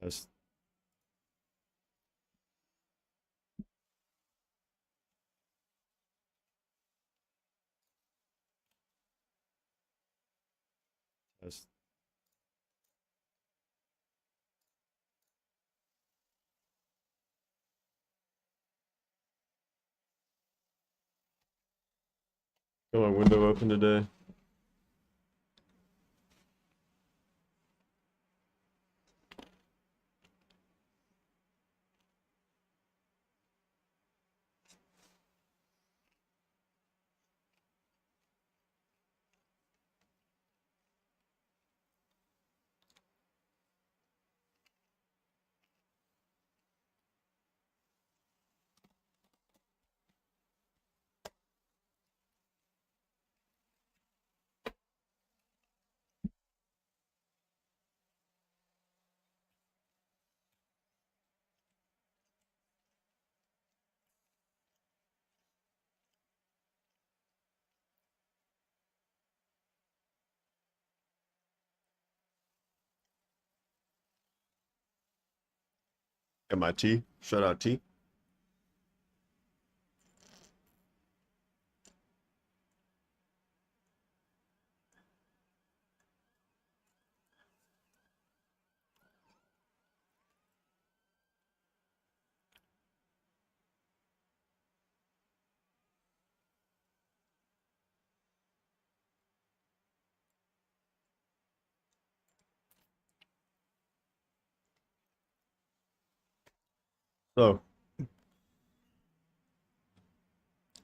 Test, test. Got my window open today. MIT. Shout out T. So,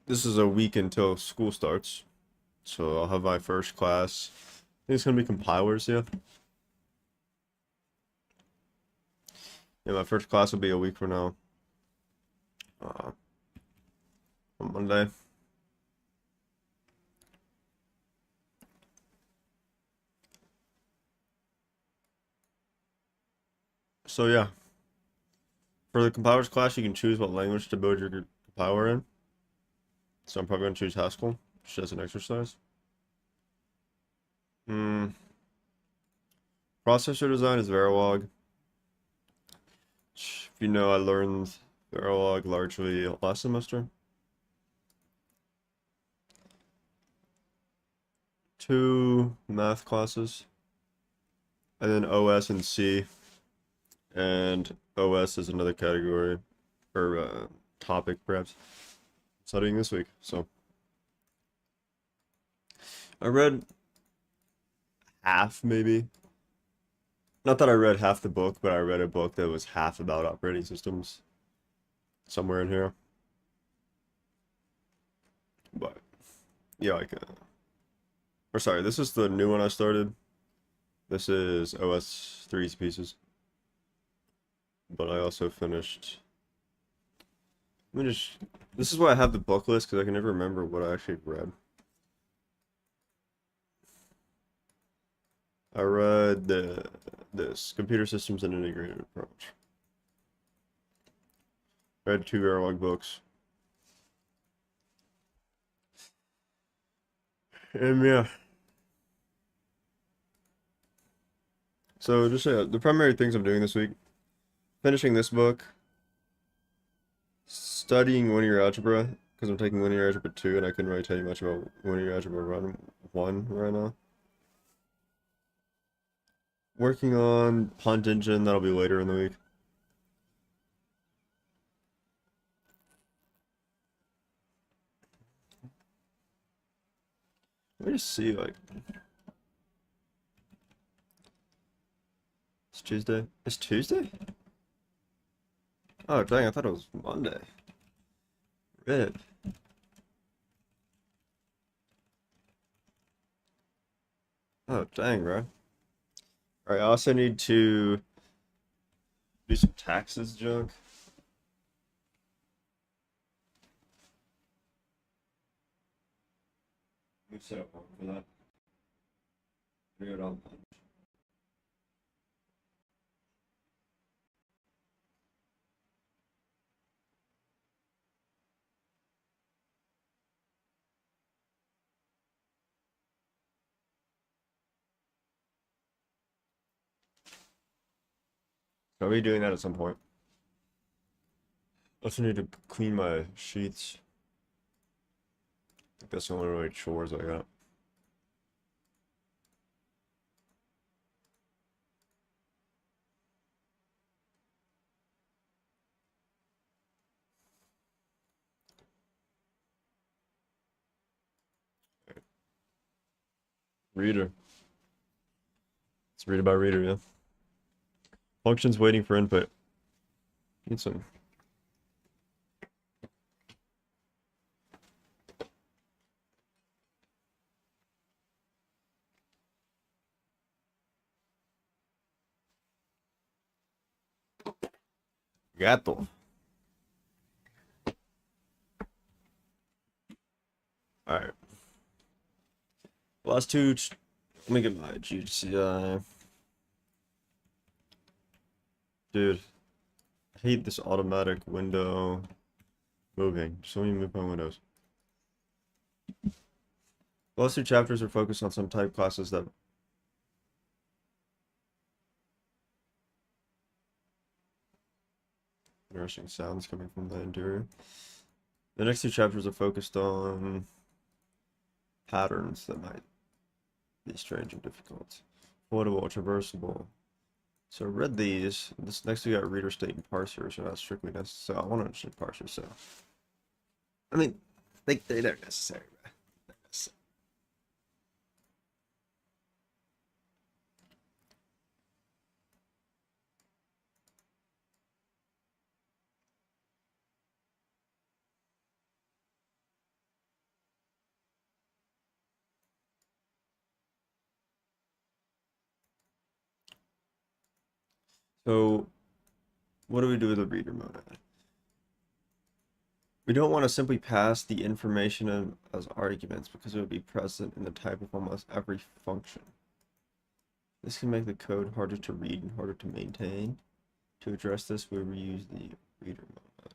this is a week until school starts. So, I'll have my first class. I think it's going to be compilers, yeah. Yeah, my first class will be a week from now. Uh, on Monday. So, yeah. For the compilers class, you can choose what language to build your compiler in. So, I'm probably going to choose Haskell, just as an exercise. Hmm. Processor design is Verilog. If you know, I learned Verilog largely last semester. Two math classes, and then OS and C, and OS is another category, or topic perhaps, studying this week. So I read half maybe. Not that I read half the book, but I read a book that was half about operating systems somewhere in here. But yeah, like, or sorry, this is the new one I started. This is OS 3's pieces. But I also finished. Let me just. This is why I have the book list because I can never remember what I actually read. I read this Computer Systems and Integrated Approach. Read two Verilog books. And yeah. So just the primary things I'm doing this week, finishing this book, studying linear algebra, because I'm taking linear algebra 2 and I couldn't really tell you much about linear algebra run 1 right now. Working on Punt Engine, that'll be later in the week. Let me just see, like, it's Tuesday. It's Tuesday? Oh, dang, I thought it was Monday. Rip. Oh, dang, bro. Alright, I also need to do some taxes junk. Let me set up one for that. Do it on. I'll be doing that at some point. I also need to clean my sheets. I think that's the only really chores I got. Reader. It's read about reader, yeah. Functions waiting for input. Need some. Gato. Alright. Last two. Let me get my GCI. Dude. I hate this automatic window moving. Just let me move my windows. The last two chapters are focused on some type classes that interesting sounds coming from the interior. The next two chapters are focused on patterns that might be strange and difficult. Floatable, traversable. So I read these. This next we got reader state and parser, so not strictly necessary. So I want to understand parser, so I mean they're necessary, bro. They're necessary. So what do we do with the reader mode? We don't want to simply pass the information as arguments because it would be present in the type of almost every function. This can make the code harder to read and harder to maintain. To address this, we reuse the reader mode.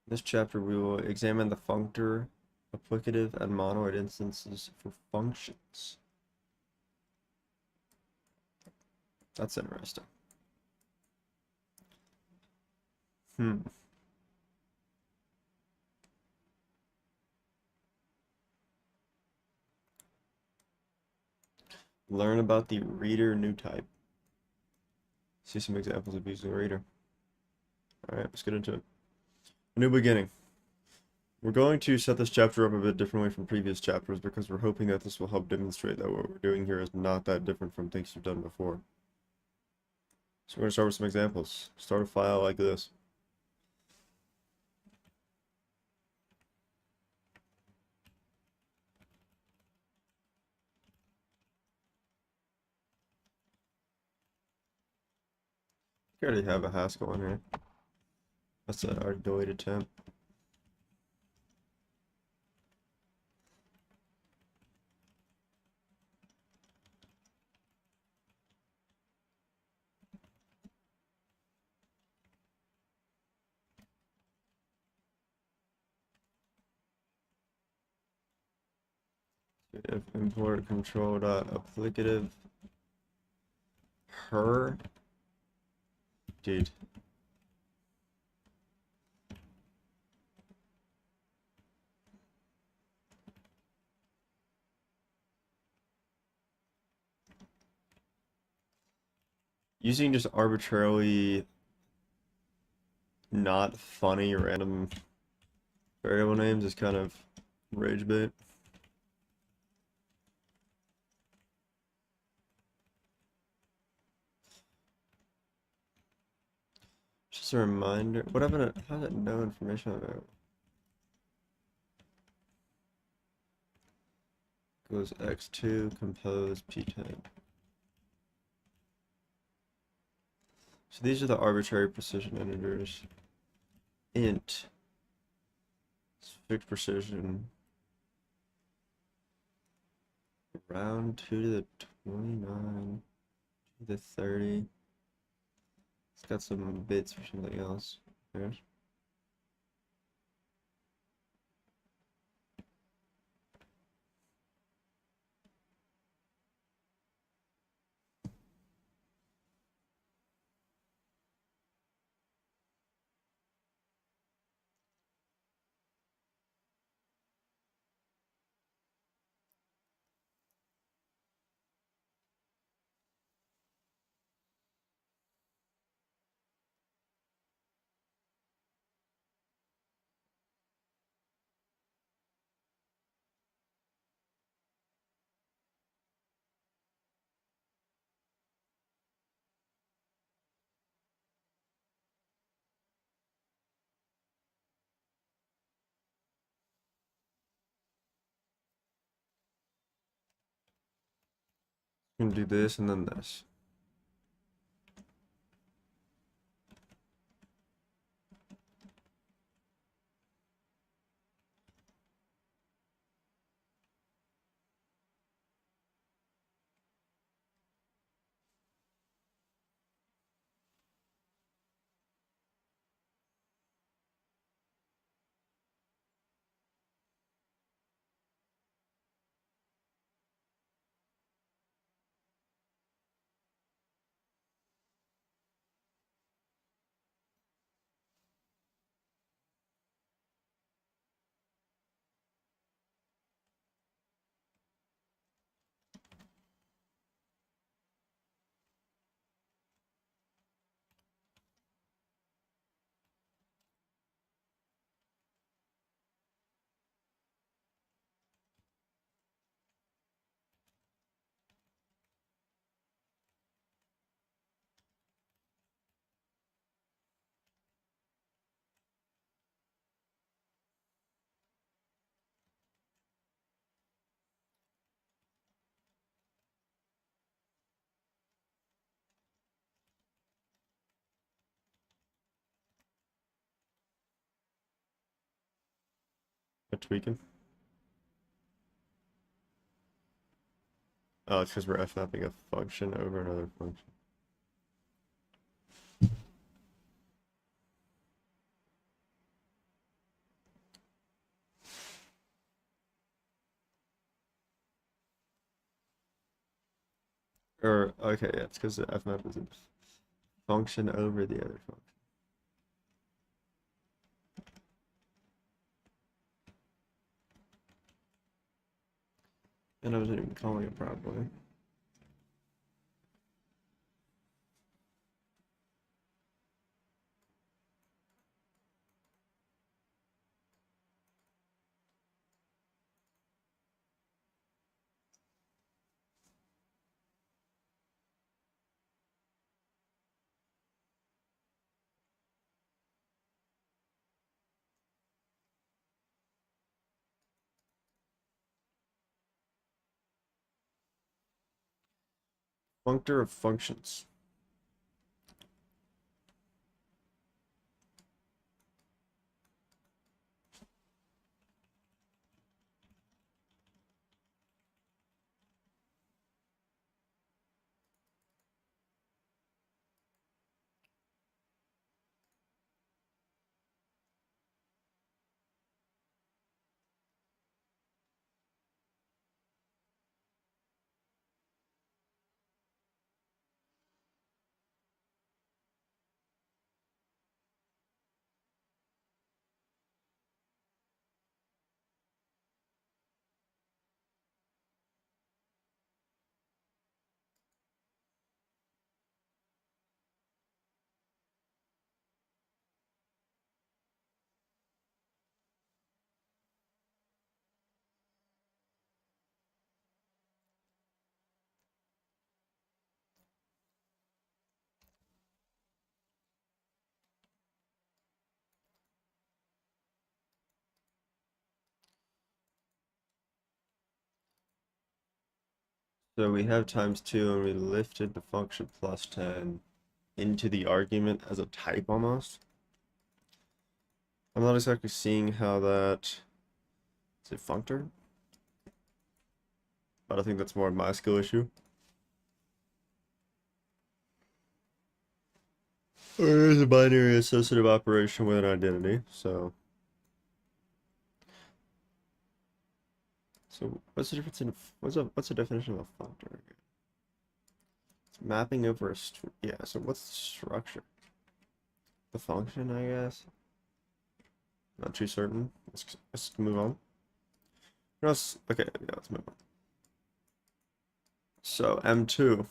In this chapter, we will examine the functor, applicative, and monoid instances for functions. That's interesting. Learn about the reader new type. See some examples of using a reader. Alright, let's get into it. A new beginning. We're going to set this chapter up a bit differently from previous chapters because we're hoping that this will help demonstrate that what we're doing here is not that different from things you've done before. So we're going to start with some examples. Start a file like this. I already have a Haskell in here. That's an already deleted temp. If import control dot applicative her, dude. Using just arbitrarily not funny random variable names is kind of rage bait. Just a reminder. What happened to, how did it know information about? Goes x2 compose p10. So these are the arbitrary precision integers. Int. Fixed precision. Round 2 to the 29 to the 30. It's got some bits for something else. There's. I'm gonna do this and then this. Tweaking. Oh, it's because we're f-mapping a function over another function. Or, okay, yeah, it's because the f-map is a function over the other function. And I wasn't even calling it properly. Functor of functions. So we have times 2 and we lifted the function plus 10 into the argument as a type almost. I'm not exactly seeing how that is a functor, but I think that's more of my skill issue. Or is a binary associative operation with an identity, so what's the difference in what's the definition of a functor? It's mapping over a yeah, so what's the structure? The function, I guess. Not too certain. Let's move on. Okay, yeah, let's move on. So M2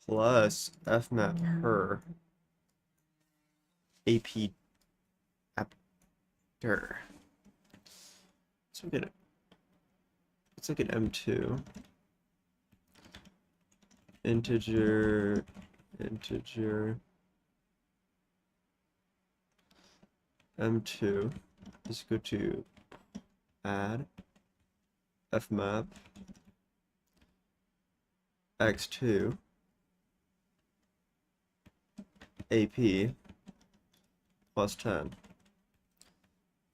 plus fmap her AP apter. So we get it. Let's look at M2. Integer. M2 is equal to add fmap x2 AP plus 10.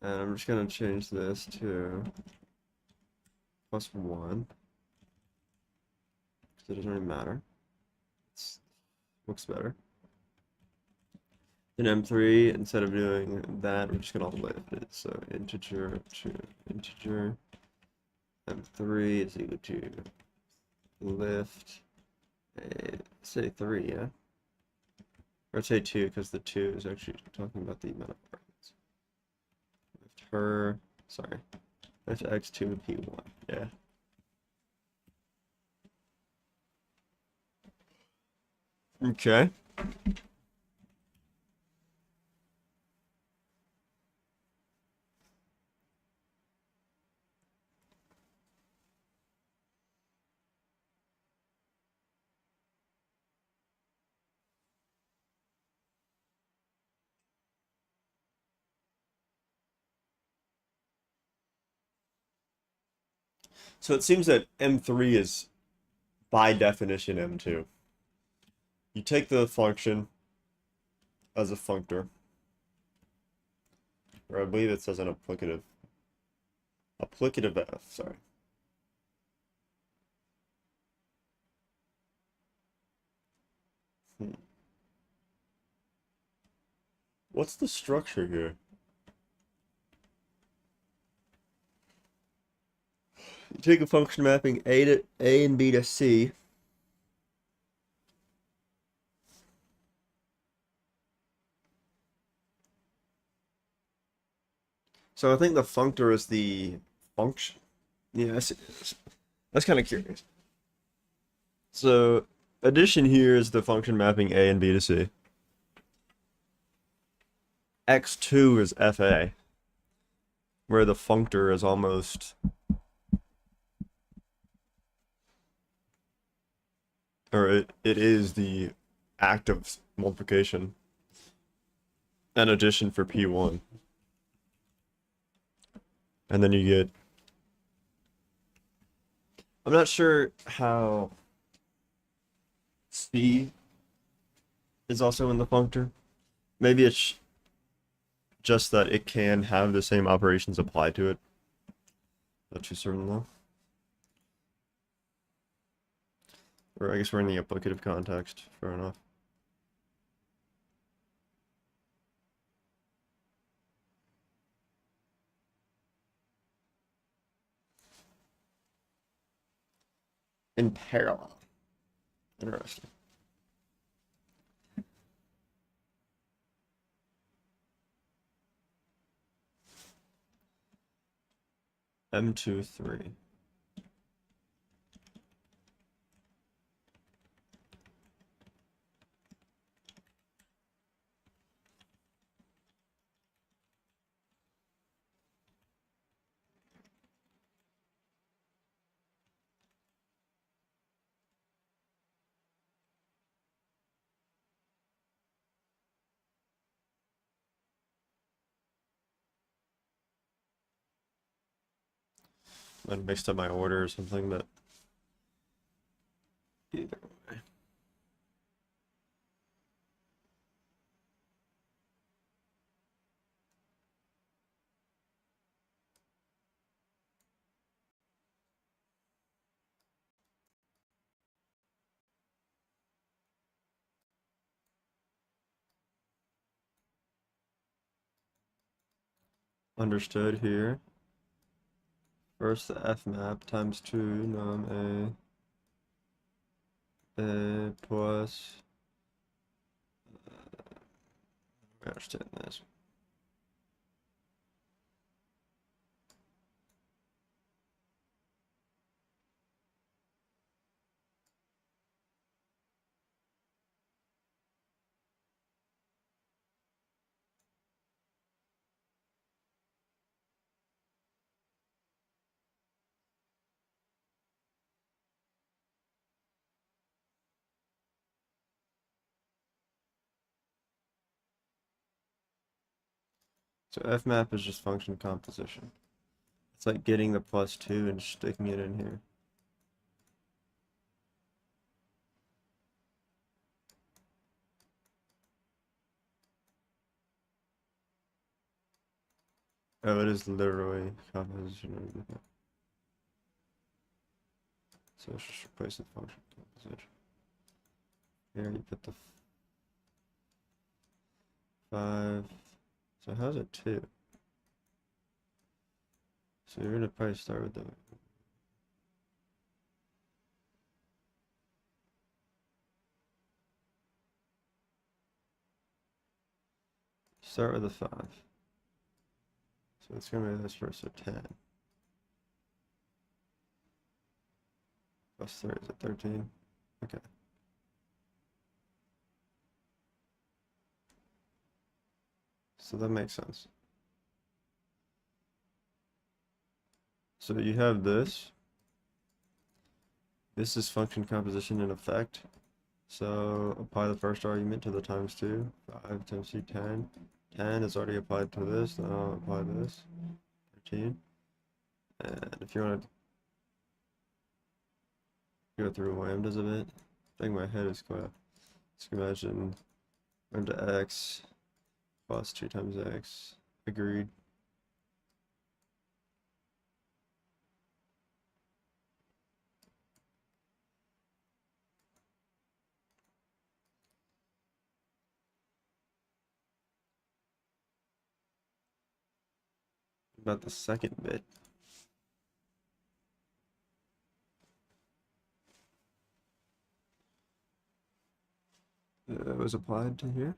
And I'm just going to change this to plus 1, because it doesn't really matter. It looks better. In M3, instead of doing that, we're just going to lift it. So integer to integer. M3 is equal to lift, say 3, yeah? Or say 2, because the 2 is actually talking about the amount of arguments. Lift her, sorry. Lift x2 and p1, yeah. Okay. So it seems that M3 is by definition M2. You take the function as a functor, or I believe it says an applicative f, sorry. What's the structure here? You take a function mapping A and B to C. So I think the functor is the function. Yeah, that's kind of curious. So addition here is the function mapping A and B to C. X2 is FA, where the functor is almost, or it is the act of multiplication and addition for P1. And then you get, I'm not sure how C is also in the functor. Maybe it's just that it can have the same operations applied to it. Not too certain though. Or I guess we're in the applicative context, fair enough. In parallel. Interesting. M2, 3. I mixed up my order or something, but either way. Understood here. First the F map times 2 num A plus, I understand this. So fmap is just function composition. It's like getting the +2 and sticking it in here. Oh, it is literally composition. So let's just replace the function composition. Here you put the 5. So how's it 2? So you're gonna probably start with the start with the 5. So it's gonna be this first, so 10. Plus 3 is it 13? Okay. So that makes sense. So you have this. This is function composition in effect. So apply the first argument to the times 2. 5 times 2, 10. 10 is already applied to this. Then I'll apply this. 13. And if you want to go through lambdas a bit, I think my head is going to, let's imagine lambda x plus 2 times x. Agreed. About the second bit. That was applied to here.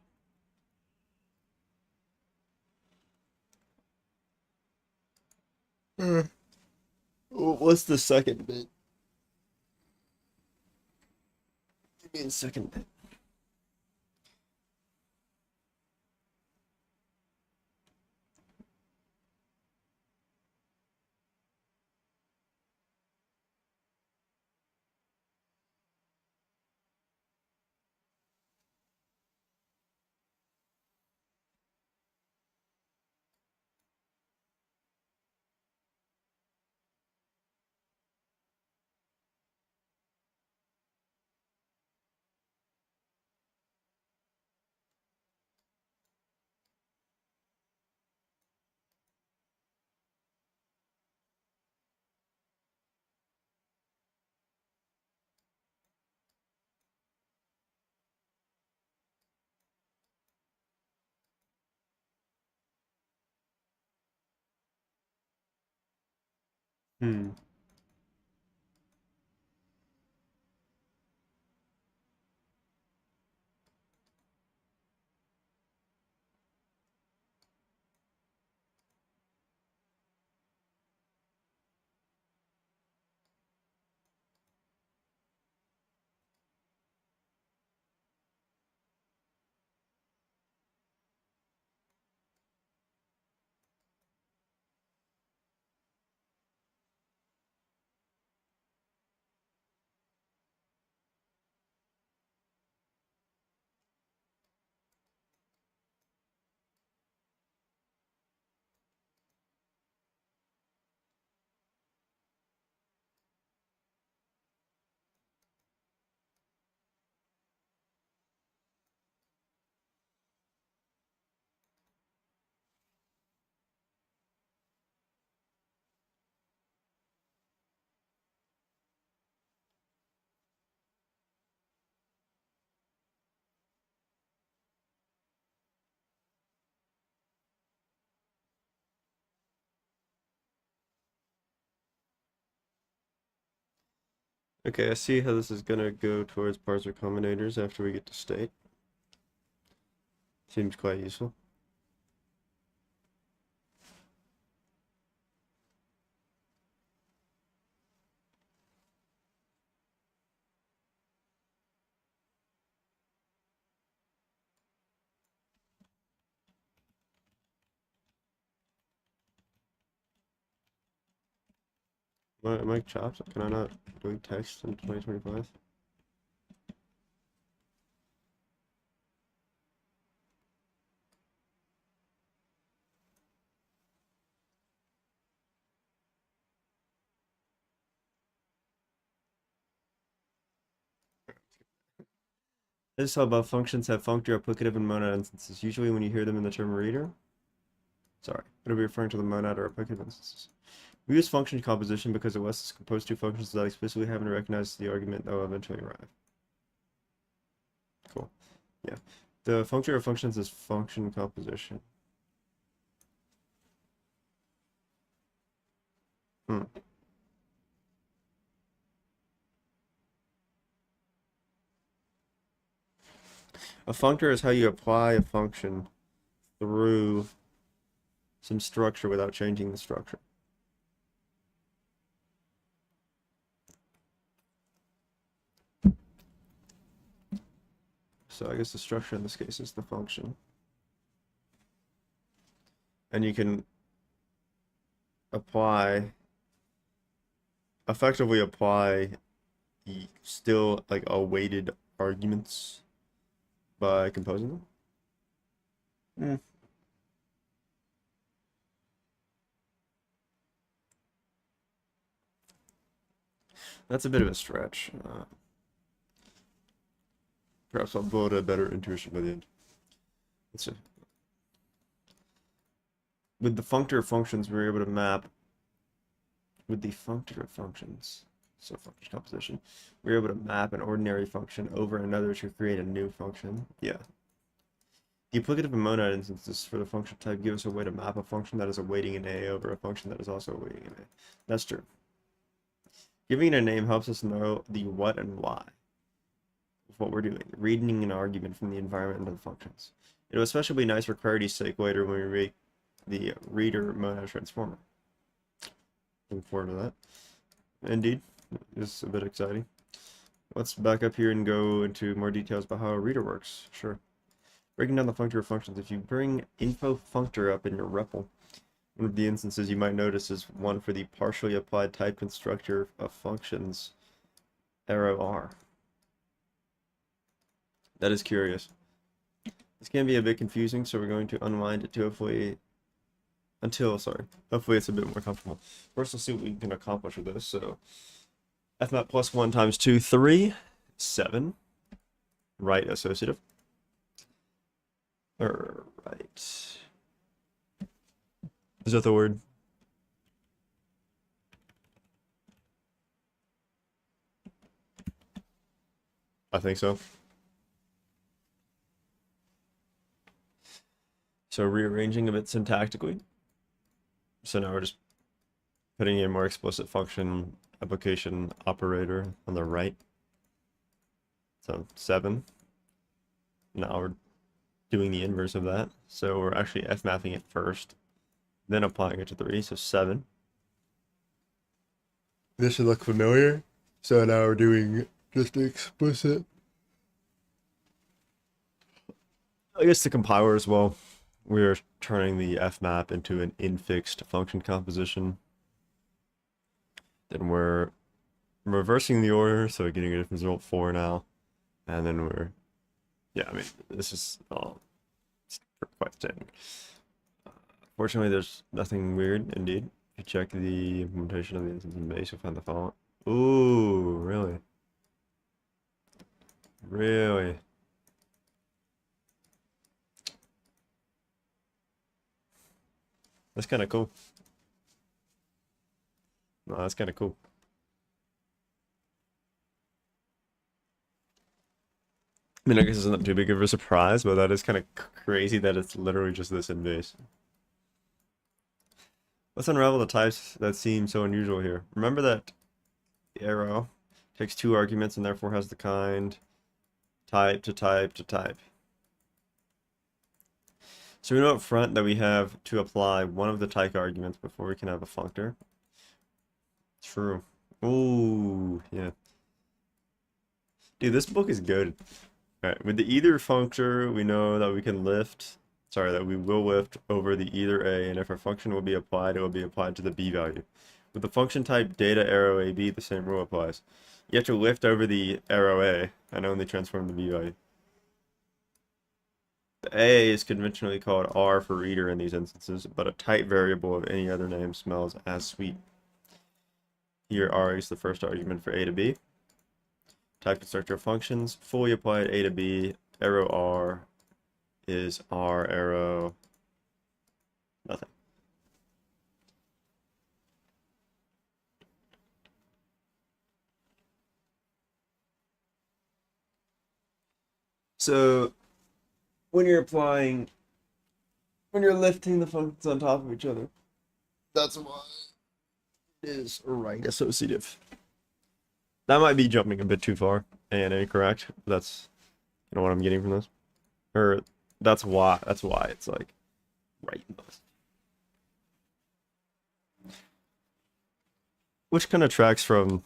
What's the second bit? Give me the second bit. Hmm. Okay, I see how this is gonna go towards parser combinators after we get to state. Seems quite useful. Am I chopped? Can I not do text in 2025? Notice how above functions have functor, applicative, and monad instances. Usually when you hear them in the term reader, sorry, it'll be referring to the monad or applicative instances. We use function composition because OS is composed two functions without explicitly having to recognize the argument that will eventually arrive. Cool. Yeah. The functor of functions is function composition. A functor is how you apply a function through some structure without changing the structure. So I guess the structure in this case is the function. And you can effectively apply still like awaited arguments by composing them. That's a bit of a stretch. Perhaps I'll build a better intuition by the end. Let's see. With the functor of functions, we're able to map. With the functor of functions, so function composition, we're able to map an ordinary function over another to create a new function. Yeah. The applicative and monad instances for the function type give us a way to map a function that is awaiting an A over a function that is also awaiting an A. That's true. Giving it a name helps us know the what and why of what we're doing, reading an argument from the environment into the functions. It'll especially be nice for clarity's sake later when we read the reader monad transformer. Looking forward to that. Indeed, it's a bit exciting. Let's back up here and go into more details about how a reader works. Sure. Breaking down the functor of functions. If you bring info functor up in your REPL, one of the instances you might notice is one for the partially applied type constructor of functions, arrow R. That is curious. This can be a bit confusing, so we're going to unwind it to hopefully it's a bit more comfortable. First, let's see what we can accomplish with this. So, fmap plus 1 times 2, 3, 7. Right associative. Right. Is that the word? I think so. So rearranging a bit syntactically. So now we're just putting in a more explicit function application operator on the right. So 7. Now we're doing the inverse of that. So we're actually f-mapping it first, then applying it to 3, so 7. This should look familiar. So now we're doing just explicit. I guess the compiler as well. We're turning the fmap into an infixed function composition. Then we're reversing the order, so we're getting a different result 4 now. And then we're, yeah, I mean, this is all quite standard. Fortunately, there's nothing weird, indeed. If you check the implementation of the instance in base, you'll find the following. Ooh, really? Really? That's kind of cool. No, that's kind of cool. I mean, I guess it's not too big of a surprise, but that is kind of crazy that it's literally just this in base. Let's unravel the types that seem so unusual here. Remember that the arrow takes 2 arguments and therefore has the kind type to type to type. So we know up front that we have to apply one of the type arguments before we can have a functor. True. Ooh, yeah. Dude, this book is good. Alright, with the either functor, we know that we can lift, that we will lift over the either A, and if our function will be applied, it will be applied to the B value. With the function type data arrow AB, the same rule applies. You have to lift over the arrow A and only transform the B value. The A is conventionally called R for reader in these instances, but a type variable of any other name smells as sweet. Here R is the first argument for A to B. type constructor of functions, fully applied A to B, arrow R is R arrow nothing. So when you're lifting the functions on top of each other, that's why it is right associative. That might be jumping a bit too far and incorrect. That's what I'm getting from this. Or that's why it's like right in those. Which kind of tracks from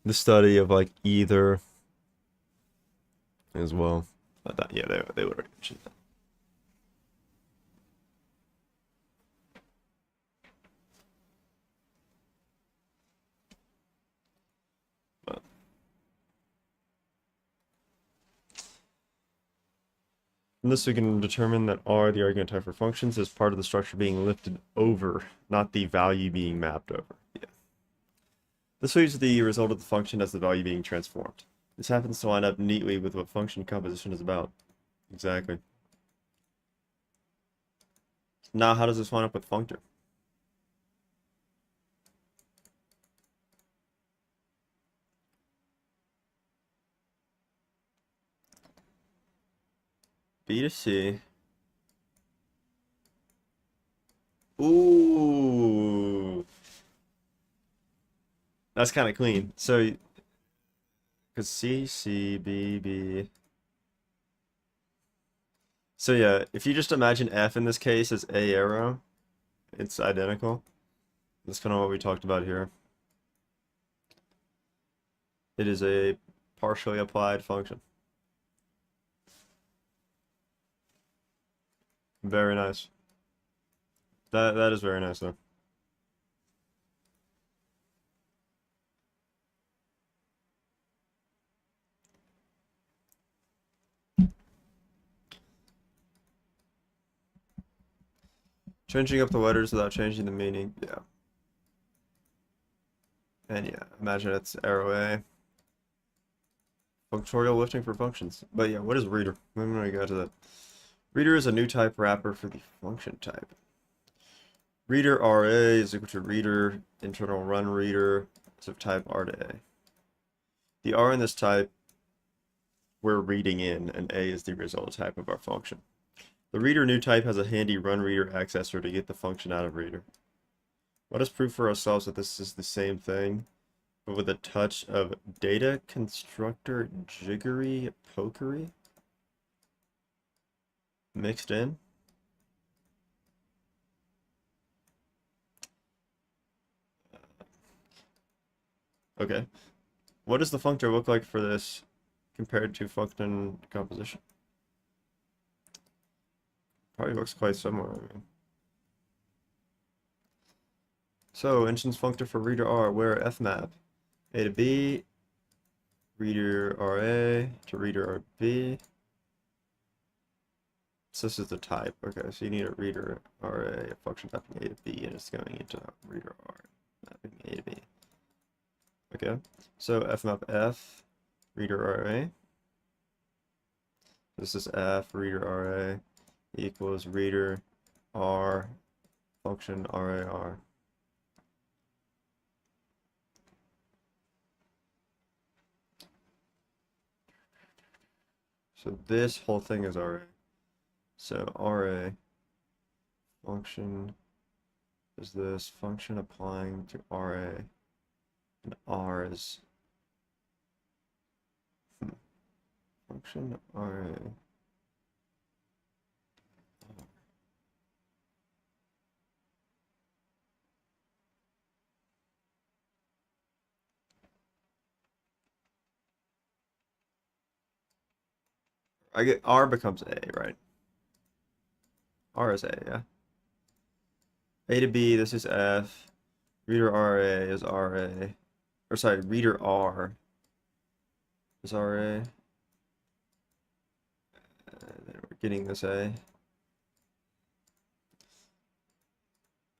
the study of like either as well. Yeah, they would have mentioned that. But from this we can determine that R, the argument type for functions, is part of the structure being lifted over, not the value being mapped over. Yeah. This leaves the result of the function as the value being transformed. This happens to line up neatly with what function composition is about. Exactly. Now, how does this line up with functor? B to C. Ooh. That's kind of clean. So, because C, C, B, B. So yeah, if you just imagine F in this case as A arrow, it's identical. That's kind of what we talked about here. It is a partially applied function. Very nice. That is very nice though. Changing up the letters without changing the meaning. Yeah. And yeah, imagine it's arrow A. Functorial lifting for functions. But yeah, what is reader? When I go to that. Reader is a new type wrapper for the function type. Reader RA is equal to reader internal run reader of type R to A. The R in this type we're reading in, and A is the result type of our function. The reader new type has a handy run reader accessor to get the function out of reader. Let us prove for ourselves that this is the same thing, but with a touch of data constructor jiggery pokery mixed in. Okay. What does the functor look like for this compared to function composition? Probably looks quite similar, I mean. So, instance functor for reader R, where fmap A to B, reader RA to reader RB. So this is the type. Okay, so you need a reader RA, a function mapping A to B, and it's going into reader R, mapping A to B. Okay, so fmap F, reader RA. This is F, reader RA, equals reader R, function RAR. So this whole thing is RA. So RA function is this function applying to RA, and R is function RA. I get R becomes A, right? R is A, yeah. A to B, this is F. Reader RA is RA. Or sorry, reader R is RA. And then we're getting this A.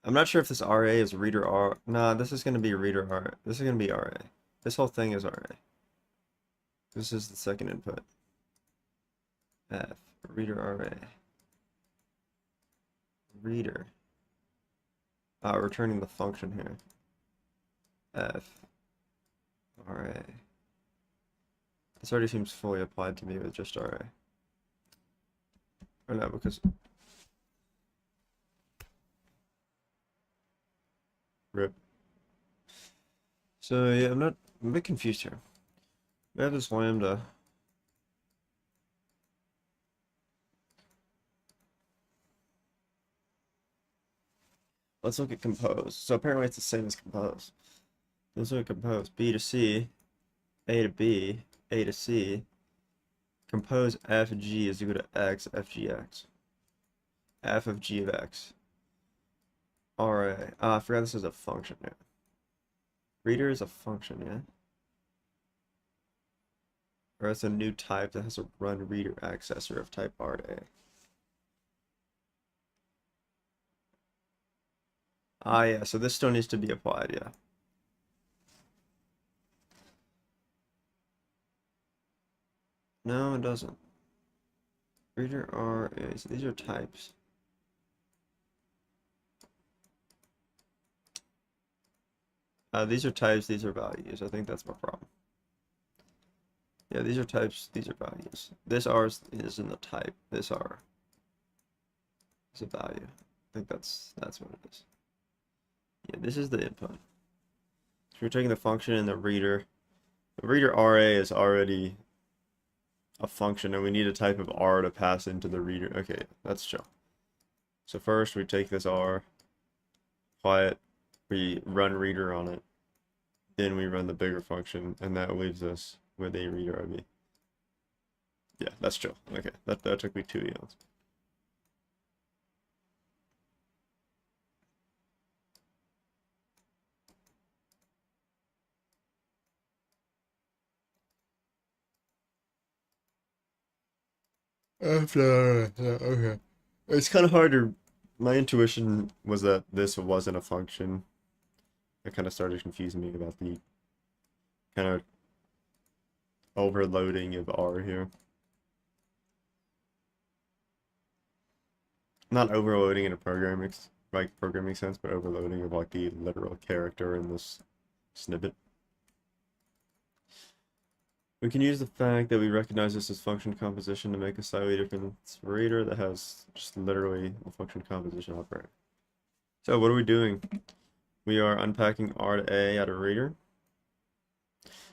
I'm not sure if this RA is reader R. Nah, this is going to be reader R. This is going to be RA. This whole thing is RA. This is the second input. F, reader array. Reader. Returning the function here. F, array. This already seems fully applied to me with just array. Or no, because rip. So yeah, I'm a bit confused here. We have this lambda. Let's look at compose. So apparently it's the same as compose. Let's look at compose. B to C, A to B, A to C. Compose f of g is equal to x, f g x. F of g of x. Alright. I forgot this is a function now. Reader is a function, yeah? Or it's a new type that has a run reader accessor of type RA. Yeah, so this still needs to be applied, yeah. No, it doesn't. Reader RA, so these are types. These are types, these are values. I think that's my problem. Yeah, these are types, these are values. This R is in the type. This R is a value. I think that's what it is. Yeah, this is the input. So we're taking the function in the reader. The reader RA is already a function, and we need a type of R to pass into the reader. Okay, that's chill. So first we take this R, apply it, we run reader on it, then we run the bigger function, and that leaves us with a reader RB. Yeah, that's chill. Okay, that took me 2 eons. Okay. It's kind of hard to. My intuition was that this wasn't a function. It kind of started confusing me about the kind of overloading of R here. Not overloading in a programming sense, but overloading of like the literal character in this snippet. We can use the fact that we recognize this as function composition to make a slightly different reader that has just literally a function composition operator. So what are we doing? We are unpacking R to A out of reader,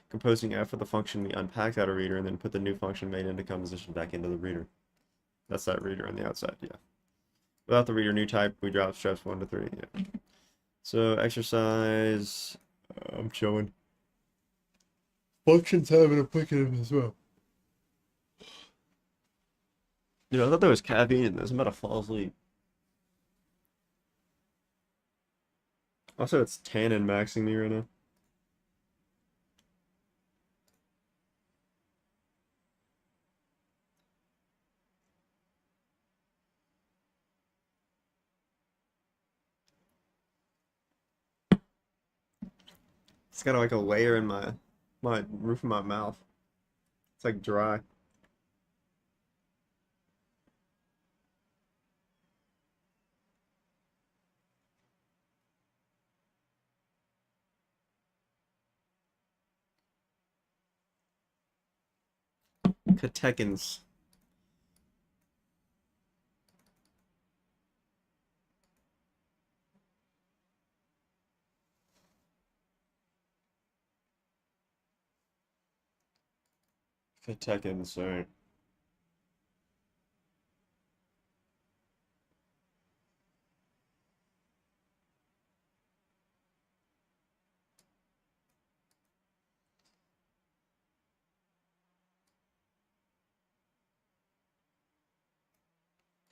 composing f of the function we unpacked out of reader, and then put the new function made into composition back into the reader. That's that reader on the outside, yeah. Without the reader new type, we drop steps 1 to 3, yeah. So exercise, I'm showing. Functions have an applicative as well. Dude, I thought there was caffeine in this. I'm about to fall asleep. Also, it's tannin maxing me right now. It's got like a layer in my roof of my mouth. It's like dry. Catechins. Catechins, sorry.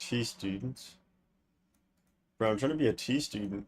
T students. Bro, I'm trying to be a T student.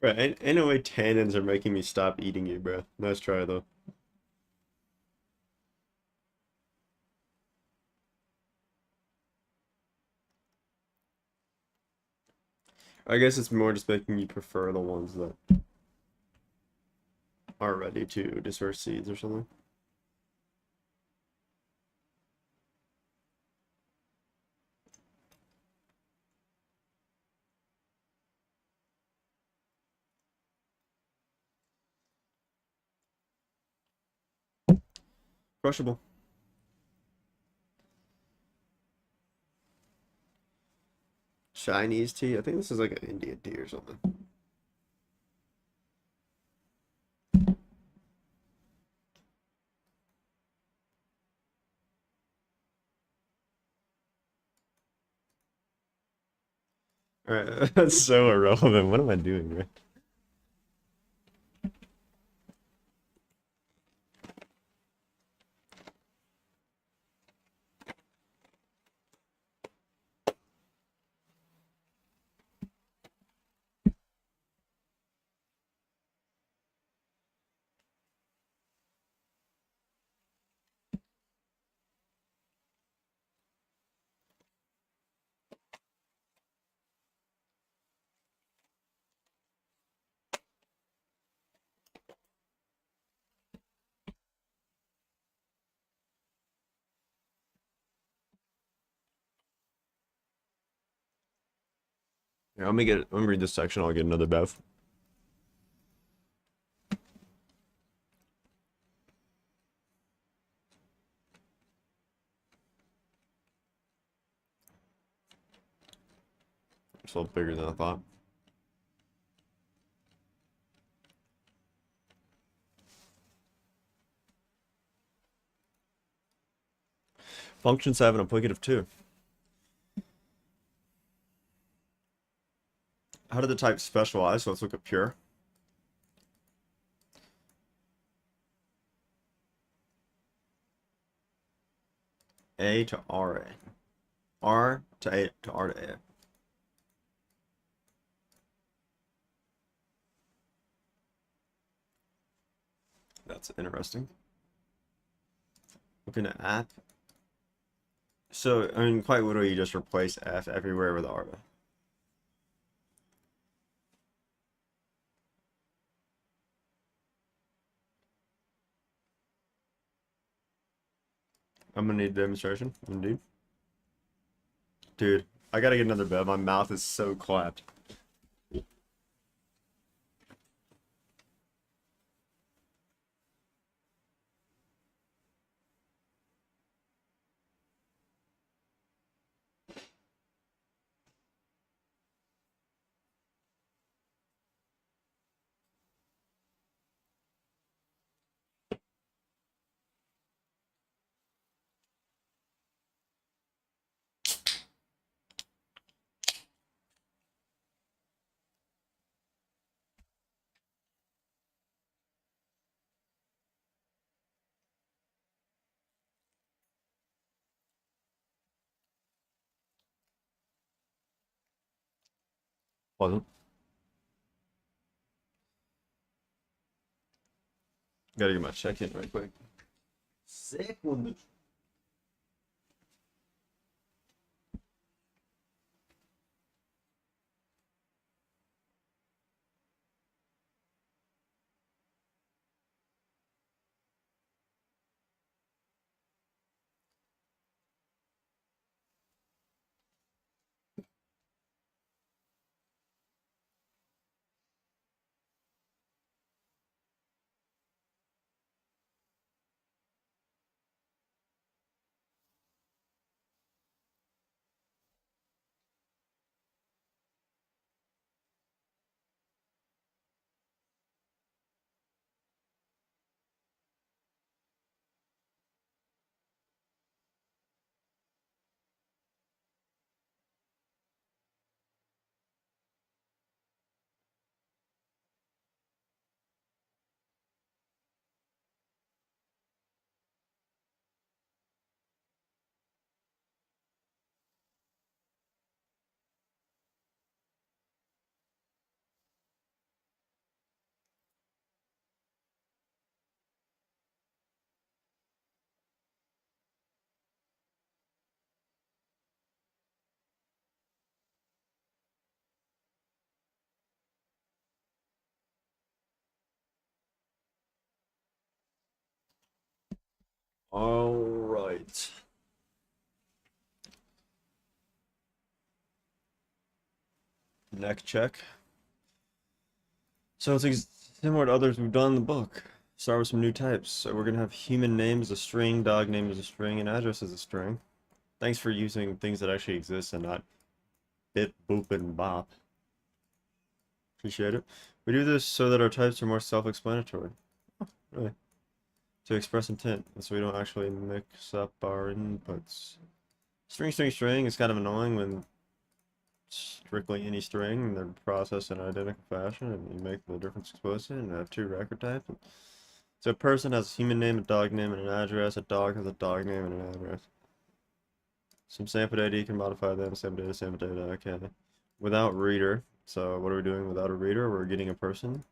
Right, ain't no way tannins are making me stop eating you, bro. Nice try, though. I guess it's more just making you prefer the ones that are ready to disperse seeds or something. Crushable. Chinese tea? I think this is like an Indian tea or something. Alright, that's so irrelevant. What am I doing, bro? Here, let me read this section, I'll get another bev. It's a little bigger than I thought. Functions have an applicative too. How do the types specialize? So let's look at pure. A to RA. R to A to R to A. That's interesting. Looking at app. So, I mean, quite literally, you just replace F everywhere with R. I'm gonna need a demonstration, indeed. Dude, I gotta get another bev. My mouth is so clapped. Wasn't. Gotta get my check in right quick. Sick one. All right. Neck check. So it's similar to others we've done in the book. Start with some new types. So we're gonna have human name as a string, dog name as a string, and address as a string. Thanks for using things that actually exist and not bip, boop, and bop. Appreciate it. We do this so that our types are more self-explanatory. Oh, really? To express intent, so we don't actually mix up our inputs. String, string, string is kind of annoying when strictly any string and they're processed in identical fashion and you make the difference explicit and have two record types. So a person has a human name, a dog name, and an address. A dog has a dog name and an address. Some sample data, you can modify them. Sample data, okay. Without reader. So what are we doing without a reader? We're getting a person.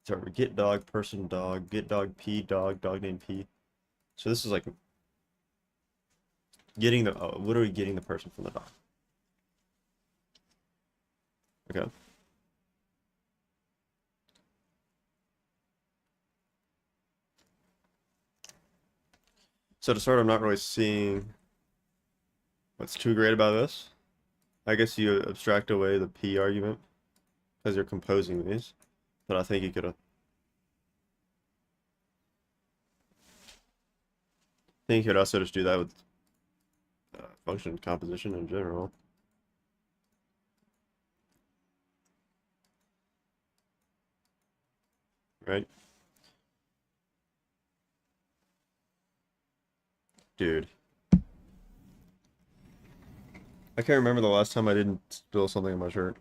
So we get dog, person, dog, get dog, P, dog, dog name P. So this is like getting the, literally getting the person from the dog. Okay. So to start, I'm not really seeing what's too great about this. I guess you abstract away the P argument because you're composing these, but I think you could also just do that with function composition in general. Right? Dude. I can't remember the last time I didn't spill something in my shirt.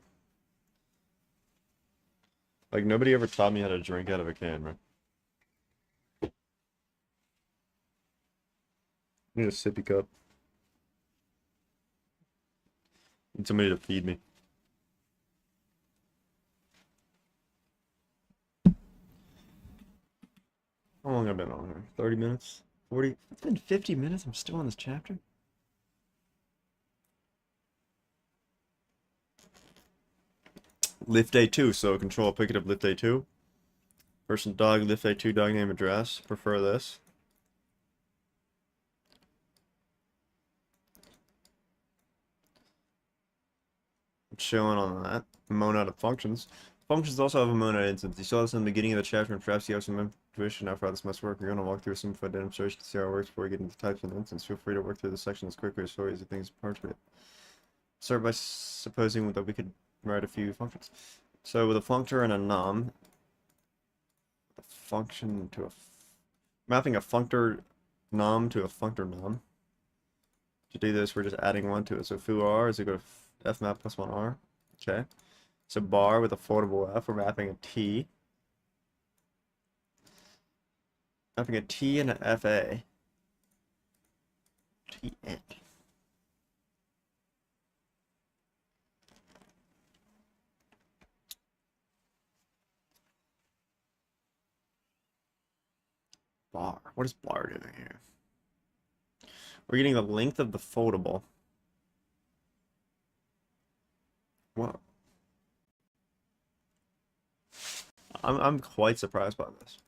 Like, nobody ever taught me how to drink out of a can, right? I need a sippy cup. Need somebody to feed me. How long have I been on here? 30 minutes? 40? It's been 50 minutes. I'm still on this chapter. Lift A2, so control picket of lift A2. Person dog, lift A2, dog name address. Prefer this. Chilling on that. Monad of functions. Functions also have a monad instance. You saw this in the beginning of the chapter, and perhaps you have some intuition how far this must work. We're going to walk through some demonstration to see how it works before we get into types and instance. Feel free to work through this section as quickly as you think is appropriate. Start by supposing that we could write a few functions. So with a functor and a num, a function to a mapping a functor num to a functor num. To do this, we're just adding one to it. So foo r is equal to fmap plus 1r. Okay. So bar with a foldable f, we're mapping a t. Mapping a t and an fa. Tn. Bar. What is bar doing here? We're getting the length of the foldable. What? I'm quite surprised by this.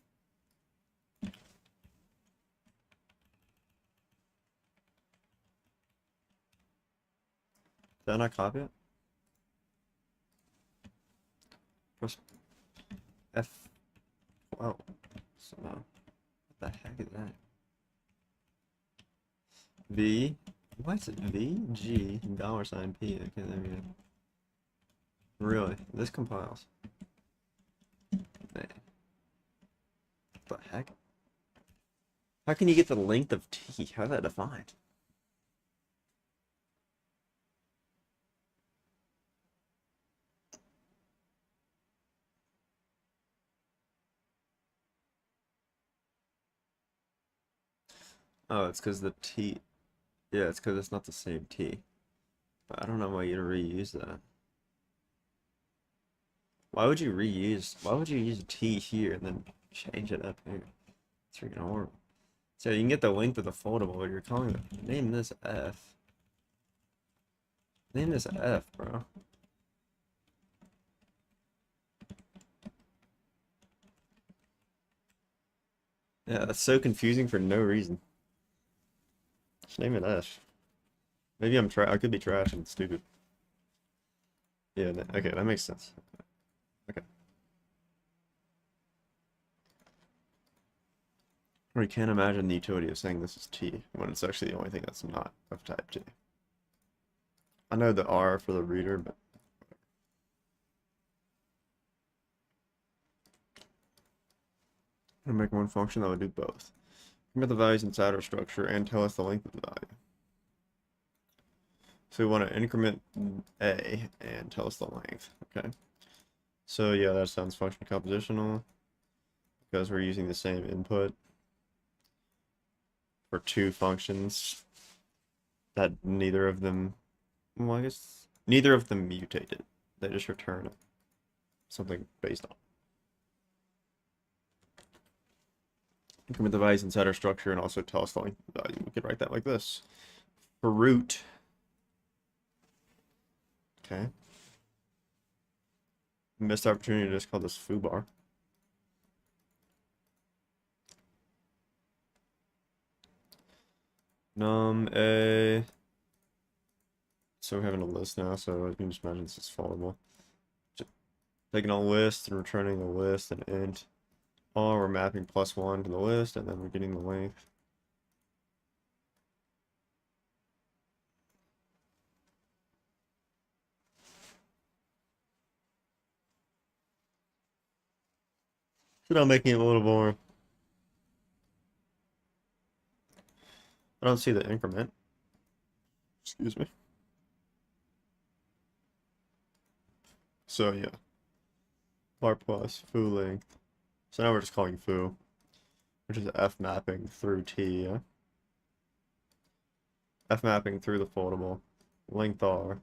Did I not copy it? Press F. Wow. So, what the heck is that? V. Why is it V? G. $sign P. Okay, there we go. Really? This compiles. Man. What the heck? How can you get the length of T? How's that defined? Oh, it's because the T. Yeah, it's because it's not the same T. But I don't know why you'd reuse that. Why would you use a T here and then change it up here? It's freaking horrible. So you can get the length of the foldable, but you're calling it, name this F. Name this F, bro. Yeah, that's so confusing for no reason. Just name it S. Maybe I could be trash and stupid. Yeah, okay, that makes sense. Okay. Or you can't imagine the utility of saying this is T when it's actually the only thing that's not of type T. I know the R for the reader, but I'm gonna make one function that would do both. Increment the values inside our structure and tell us the length of the value. So we want to increment A and tell us the length. Okay. So yeah, that sounds function compositional because we're using the same input for two functions that neither of them, well, I guess neither of them mutated. They just return something based on. Increment the values inside our structure and also tell us the length of the value. We could write that like this. For root, okay. Missed opportunity to just call this foo bar. Num a. So we're having a list now, so you can just imagine this is followable. Just taking a list and returning the list and int. Oh, we're mapping +1 to the list, and then we're getting the length. So now making it a little more. I don't see the increment. Excuse me. So yeah, var plus foo length. So now we're just calling foo, which is f mapping through t. Yeah? F mapping through the foldable. Length r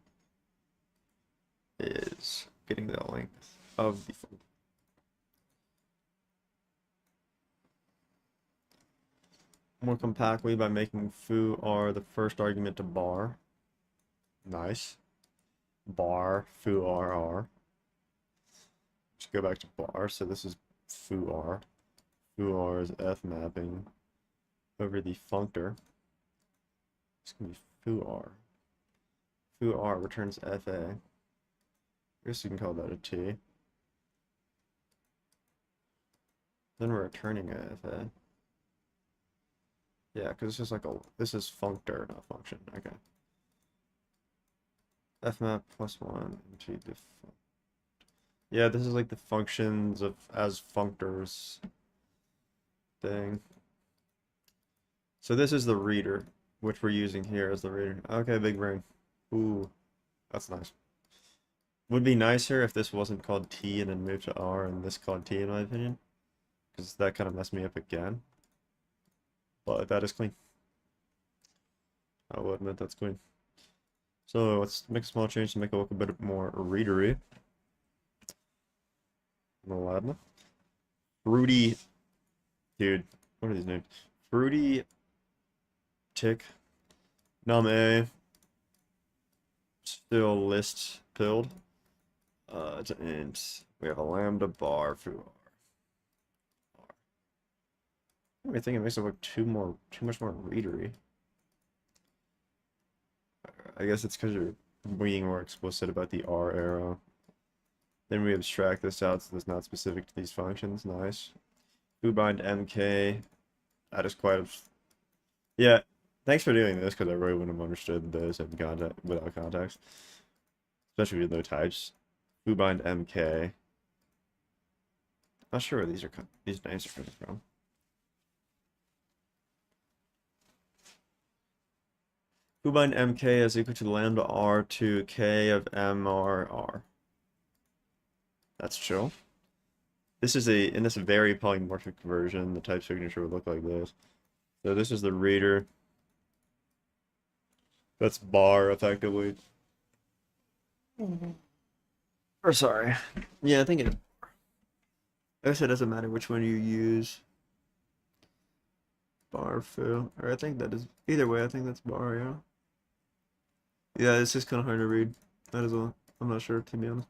is getting the length of the foldable. More compactly by making foo r the first argument to bar. Nice. Bar foo r r. Let's go back to bar. So this is foo r. Foo r is f mapping over the functor. It's gonna be foo r. Foo r returns fa. I guess you can call that a t. Then we're returning a fa. Yeah, because this is like this is functor, not function. Okay. Fmap +1 into the yeah, this is like the functions of as functors thing. So this is the reader, which we're using here as the reader. Okay, big brain. Ooh, that's nice. Would be nicer if this wasn't called T and then moved to R and this called T in my opinion, because that kind of messed me up again. But that is clean. I will admit that's clean. So let's make a small change to make it look a bit more readery. Maladna. Fruity. Dude, what are these names? Fruity tick. Num a. Still list pilled. To int. We have a lambda bar foo r. I think it makes it look too much more readery. I guess it's because you're being more explicit about the R arrow. Then we abstract this out so it's not specific to these functions. Nice. Foo bind mk. That is quite. Yeah. Thanks for doing this because I really wouldn't have understood this in context without context, especially with no types. Foo bind mk. Not sure where these names are coming from. Foo bind mk is equal to lambda r to k of mr. That's chill. This is in this very polymorphic version, the type signature would look like this. So this is the reader. That's bar effectively. Or sorry. Yeah, I think it. I guess it doesn't matter which one you use. Bar foo. Or I think that is either way, I think that's bar, yeah. Yeah, it's just kinda hard to read. That is all. I'm not sure to be honest.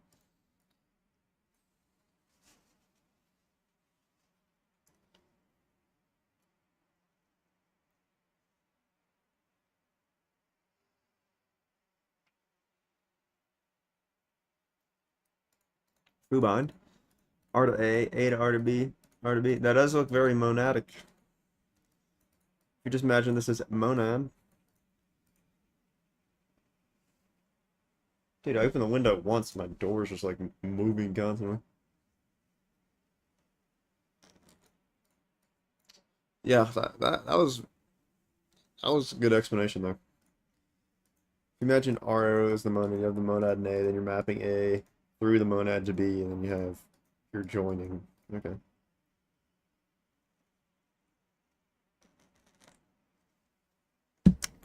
Who bind? R to A to R to B, R to B. That does look very monadic. If you just imagine this as monad. Dude, I opened the window once, my door's just like moving constantly. Yeah, that was a good explanation though. Imagine R is the monad, you have the monad in A, then you're mapping A through the monad to B, and then you have you're joining. Okay.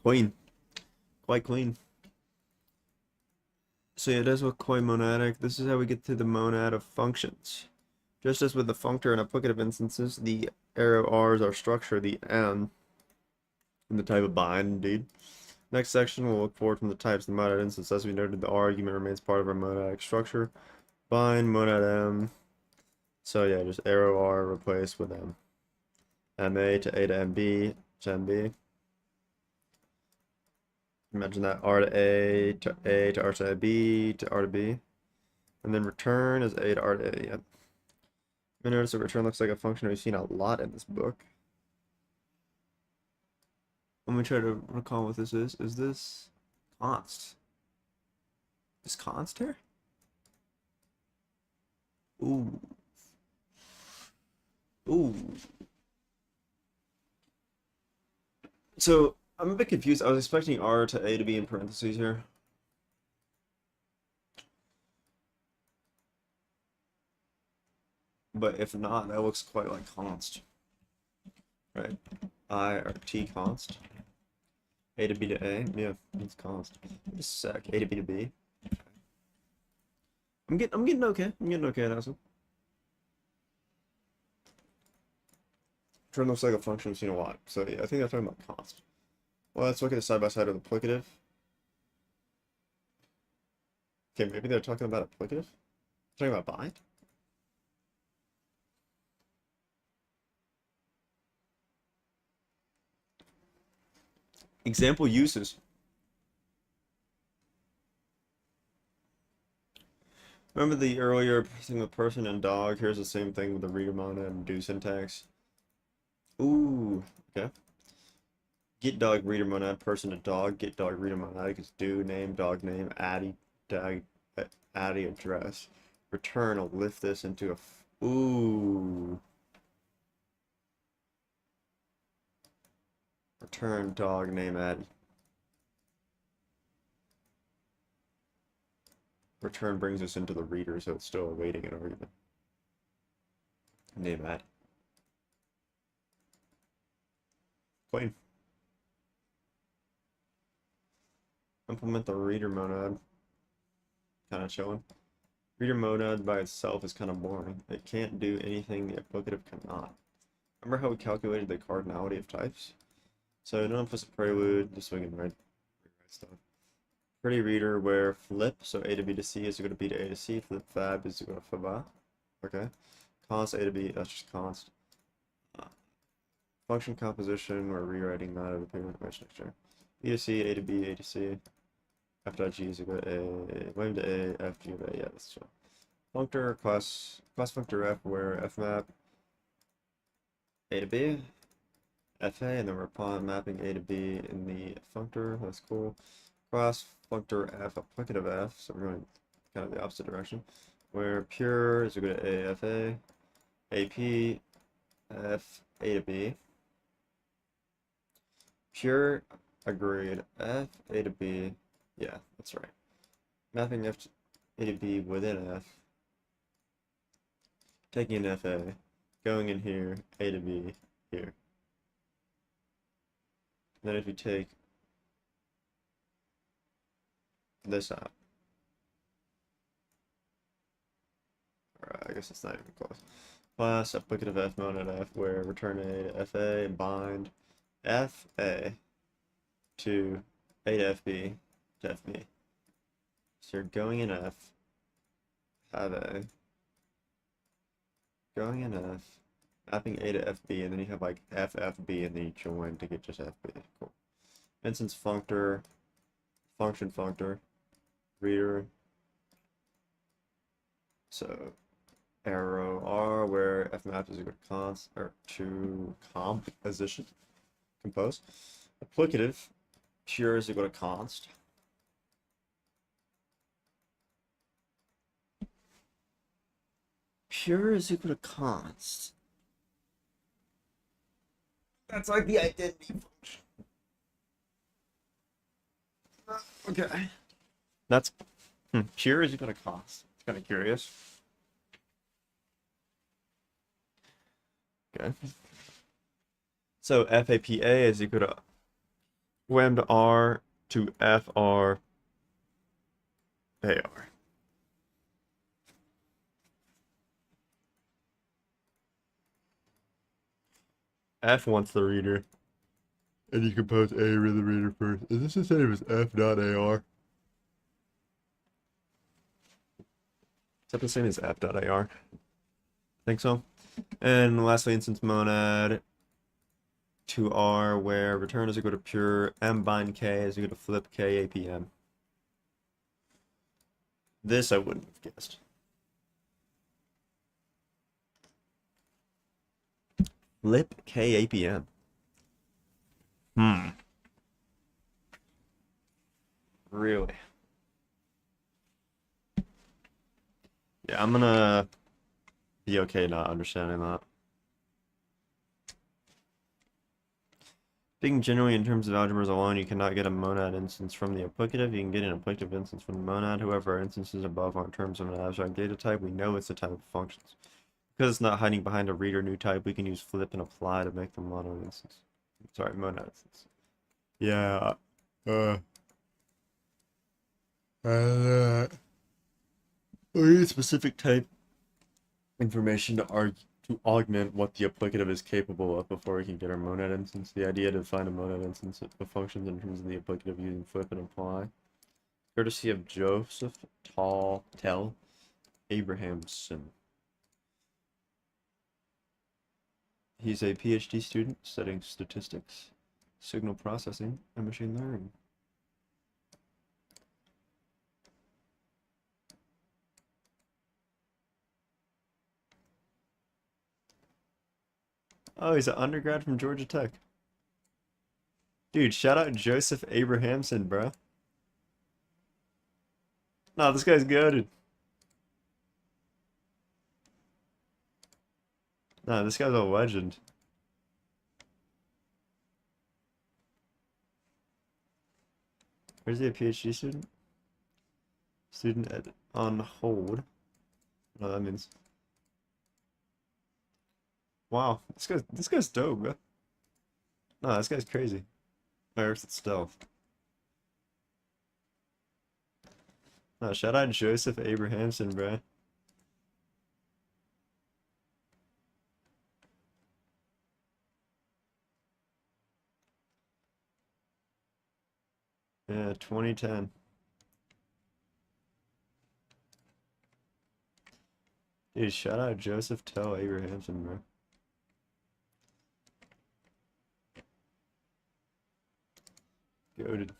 Clean. Quite clean. So yeah, that's what quite monadic. This is how we get to the monad of functions. Just as with the functor and applicative instances, the arrow R's are structure, the N, in the type of bind, indeed. Next section, we'll look forward from the types of the monad instance. As we noted, the R argument remains part of our monadic structure. Bind, monad M. So yeah, just arrow R replaced with M. MA to A to MB to MB. Imagine that R to A to R to B to R to B. And then return is A to R to A. Yep. You notice that return looks like a function we've seen a lot in this book. Let me try to recall what this is. Is this const? Is const here? Ooh. Ooh. So I'm a bit confused. I was expecting R to A to be in parentheses here. But if not, that looks quite like const. Right? I or T const. A to B to A. Yeah, it's const. Just a sec. A to B to B. I'm getting okay. I'm getting okay at Haskell. Return looks like a function we've seen a lot. So yeah, I think they're talking about const. Well, let's look at the side by side of the applicative. Okay, maybe they're talking about applicative? They're talking about bind? Example uses. Remember the earlier thing with person and dog? Here's the same thing with the reader monad and do syntax. Ooh, okay. Get dog reader monad, person to dog, get dog reader monad is do name, dog name, addy, dog, addy address. Return, I'll lift this into a, ooh. Return dog name addy. Return brings us into the reader, so it's still awaiting an argument. Name addy. Plain. Implement the reader monad. Kind of chilling. Reader monad by itself is kind of boring. It can't do anything the applicative cannot. Remember how we calculated the cardinality of types? So no implicit prelude, just so we can write stuff. Pretty reader where flip, so A to B to C is equal to B to A to C, flip fab is equal to fab A. Okay. Const A to B, that's just const. Function composition, we're rewriting that at the payment next year. B to C, A to B, A to C. F dot G is equal to A, William to A, F G of A, yeah, that's true. Functor, class functor F, where F map A to B, FA, and then we're mapping A to B in the functor, that's cool. Class functor F, applicative F, so we're going kind of the opposite direction, where pure is equal to A, FA, AP, F, A to B. Pure, agreed, F, A to B, yeah, that's right. Mapping F to A to B within F, taking an FA, going in here, A to B, here. And then if you take this out, or I guess it's not even close. Class applicative F monad F, where return A to FA, bind FA to A to FB to FB. So you're going in F, have A, going in F, mapping A to FB, and then you have like FFB, and then you join to get just FB. Cool. Instance functor, function functor, reader, So arrow R where f map is equal to const or to composition compose. Applicative pure is equal to const. Pure is equal to const. That's like the identity function. Okay. That's pure is equal to const. It's kind of curious. Okay. So FAPA is equal to wham to R to FR AR. F wants the reader. And you compose A with the reader first. Is this the same as F.AR? Is that the same as F.AR? I think so. And lastly, instance monad to R where return is equal to pure M bind K is equal to flip K APM. This I wouldn't have guessed. Flip K APM. Really? Yeah, I'm gonna be okay not understanding that. Speaking generally in terms of algebras alone, you cannot get a monad instance from the applicative. You can get an applicative instance from the monad. However, our instances above aren't terms of an abstract data type. We know it's a type of functions. Because it's not hiding behind a reader new type, we can use flip and apply to make them monad instance. Sorry, monad instance. Yeah. We need specific type information to augment what the applicative is capable of before we can get our monad instance. The idea to define a monad instance of functions in terms of the applicative using flip and apply. Courtesy of Joseph Tell Abrahamson. He's a PhD student studying statistics, signal processing, and machine learning. Oh, he's an undergrad from Georgia Tech. Dude, shout out Joseph Abrahamson, bro. Nah, this guy's goated. Nah, this guy's a legend. Where's he a PhD student? Student on hold. No, that means. Wow, this guy's dope, bro. Nah, this guy's crazy. Where's it still? Nah, shout out Joseph Abrahamson, bro. Yeah, 2010. Dude, shout out Joseph Tell Abrahamson, bro. Goated.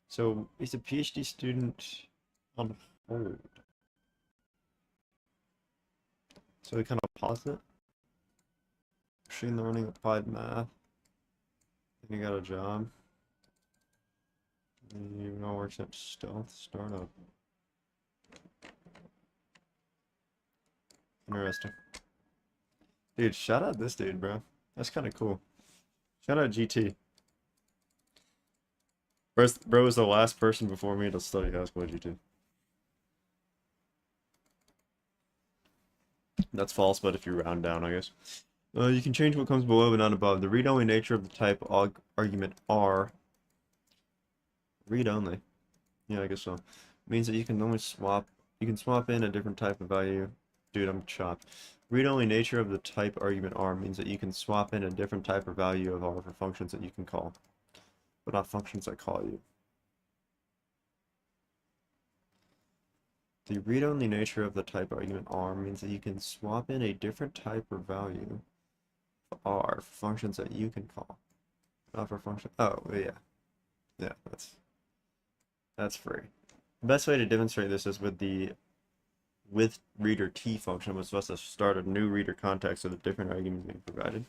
So he's a PhD student on hold. So he kind of paused it. Machine learning, applied math. Then he got a job. And he now works at stealth startup. Interesting. Dude, shout out this dude, bro. That's kind of cool. Shout out GT. Bro was the last person before me to study Haskell at GT. That's false, but if you round down, I guess. You can change what comes below but not above. The read-only nature of the type argument R. Read-only. Yeah, I guess so. Means that you can only swap. You can swap in a different type of value. Dude, I'm chopped. Read-only nature of the type argument R means that you can swap in a different type or value of R for functions that you can call, but not functions that call you. The read-only nature of the type argument R means that you can swap in a different type or value of R for functions that you can call, not for function. Oh, yeah. Yeah, that's free. The best way to demonstrate this is with the with reader T function was supposed to start a new reader context with a different argument being provided.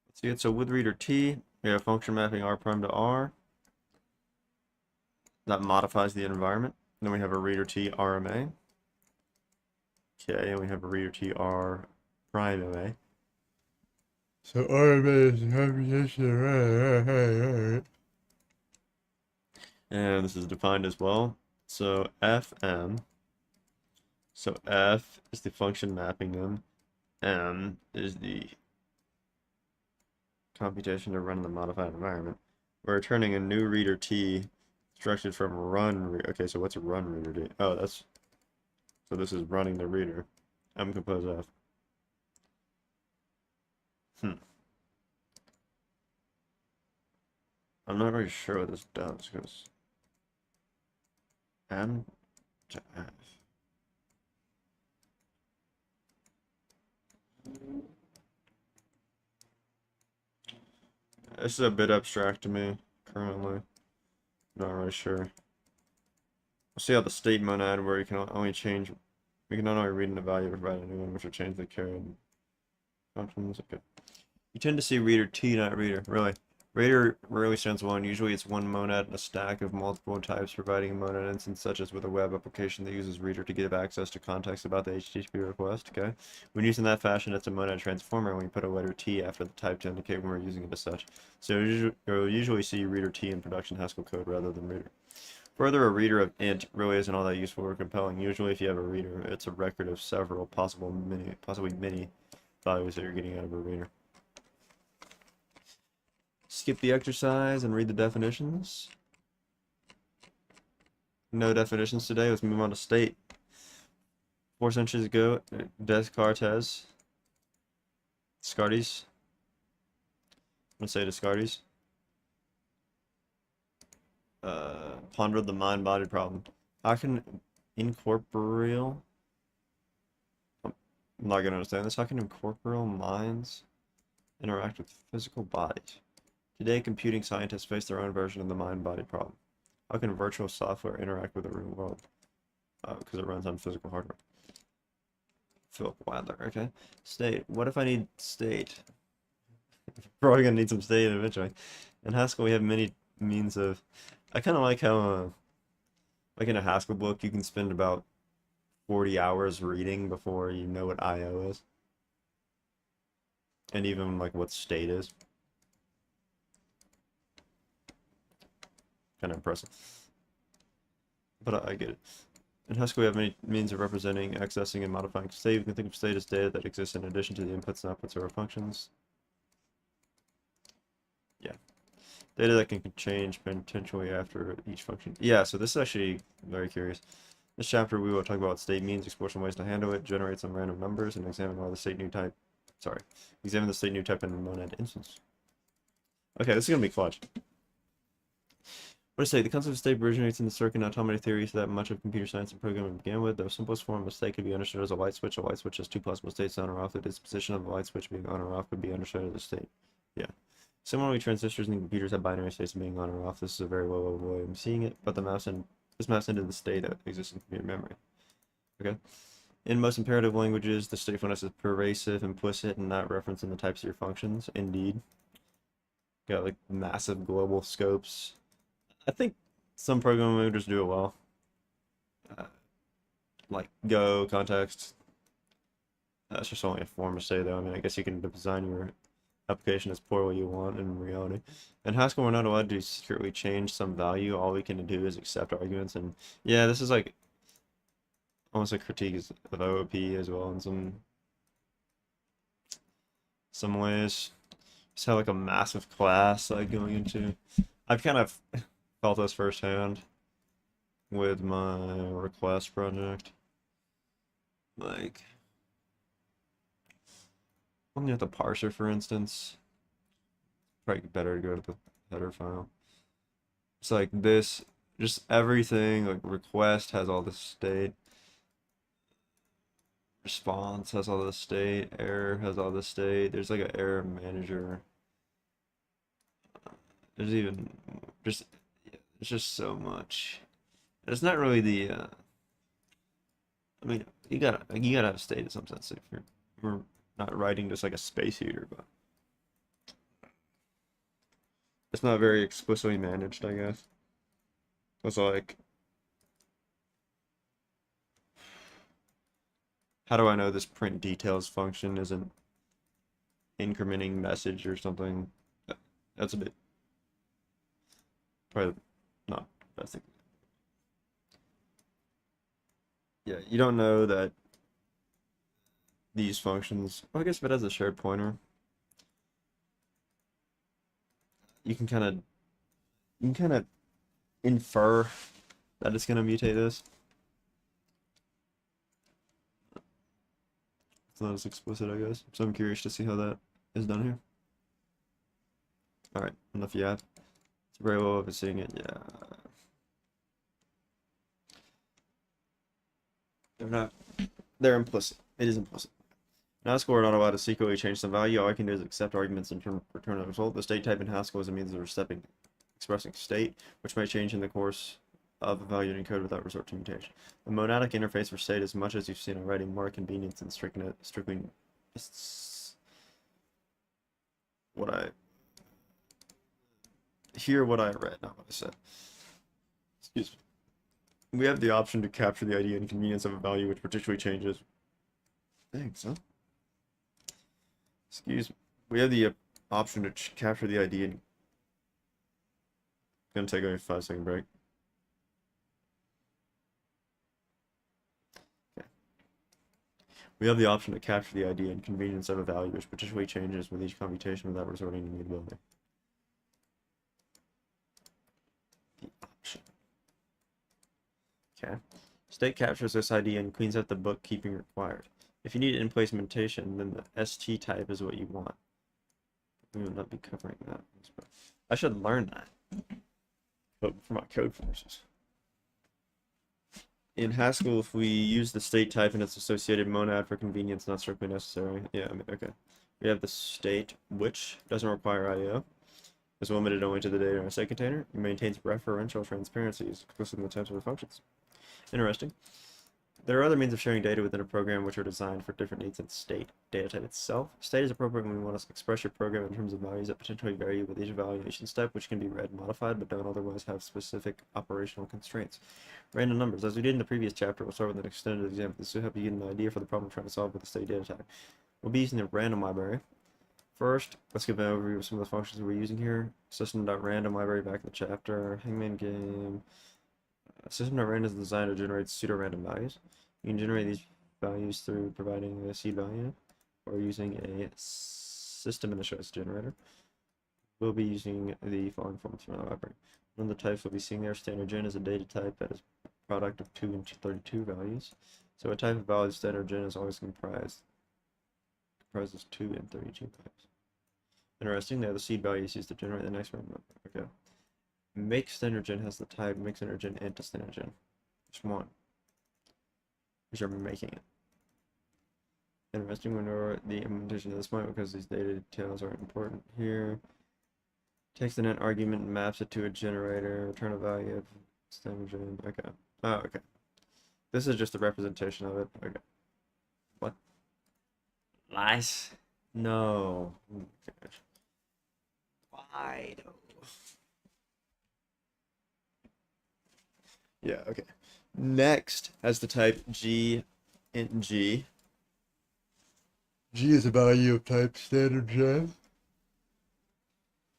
Let's see it. So with reader T, we have function mapping R prime to R. That modifies the environment. Then we have a reader T RMA. Okay, and we have a reader T R prime MA. So RMA is the computation. And this is defined as well. So FM. So F is the function mapping them. M is the computation to run in the modified environment. We're returning a new reader T structured from run. Okay, so what's a run reader T? Oh, that's. So this is running the reader. M compose F. I'm not really sure what this does because M to F. This is a bit abstract to me currently. Not really sure. We'll see how the state monad where you can only change. We can not only read in the value but provide a new one, which will change the carried functions. Okay. You tend to see reader T, not reader. Really. Reader rarely stands alone. Usually it's one monad in a stack of multiple types, providing a monad instance, such as with a web application that uses reader to give access to context about the HTTP request. Okay. When used in that fashion, it's a monad transformer, and we put a letter T after the type to indicate when we're using it as such. So you'll usually see reader T in production Haskell code rather than reader. Further, a reader of int really isn't all that useful or compelling. Usually, if you have a reader, it's a record of several possibly many values that you're getting out of a reader. Skip the exercise and read the definitions. No definitions today. Let's move on to state. 4 centuries ago, Descartes. I'm gonna say Descartes. Pondered the mind-body problem. How can incorporeal? I'm not gonna understand this. How can incorporeal minds interact with physical bodies? Today, computing scientists face their own version of the mind-body problem. How can virtual software interact with the real world? Because it runs on physical hardware. Philip Wadler, okay. State. What if I need state? Probably gonna need some state eventually. In Haskell, we have many means of. I kind of like how, like in a Haskell book, you can spend about 40 hours reading before you know what I/O is, and even like what state is. Kind of impressive. But I get it. In Haskell, we have many means of representing, accessing, and modifying state. We can think of state as data that exists in addition to the inputs and outputs of our functions. Yeah. Data that can change potentially after each function. Yeah, so this is actually very curious. This chapter, we will talk about what state means, explore some ways to handle it, generate some random numbers, and examine why the state new type. Examine the state new type in a monad instance. Okay, this is going to be clutch. What to say? The concept of state originates in the circuit automaton theory that much of computer science and programming began with. The simplest form of state could be understood as a light switch. A light switch has two possible states, on or off. The disposition of the light switch being on or off could be understood as a state. Yeah. Similarly, transistors in computers have binary states being on or off. This is a very low way of seeing it, but this maps into the state that exists in computer memory. Okay. In most imperative languages, the statefulness is pervasive, implicit, and not referenced in the types of your functions. Indeed. Got like massive global scopes. I think some programming languages do it well. Like Go, context. That's just only a form of state though. I mean, I guess you can design your application as poorly you want in reality. In Haskell, we're not allowed to secretly change some value. All we can do is accept arguments. And yeah, this is like almost a critique of OOP as well in some ways. Just have like a massive class like going into. I've kind of felt this firsthand with my request project. Like, looking at the parser, for instance, probably better to go to the header file. It's like this, just everything, like request has all the state, response has all the state, error has all the state, there's like an error manager. There's even, just, it's just so much. It's not really the, I mean, you gotta have state in some sense if we're not writing just like a space heater, but it's not very explicitly managed, I guess. It's like, how do I know this print details function isn't incrementing message or something? That's a bit probably not the best thing. Yeah, you don't know that these functions. Well, I guess if it has a shared pointer, you can kind of infer that it's going to mutate this. It's not as explicit, I guess. So I'm curious to see how that is done here. All right, enough yap. It's very well over seeing it. Yeah. They're not. They're implicit. It is implicit. In Haskell, we're not allowed to secretly change some value. All I can do is accept arguments and return a result. The state type in Haskell is a means of expressing state, which may change in the course of a value in code without resort to mutation. The monadic interface for state, as much as you've seen already, more convenience and strictly what I read, not what I said. Excuse me. We have the option to capture the ID and convenience of a value which particularly changes. Thanks, huh? Excuse me. We have the option to capture the ID and gonna take a 5-second break. Okay. We have the option to capture the ID and convenience of a value which particularly changes with each computation without resorting to mutability. The option. Okay. State captures this ID and cleans up the bookkeeping required. If you need in-place mutation, then the ST type is what you want. We will not be covering that. I should learn that for my code forces. In Haskell, if we use the state type and its associated monad for convenience, not strictly necessary. Yeah, I mean, okay. We have the state, which doesn't require IO. Is limited only to the data in a state container. It maintains referential transparencies explicit in the types of the functions. Interesting. There are other means of sharing data within a program which are designed for different needs than state. Data type itself. State is appropriate when we want to express your program in terms of values that potentially vary with each evaluation step, which can be read and modified, but don't otherwise have specific operational constraints. Random numbers. As we did in the previous chapter, we'll start with an extended example. This will help you get an idea for the problem we're trying to solve with the state data type. We'll be using the random library. First, let's give an overview of some of the functions we're using here. System.random library back in the chapter. Hangman game. System.random is designed to generate pseudo-random values. You can generate these values through providing a seed value or using a system initialized generator. We'll be using the following forms from our library. One of the types we'll be seeing there, standard gen, is a data type that is a product of 2 and 32 values. So a type of value standard gen is always comprises 2 and 32 types. Interesting, now the seed values used to generate the next random number. Okay. Make standard gen has the type make standard gen and to standard gen. Just one. Because you're making it. Interesting when we're the implementation at this point because these data details are important here. Takes the net argument and maps it to a generator, return a value of standard gen. Okay. Oh, okay. This is just a representation of it. Okay. What? Lies? No. Oh my gosh. Why though? Yeah, okay. Next has the type G int G. G is a value of type standard gen.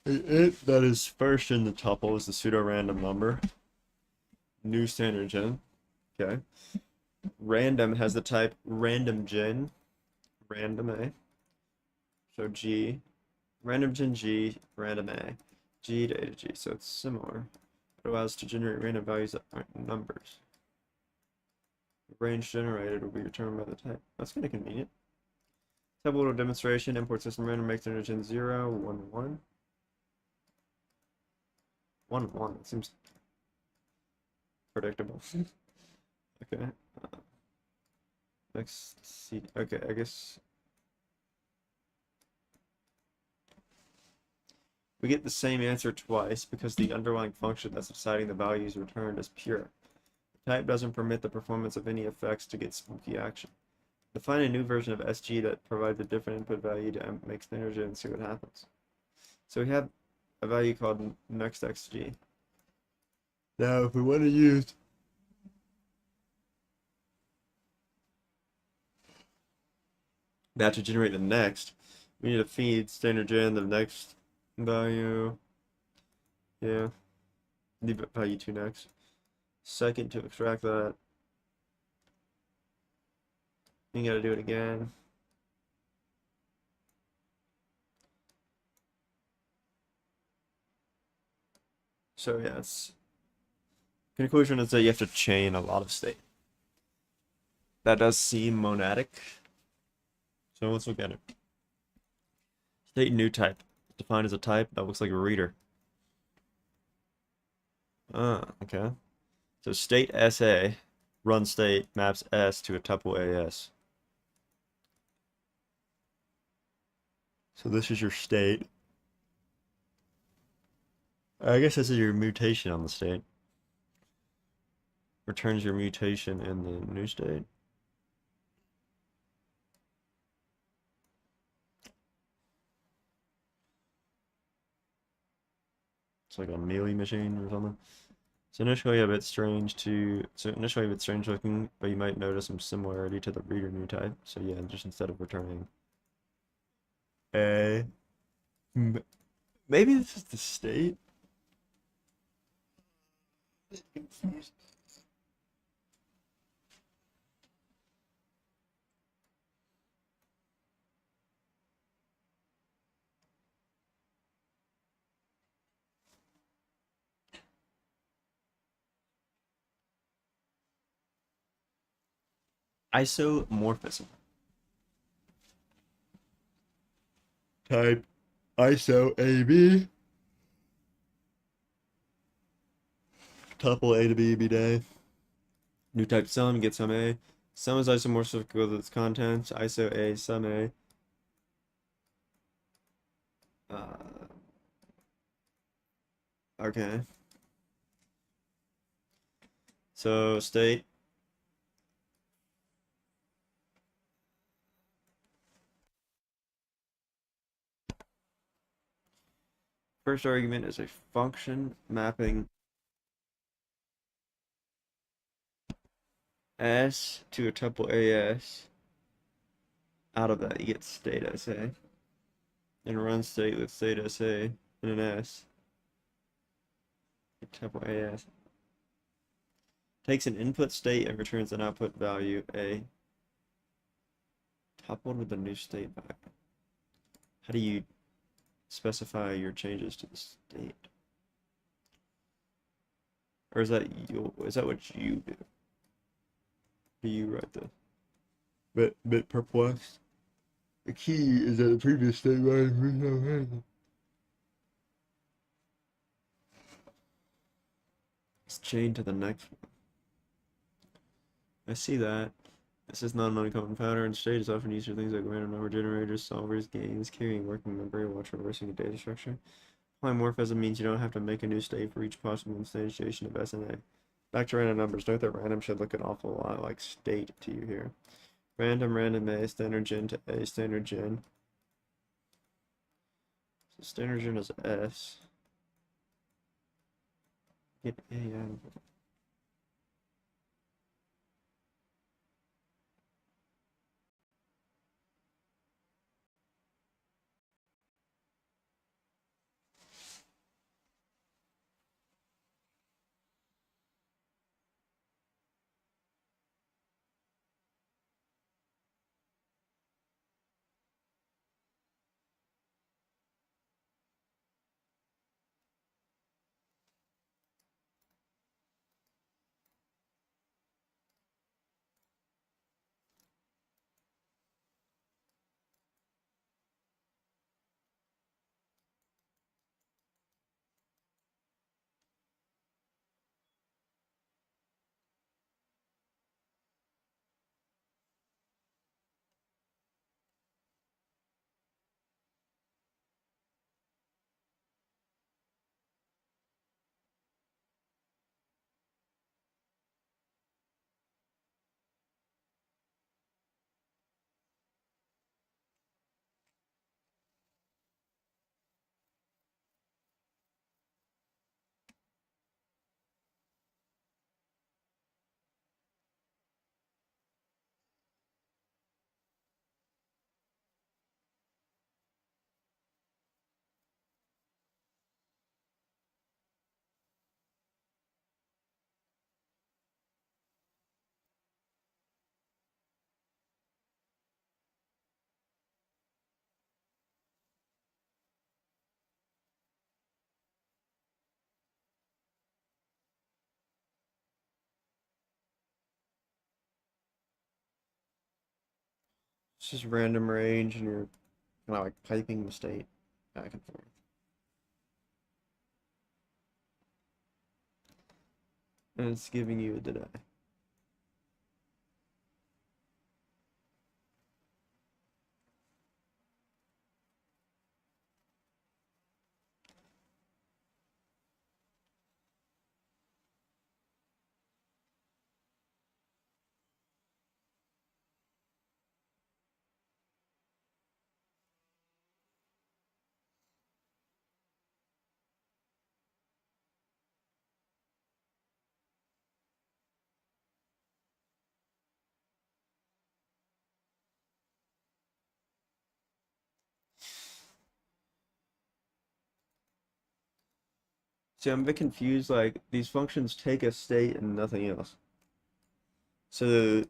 The int that is first in the tuple is the pseudo-random number. New standard gen. Okay. Random has the type random gen. Random A. So G. Random gen G. Random A. G to A to G. So it's similar. It allows to generate random values that aren't numbers. The range generated will be determined by the type. That's kind of convenient. Have a little demonstration. Import system random makes standard gen 0, 1, 1. 1, 1. It seems predictable. Okay. Let's see. Okay, I guess we get the same answer twice because the underlying function that's deciding the value is returned is pure. Type doesn't permit the performance of any effects to get spooky action. Define a new version of SG that provides a different input value to make standard and see what happens. So we have a value called nextXG. Now, if we want to use that to generate the next, we need to feed standard gen the next value. Yeah, leave value 2 next. Second, to extract that, you gotta do it again. So yeah, it's conclusion is that you have to chain a lot of state. That does seem monadic. So let's look at it. State new type. Defined as a type that looks like a reader. Okay. So state SA, run state, maps S to a tuple AS. So this is your state. I guess this is your mutation on the state. Returns your mutation in the new state. It's like a melee machine or something. So initially a bit strange looking, but you might notice some similarity to the reader new type. So yeah, just instead of returning a, maybe this is the state. Isomorphism. Type iso AB. Tuple A to B day. New type sum, get sum A. Sum is isomorphic with its contents. ISO A, sum A. Okay. So state. First argument is a function mapping S to a tuple AS. Out of that, you get state SA. And run state with state SA and an S. Tuple AS. Takes an input state and returns an output value A. Tupled with the new state value. How do you specify your changes to the state? Or is that you? Is that what you do? Do you write the bit perplexed? The key is that the previous state value. It's chained to the next one. I see that. This is not an uncommon pattern. State is often used for things like random number generators, solvers, games, carrying working memory, while traversing a data structure. Polymorphism means you don't have to make a new state for each possible instantiation of S and A. Back to random numbers. Note that random should look an awful lot like state to you here. Random A, standard gen to A, standard gen. So standard gen is S. Get A out of it. It's just random range, and you're kind of like piping the state back and forth. And it's giving you a deny. See, I'm a bit confused. Like, these functions take a state and nothing else. So,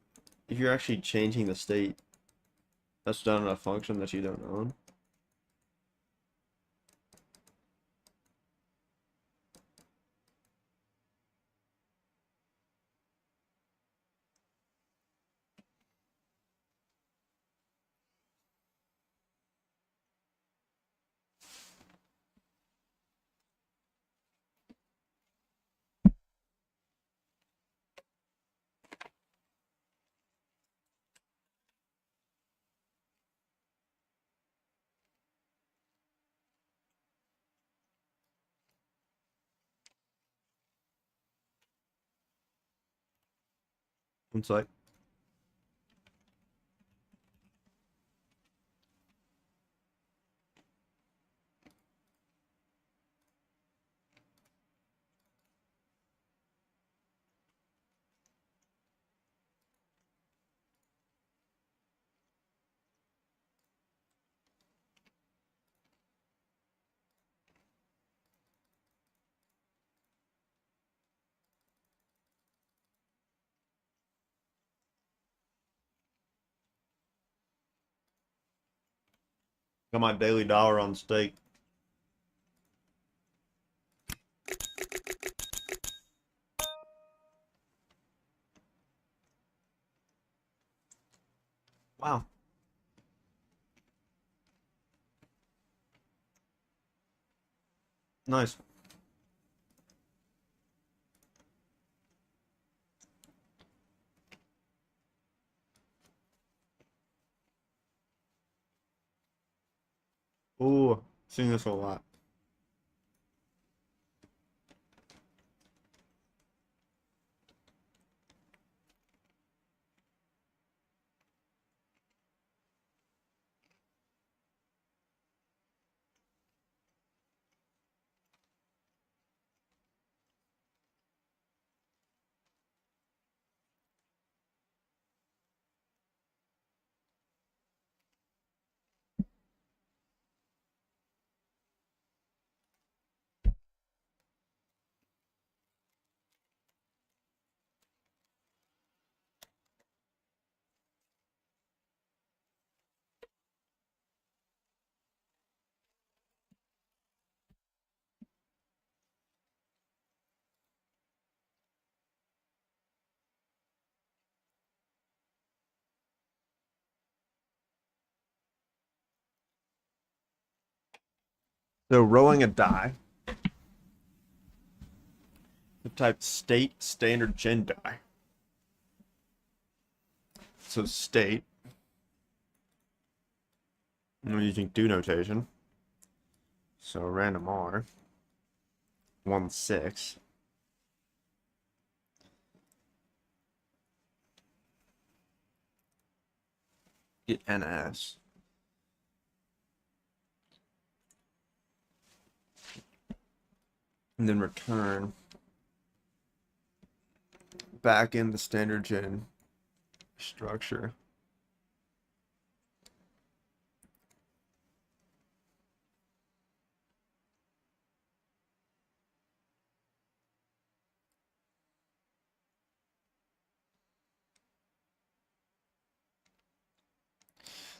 if you're actually changing the state, that's done in a function that you don't own. It's like, got my daily dollar on stake. Wow. Nice. Ooh, seeing this a lot. So rolling a die, the type state standard gen die. So state, I'm using do notation. So random R, 1, 6. Get NS. And then return back in the standard gen structure.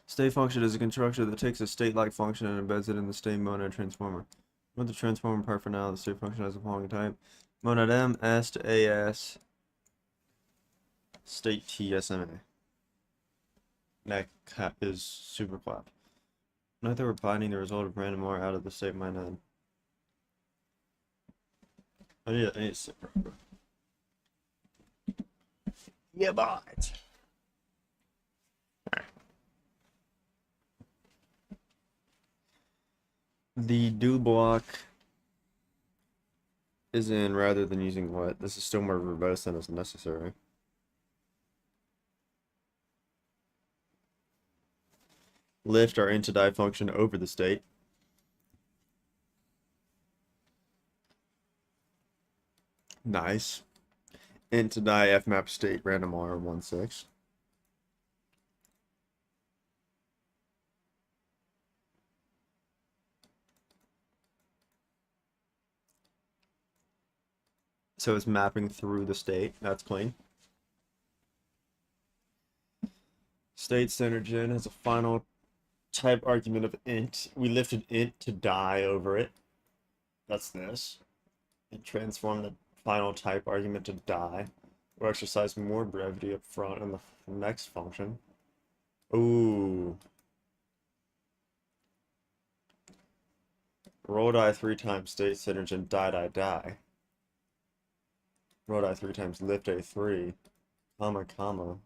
State function is a constructor that takes a state-like function and embeds it in the state monad transformer. With the transformer part for now, the state function has the following type: monad M, S to AS, state T, SMA. is super clap. Not that we're finding the result of random or out of the state of my node. I need to sit bro. Yeah, but the do block is in rather than using what. This is still more verbose than is necessary. Lift our int to die function over the state. Nice. Int to die fmap state random r16. So it's mapping through the state. That's clean. State standard gen has a final type argument of int. We lifted int to die over it. That's this. And transform the final type argument to die. We'll exercise more brevity up front in the next function. Ooh. Roll die 3 times state standard gen die die die. Roll die 3 times lift a3, comma, comma.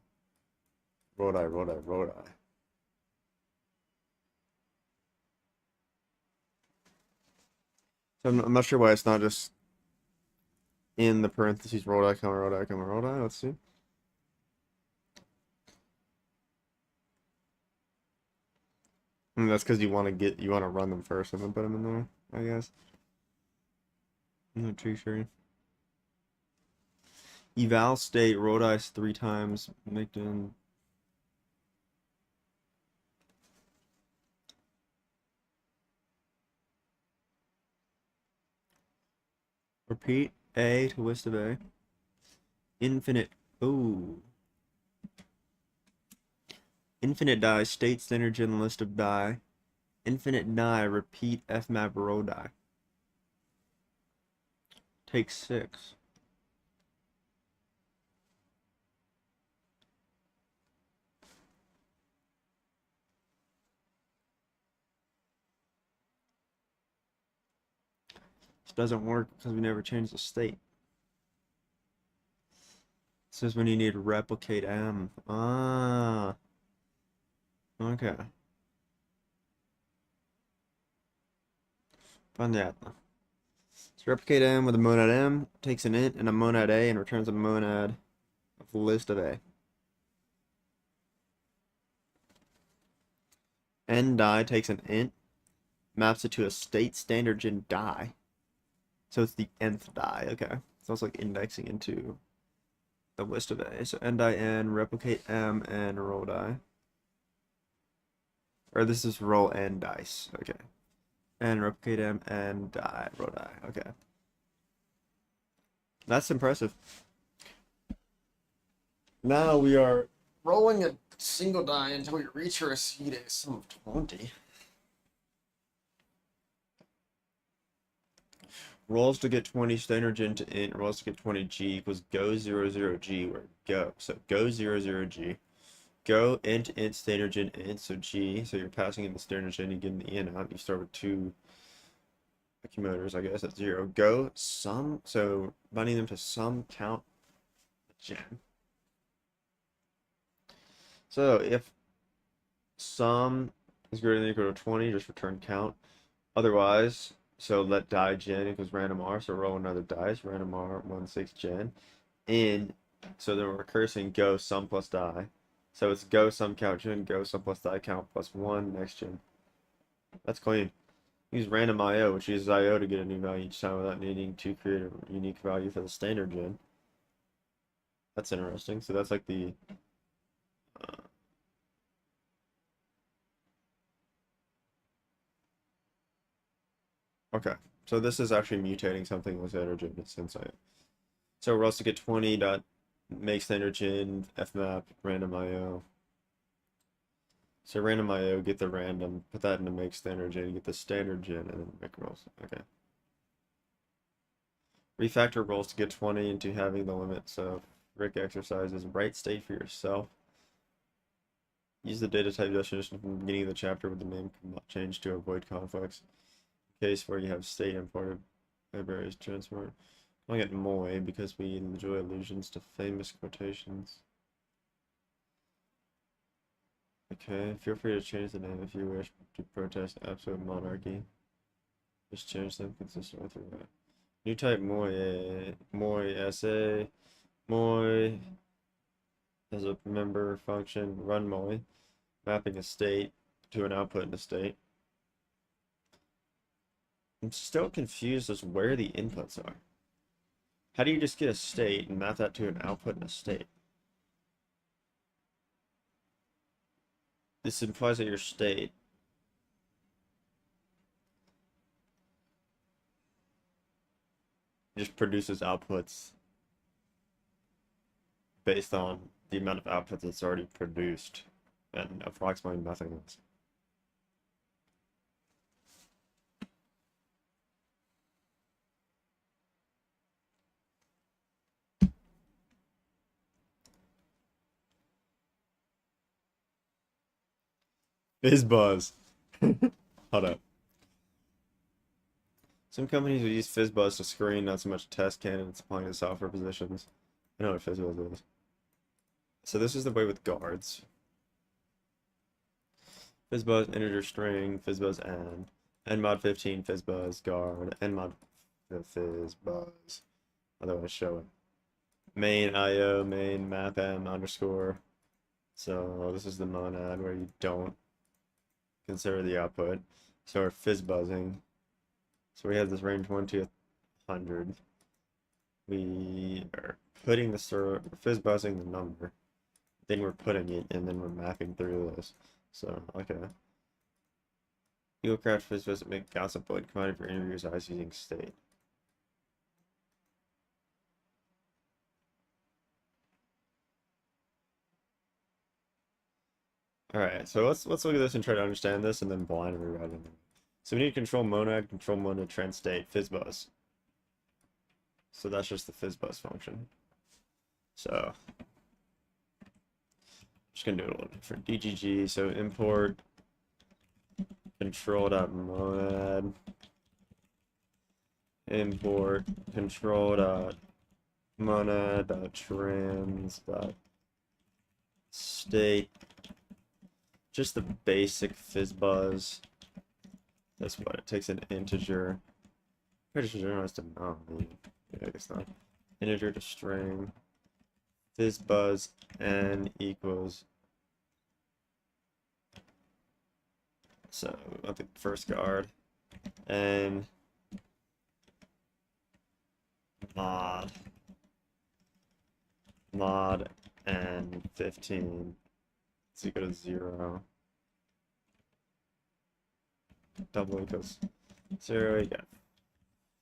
Roll die, roll die, roll die. So I'm not sure why it's not just in the parentheses roll die, comma, roll die, comma, roll die. Let's see. And that's because you want to run them first and then put them in there, I guess. I'm not too sure. Eval state roll dice 3 times, make them. Repeat A to list of A. Infinite. Ooh. Infinite die state standard gen list of die. Infinite die repeat fmap row die. Take 6. This doesn't work because we never changed the state. This is when you need to replicate M. Ah. Okay. Понятно. So replicate M with a monad M, takes an int and a monad A and returns a monad of list of A. N die takes an int, maps it to a state standard gen die. So it's the nth die, okay. So it's like indexing into the list of A. So n die n, replicate M, and roll die. Or this is roll n dice, okay. And replicate M, and die, roll die, okay. That's impressive. Now we are rolling a single die until we reach or exceed a sum of 20. Rolls to get 20 standard gen to int, rolls to get 20 g equals go 00g, where go. So go 00g. Go int standard gen int, so g, so you're passing in the standard gen, you get the in out, you start with 2 accumulators, I guess, at 0. Go sum, so binding them to sum count gen. So if sum is greater than or equal to 20, just return count. Otherwise, so let die gen equals random r, so roll another dice, random r 16 gen. In, so then we're recursing go sum plus die. So it's go sum count gen, go sum plus die count plus 1 next gen. That's clean. Use random IO, which uses IO to get a new value each time without needing to create a unique value for the standard gen. That's interesting. So that's like the okay. So this is actually mutating something with standard gen since I. So we're also get 20 dot make standard gen fmap random IO. So random IO, get the random, put that into make standard gen, get the standard gen, and then make rolls. Okay. Refactor rolls to get 20 into having the limit. So Rick exercises right state for yourself. Use the data type definition from the beginning of the chapter with the name change to avoid conflicts. Case where you have state imported by various transport. I'll get Moy because we enjoy allusions to famous quotations. Okay, feel free to change the name if you wish to protest absolute monarchy. Just change them consistent with your new type Moy Moy SA Moy as a member function run Moy, mapping a state to an output in a state. I'm still confused as where the inputs are. How do you just get a state and map that to an output in a state? This implies that your state just produces outputs based on the amount of outputs it's already produced and approximately nothing else. Fizz buzz. Hold up. Some companies will use FizzBuzz to screen, not so much test candidates applying to software positions. I know what FizzBuzz is. So this is the way with guards. FizzBuzz integer string, FizzBuzz mod 15 FizzBuzz guard, mod FizzBuzz. Otherwise show it. Main IO, main map m underscore. So this is the monad where you don't consider the output. So we're FizzBuzzing. So we have this range 1 to 100. We are putting the FizzBuzzing the number. Then we're putting it, and then we're mapping through this. So, okay. You will craft FizzBuzz and make gossip void commodity for interviews eyes using state. Alright, so let's look at this and try to understand this and then blind rewrite it. So we need control monad, trend state, FizzBuzz. So that's just the FizzBuzz function. So just gonna do it a little different. DGG, so import control.monad, import control.monad.trans.state. Just the basic FizzBuzz. That's what it takes an integer. Pretty sure it has to not. Yeah, I guess not. Integer to string. FizzBuzz n equals. So I think first guard and mod n 15 is equal to 0. Double equals 0. You got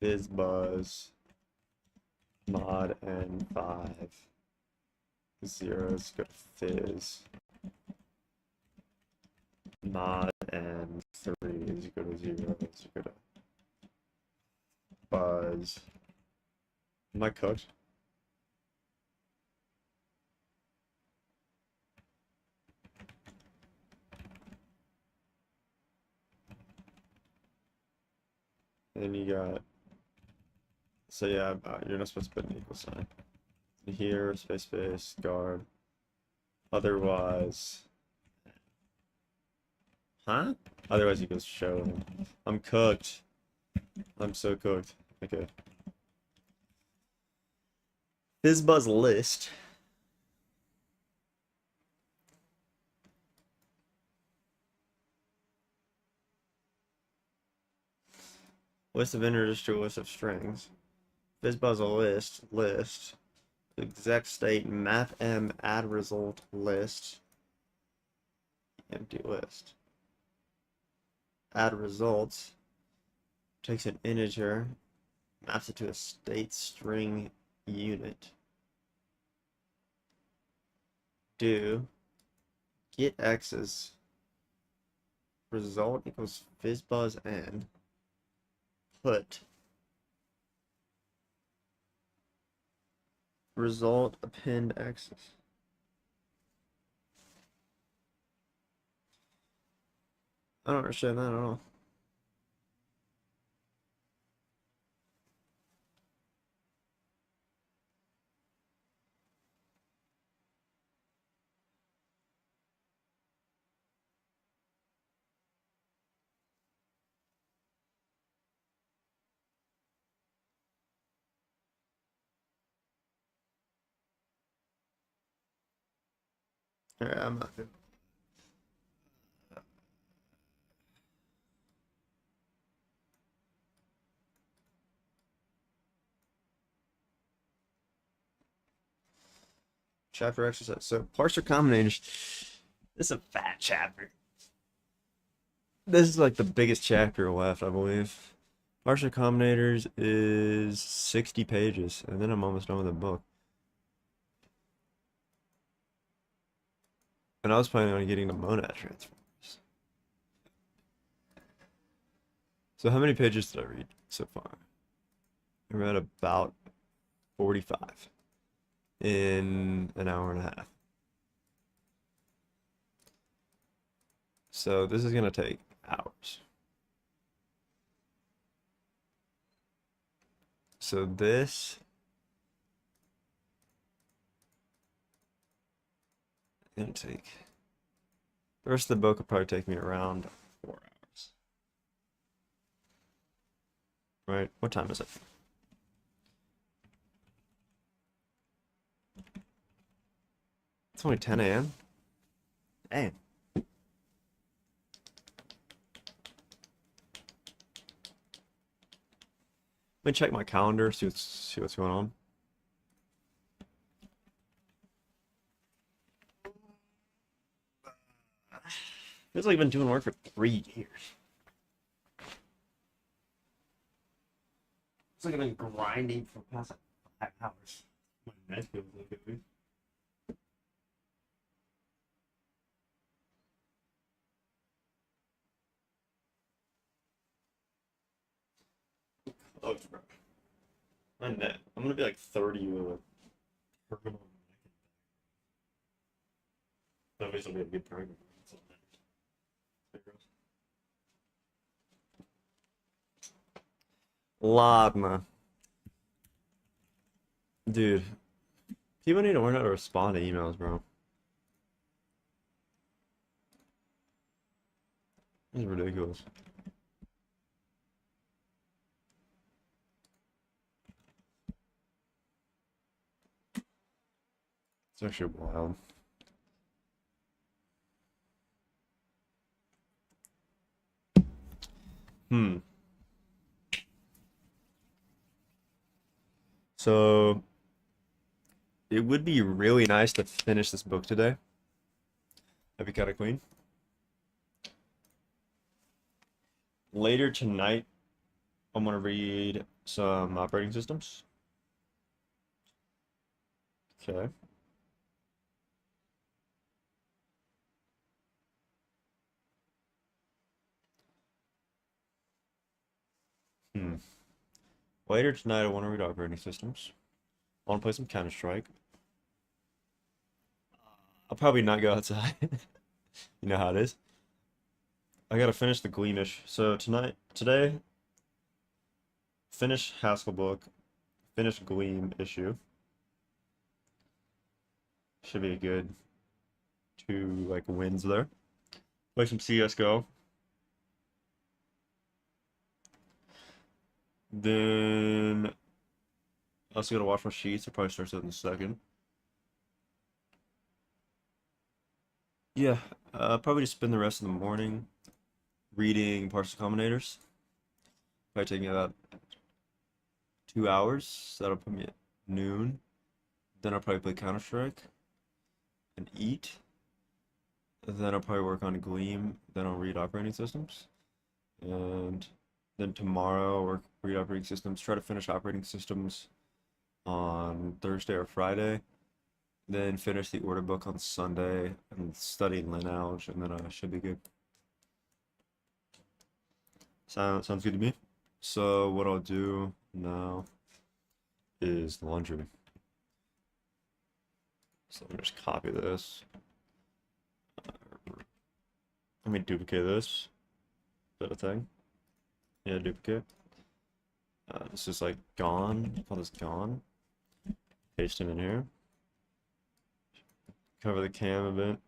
FizzBuzz mod n 5 0 is equal to fizz mod n 3 is equal to 0 is equal to buzz. Am I cooked? And you got, so yeah, you're not supposed to put an equal sign. Here, space, guard. Otherwise, huh? Otherwise equals show. I'm cooked. I'm so cooked. Okay. FizzBuzz list. List of integers to a list of strings. FizzBuzz list. Exec state map m add result list. Empty list. Add results. Takes an integer, maps it to a state string unit. Do get x's result equals FizzBuzz n. Put result append x's. I don't understand that at all. Yeah, I'm not. Chapter exercise. So parser combinators. This is a fat chapter. This is like the biggest chapter left, I believe. Parser combinators is 60 pages, and then I'm almost done with the book. And I was planning on getting the monad transforms. So how many pages did I read so far? I read about 45 in an hour and a half. So this is gonna take hours. So this is gonna take the rest of the book will probably take me around 4 hours. Right? What time is it? It's only 10 a.m. Damn. Let me check my calendar, see what's going on. Feels like I've been doing work for 3 years. It's like I've been grinding for past 5 hours. My neck feels like it, dude. Oh, bro. My neck. I'm gonna be like 30 with a terminal neck. Nobody's gonna be a good program. Ladma. Dude, people need to learn how to respond to emails, bro. This is ridiculous. It's actually wild. Hmm. So it would be really nice to finish this book today. That'd be kind of clean. Later tonight, I'm gonna read some operating systems. Okay. Hmm. Later tonight, I want to read operating systems. I want to play some Counter-Strike. I'll probably not go outside. You know how it is. I gotta finish the Gleamish. So today, finish Haskell book, finish Gleam issue. Should be a good 2 like wins there. Play some CS:GO. Then I also gotta wash my sheets. It probably starts out in a second. Yeah, probably just spend the rest of the morning reading parser combinators. Probably take me about 2 hours. So that'll put me at noon. Then I'll probably play Counter-Strike and eat. Then I'll probably work on Gleam. Then I'll read operating systems. And then tomorrow I'll read operating systems. Try to finish operating systems on Thursday or Friday. Then finish the order book on Sunday and study lineage, and then I should be good. Sounds good to me. So what I'll do now is laundry. So let me just copy this. Let me duplicate this. that a thing? Yeah, duplicate. This is like gone. Call this gone. Paste him in here. Cover the cam a bit.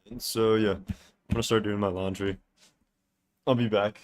And so yeah, I'm gonna start doing my laundry. I'll be back.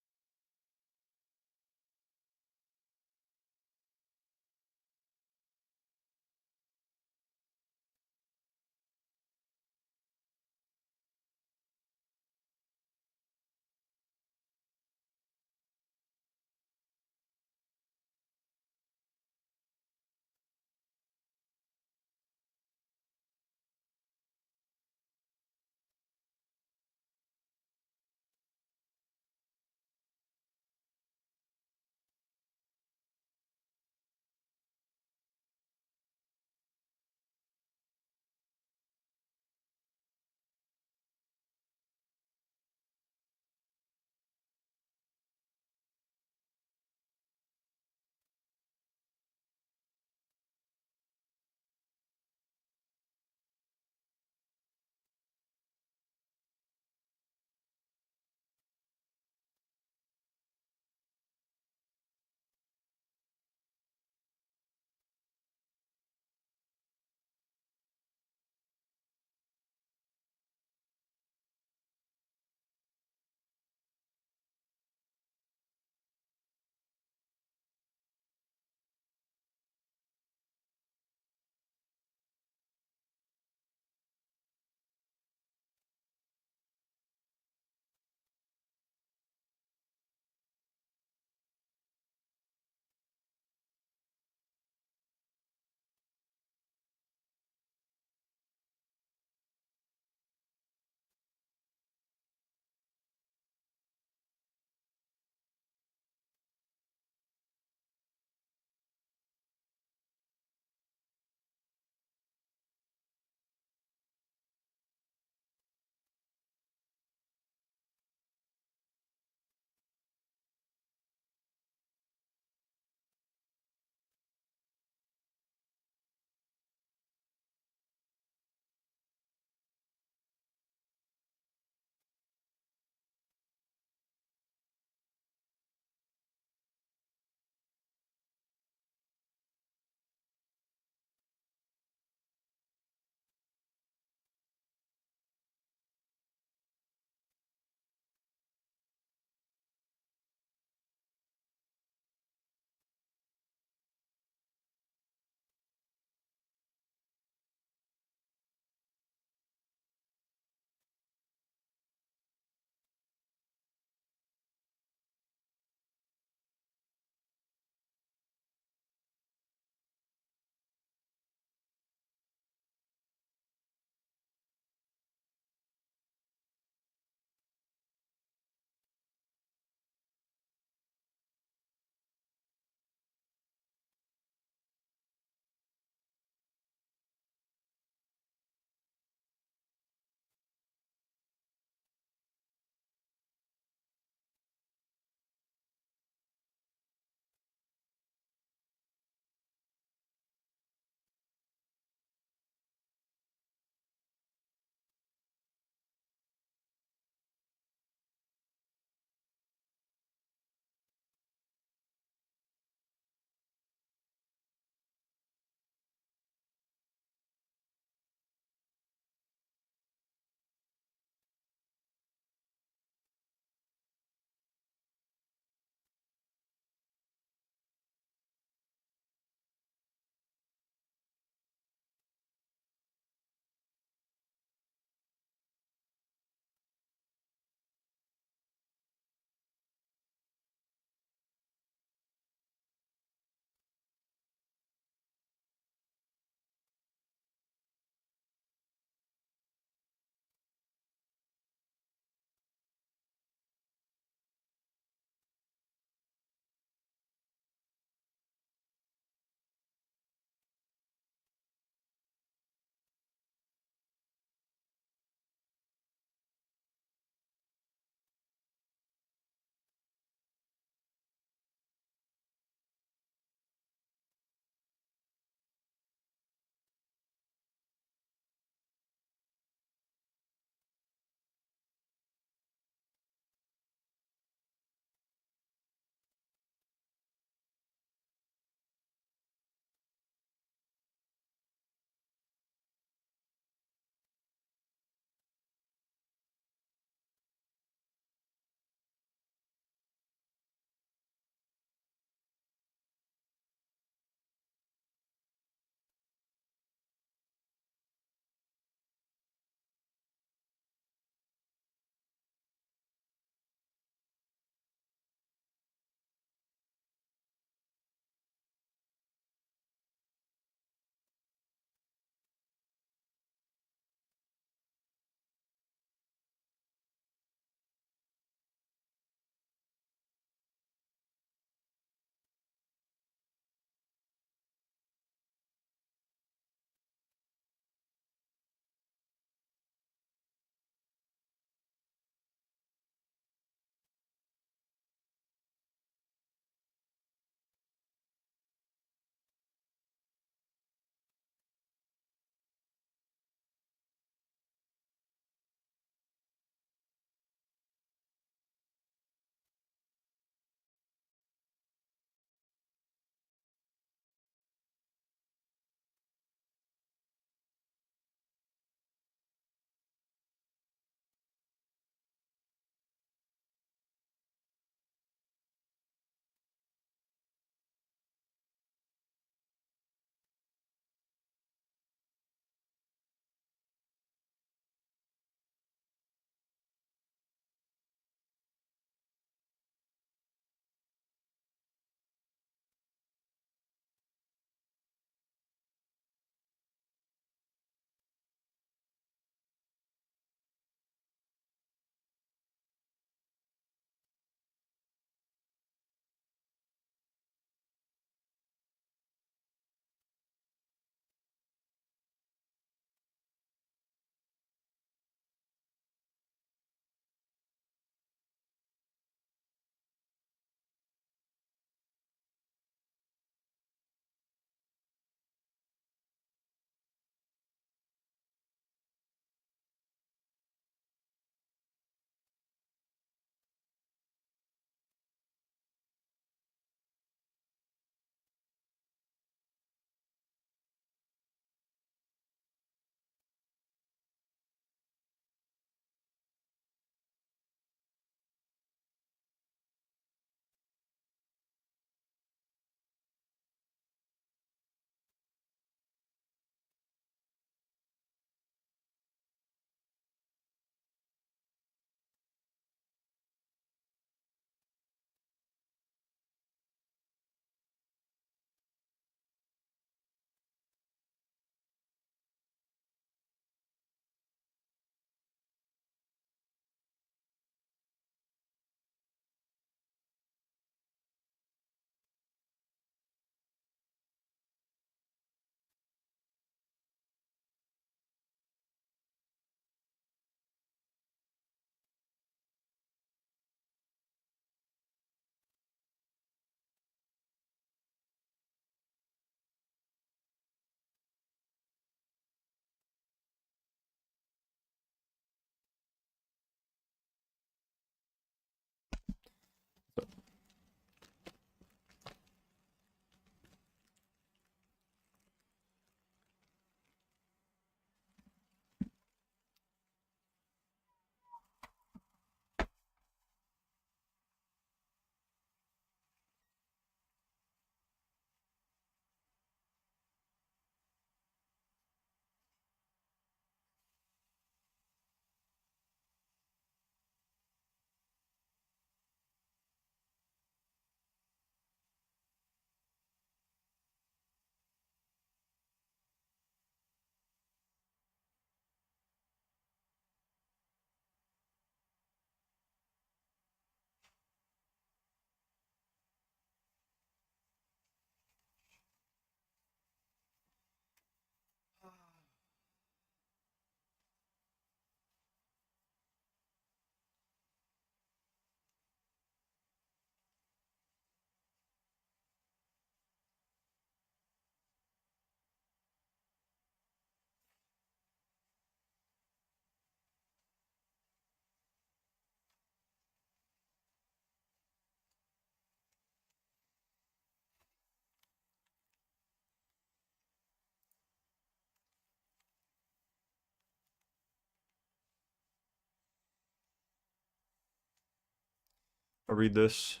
I'll read this,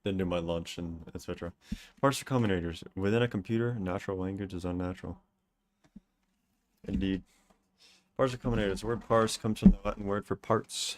then do my lunch and etc. Parser combinators. Within a computer, natural language is unnatural. Indeed. Parser combinators. The word parse comes from the Latin word for parts.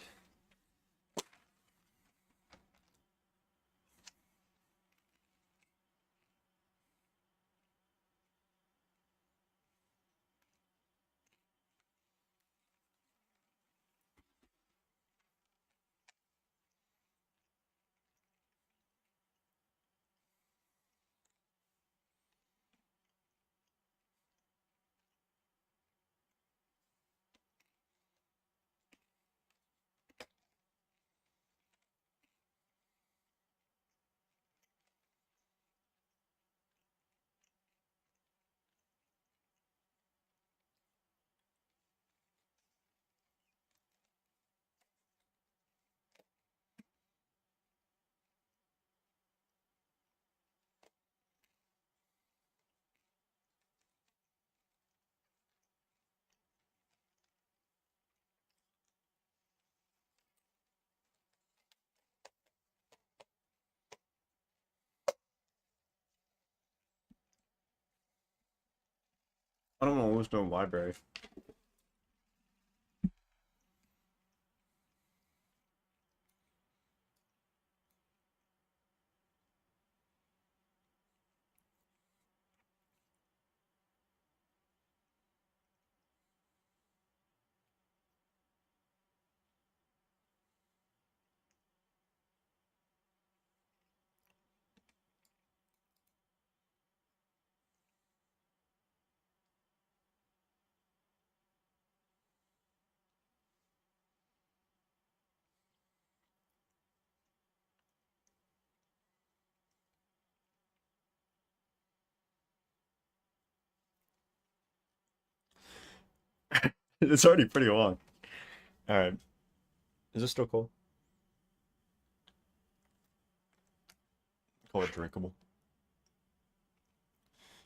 I don't know who's doing library. It's already pretty long. Alright. Is this still cold? Call it drinkable.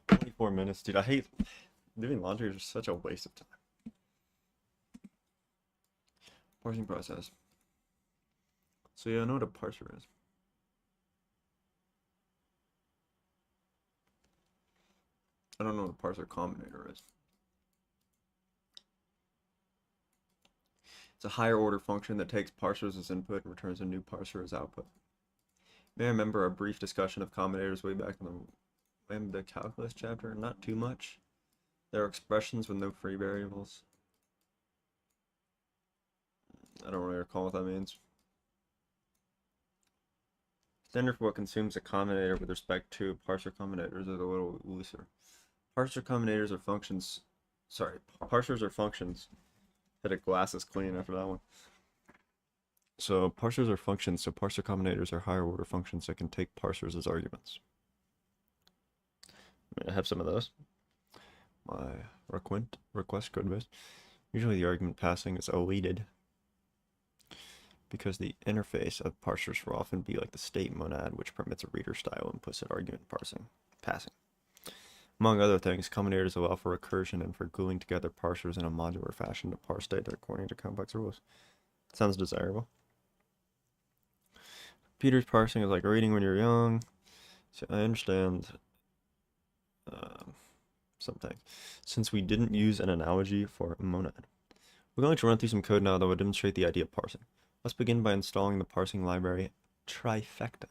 24 minutes. Dude, I hate doing laundry is just such a waste of time. Parsing process. So yeah, I know what a parser is. I don't know what a parser combinator is. It's a higher order function that takes parsers as input and returns a new parser as output. May I remember a brief discussion of combinators way back in the calculus chapter? Not too much. There are expressions with no free variables. I don't really recall what that means. Standard for what consumes a combinator with respect to parser combinators is a little looser. Parser combinators are functions. Sorry, parsers are functions. Had a glasses clean after that one. So parsers are functions, so parser combinators are higher order functions that can take parsers as arguments. I have some of those. My request code base. Usually the argument passing is awaited because the interface of parsers will often be like the state monad, which permits a reader style implicit argument passing. Among other things, combinators allow for recursion and for gluing together parsers in a modular fashion to parse data according to complex rules. Sounds desirable. Peter's parsing is like reading when you're young. So I understand something. Since we didn't use an analogy for a monad, we're going to run through some code now that will demonstrate the idea of parsing. Let's begin by installing the parsing library Trifecta.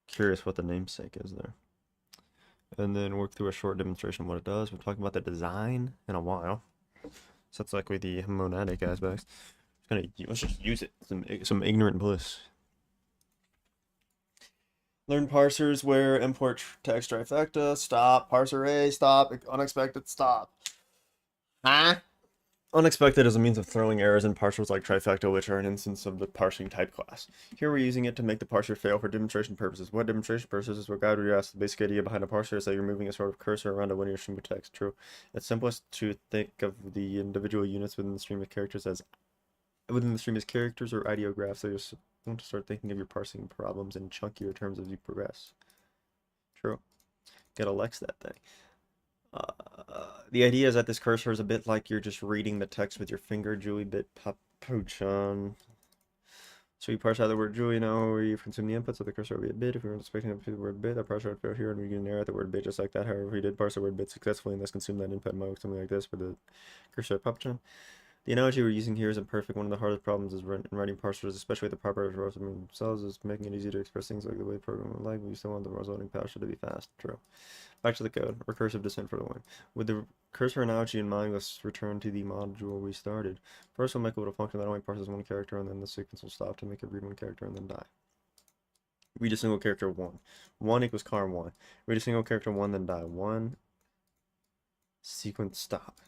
Curious what the namesake is there. And then work through a short demonstration of what it does. We're talking about the design in a while. So that's likely the monadic aspects. Let's just use it. Some ignorant bliss. Learn parsers where import text trifecta. Stop. Parser A. Stop. Unexpected. Stop. Huh? Unexpected is a means of throwing errors in parsers like trifecta, which are an instance of the parsing type class. Here we're using it to make the parser fail for demonstration purposes. What demonstration purposes is what guide we ask. The basic idea behind a parser is that you're moving a sort of cursor around a linear stream of text. True. It's simplest to think of the individual units within the stream of characters as characters or ideographs. So you just want to start thinking of your parsing problems in chunkier terms as you progress. True. Gotta Lex that thing. The idea is that this cursor is a bit like you're just reading the text with your finger, Julie bit Pooch on. So you parse out the word Julie now, where you consume the inputs of the cursor will be a bit. If we were expecting to see the word bit, that parser would fail here and we get an error at the word bit just like that. However, if we did parse the word bit successfully and thus consume that input mode, something like this with the cursor puppet. The analogy we're using here isn't perfect. One of the hardest problems is in writing parsers, especially the proper themselves, is making it easy to express things like the way the program would like. We still want the resulting parser to be fast. True. Back to the code. Recursive descent for the win. With the cursor analogy in mind, let's return to the module we started. First, we'll make a little function that only parses one character, and then the sequence will stop to make it read one character and then die. Read a single character 1. 1 equals car 1. Read a single character 1, then die. 1, sequence stop.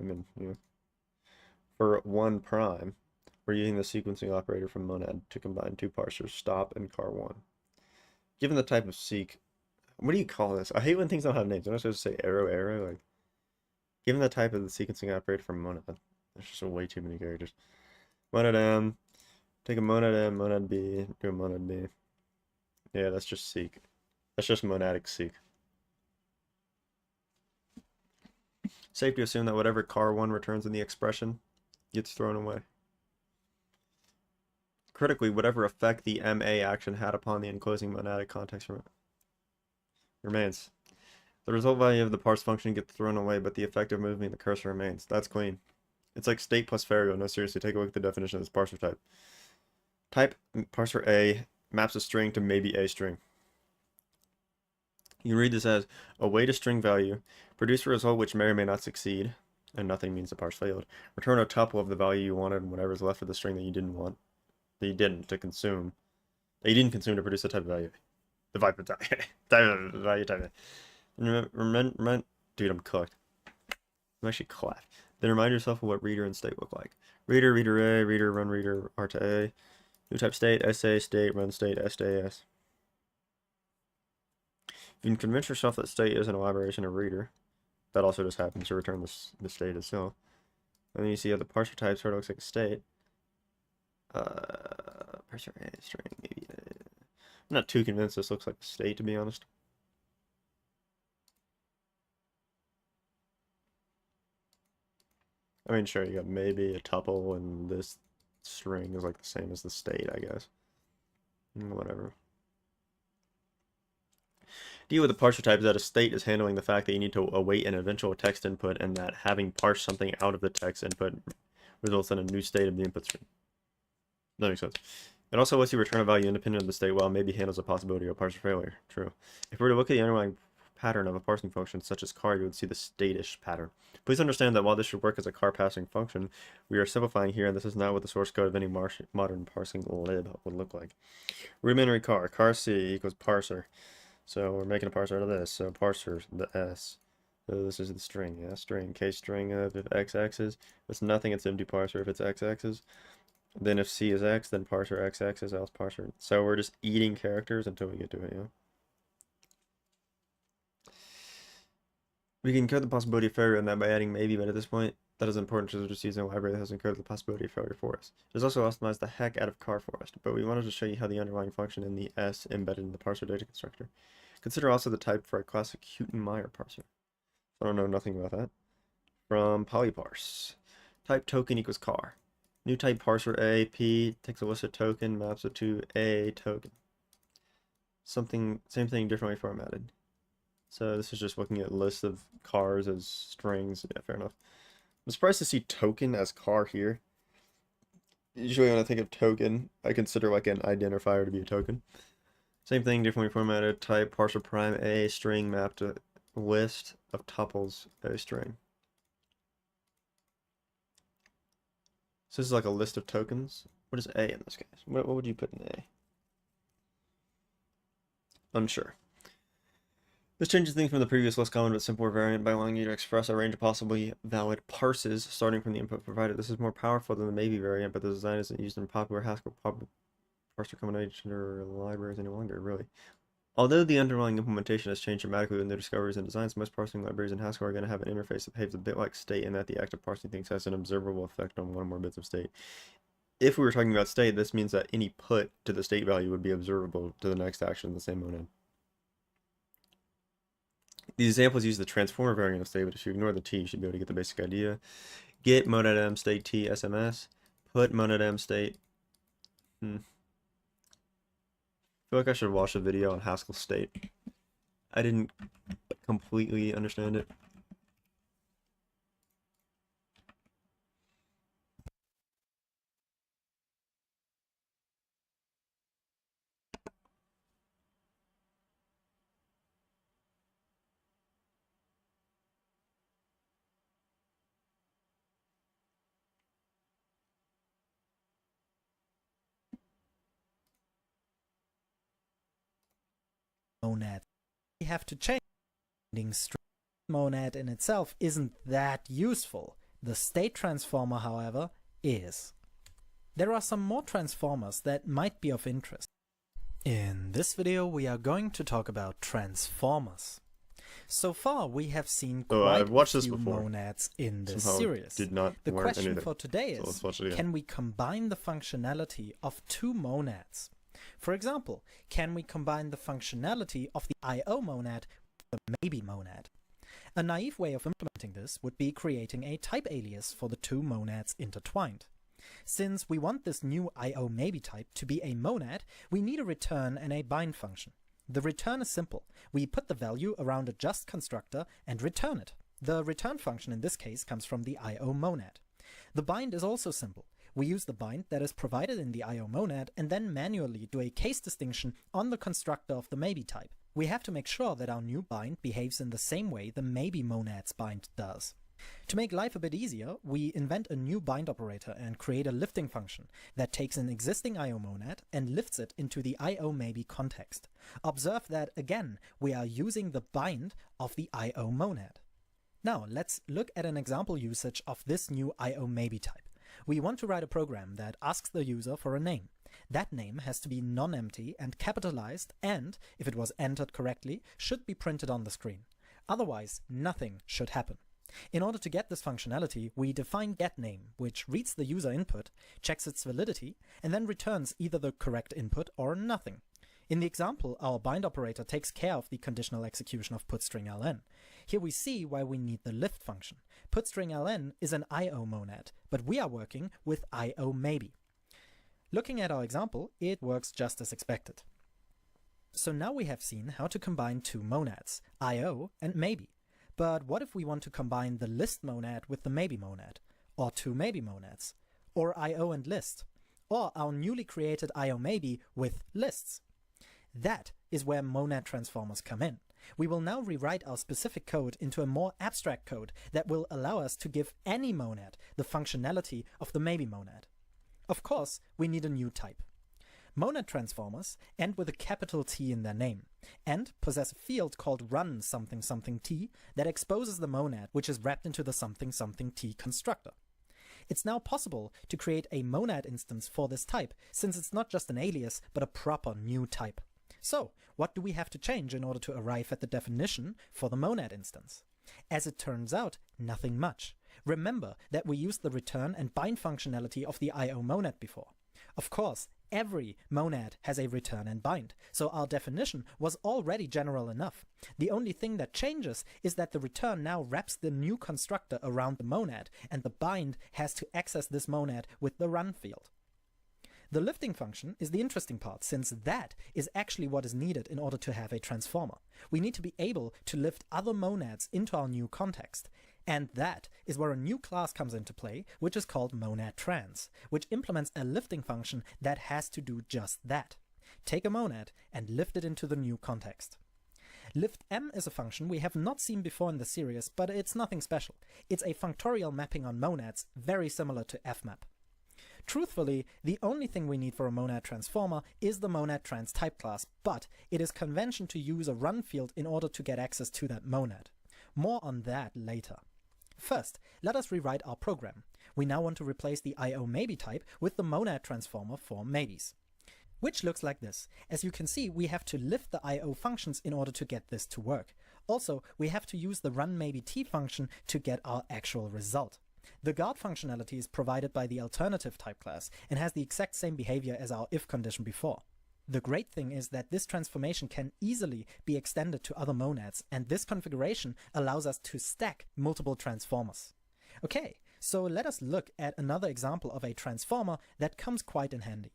I mean, for 1 prime, we're using the sequencing operator from monad to combine 2 parsers, stop and car 1. Given the type of seek, what do you call this? I hate when things don't have names. I'm not supposed to say arrow, like, given the type of the sequencing operator from monad, there's just way too many characters. Monad M, take a monad M, monad B, do a monad B. Yeah, that's just seek. That's just monadic seek. Safe to assume that whatever car 1 returns in the expression gets thrown away. Critically, whatever effect the MA action had upon the enclosing monadic context remains. The result value of the parse function gets thrown away, but the effect of moving the cursor remains. That's clean. It's like state plus variable. No, seriously, take a look at the definition of this parser type. Type parser A maps a string to maybe a string. You read this as await a string value, produce a result which may or may not succeed, and nothing means the parse failed. Return a tuple of the value you wanted and whatever is left of the string that you didn't want, that you didn't consume to produce the type of value. The value type. And dude, I'm cooked. I'm actually clapped. Then remind yourself of what reader and state look like. Reader, reader A, reader, run reader, R to A. New type state, SA, state, run state, S to AS. If you can convince yourself that state is an elaboration of reader, that also just happens to return the state itself. And then you see how the parser type sort of looks like a state. Parser A, string, maybe. I'm not too convinced this looks like a state, to be honest. I mean, sure, you got maybe a tuple, and this string is like the same as the state, I guess. Whatever. Deal with the parser type is that a state is handling the fact that you need to await an eventual text input, and that having parsed something out of the text input results in a new state of the input stream. That makes sense. It also lets you return a value independent of the state, while maybe handles the possibility of parser failure. True. If we were to look at the underlying pattern of a parsing function such as car, you would see the state-ish pattern. Please understand that while this should work as a car passing function, we are simplifying here, and this is not what the source code of any modern parsing lib would look like. Rudimentary car C equals parser. So we're making a parser out of this. So parser, the S. So this is the string, yeah, string. Case string of if XX is, if it's nothing, it's empty parser. If it's XX is, then if C is X, then parser XX is else parser. So we're just eating characters until we get to it, yeah. We can encode the possibility of failure in that by adding maybe, but at this point, that is important because we're just using a library that has encoded the possibility of failure for us. It has also optimized the heck out of car for us, but we wanted to show you how the underlying function in the S embedded in the parser data constructor. Consider also the type for a classic Houghton-Meyer parser. I don't know nothing about that. From polyparse. Type token equals car. New type parser A, P, takes a list of token, maps it to A token. Same thing differently formatted. So this is just looking at lists of cars as strings. Yeah, fair enough. I'm surprised to see token as car here. Usually when I think of token, I consider like an identifier to be a token. Same thing, differently formatted. Type parser prime A, string mapped to list of tuples A string. So this is like a list of tokens. What is A in this case? What would you put in A? Unsure. This changes things from the previous less common but simpler variant by allowing you to express a range of possibly valid parses starting from the input provided. This is more powerful than the maybe variant, but the design isn't used in popular Haskell parser combination or libraries any longer, really. Although the underlying implementation has changed dramatically with new discoveries and designs, most parsing libraries in Haskell are going to have an interface that behaves a bit like state, in that the act of parsing things has an observable effect on one or more bits of state. If we were talking about state, this means that any put to the state value would be observable to the next action in the same monad. These examples use the transformer variant of state, but if you ignore the T, you should be able to get the basic idea. get monad_m state t SMS, put monad_m state. I feel like I should watch a video on Haskell state. I didn't completely understand it. Monad. We have to change string. Monad in itself isn't that useful. The state transformer, however, is. There are some more transformers that might be of interest. In this video, we are going to talk about transformers. So far, we have seen quite I've watched a this few before. monads in this Somehow series. Did not The learn question anything. for today So is, let's watch it again. can we combine the functionality of two monads? For example, can we combine the functionality of the IO monad with the maybe monad? A naive way of implementing this would be creating a type alias for the two monads intertwined. Since we want this new IO maybe type to be a monad, we need a return and a bind function. The return is simple. We put the value around a just constructor and return it. The return function in this case comes from the IO monad. The bind is also simple. We use the bind that is provided in the IO monad and then manually do a case distinction on the constructor of the maybe type. We have to make sure that our new bind behaves in the same way the maybe monad's bind does. To make life a bit easier, we invent a new bind operator and create a lifting function that takes an existing IO monad and lifts it into the IO maybe context. Observe that again, we are using the bind of the IO monad. Now let's look at an example usage of this new IO maybe type. We want to write a program that asks the user for a name. That name has to be non-empty and capitalized and, if it was entered correctly, should be printed on the screen. Otherwise, nothing should happen. In order to get this functionality, we define getName, which reads the user input, checks its validity, and then returns either the correct input or nothing. In the example, our bind operator takes care of the conditional execution of putString_ln. Here we see why we need the lift function. PutString_ln is an IO monad, but we are working with IO maybe. Looking at our example, it works just as expected. So now we have seen how to combine two monads, IO and maybe. But what if we want to combine the list monad with the maybe monad, or two maybe monads, or IO and list, or our newly created IO maybe with lists? That is where monad transformers come in. We will now rewrite our specific code into a more abstract code that will allow us to give any monad the functionality of the maybe monad. Of course, we need a new type. Monad transformers end with a capital T in their name and possess a field called run something something t that exposes the monad which is wrapped into the something something t constructor. It's now possible to create a monad instance for this type, since it's not just an alias but a proper new type. So, what do we have to change in order to arrive at the definition for the monad instance? As it turns out, nothing much. Remember that we used the return and bind functionality of the IO monad before. Of course, every monad has a return and bind, so our definition was already general enough. The only thing that changes is that the return now wraps the new constructor around the monad, and the bind has to access this monad with the run field. The lifting function is the interesting part, since that is actually what is needed in order to have a transformer. We need to be able to lift other monads into our new context. And that is where a new class comes into play, which is called monadTrans, which implements a lifting function that has to do just that. Take a monad and lift it into the new context. LiftM is a function we have not seen before in the series, but it's nothing special. It's a functorial mapping on monads, very similar to fmap. Truthfully, the only thing we need for a monad transformer is the monadTrans type class, but it is convention to use a run field in order to get access to that monad. More on that later. First, let us rewrite our program. We now want to replace the IO maybe type with the monad transformer for maybes, which looks like this. As you can see, we have to lift the IO functions in order to get this to work. Also, we have to use the run maybe t function to get our actual result. The guard functionality is provided by the alternative type class and has the exact same behavior as our if condition before. The great thing is that this transformation can easily be extended to other monads, and this configuration allows us to stack multiple transformers. Okay, So let us look at another example of a transformer that comes quite in handy.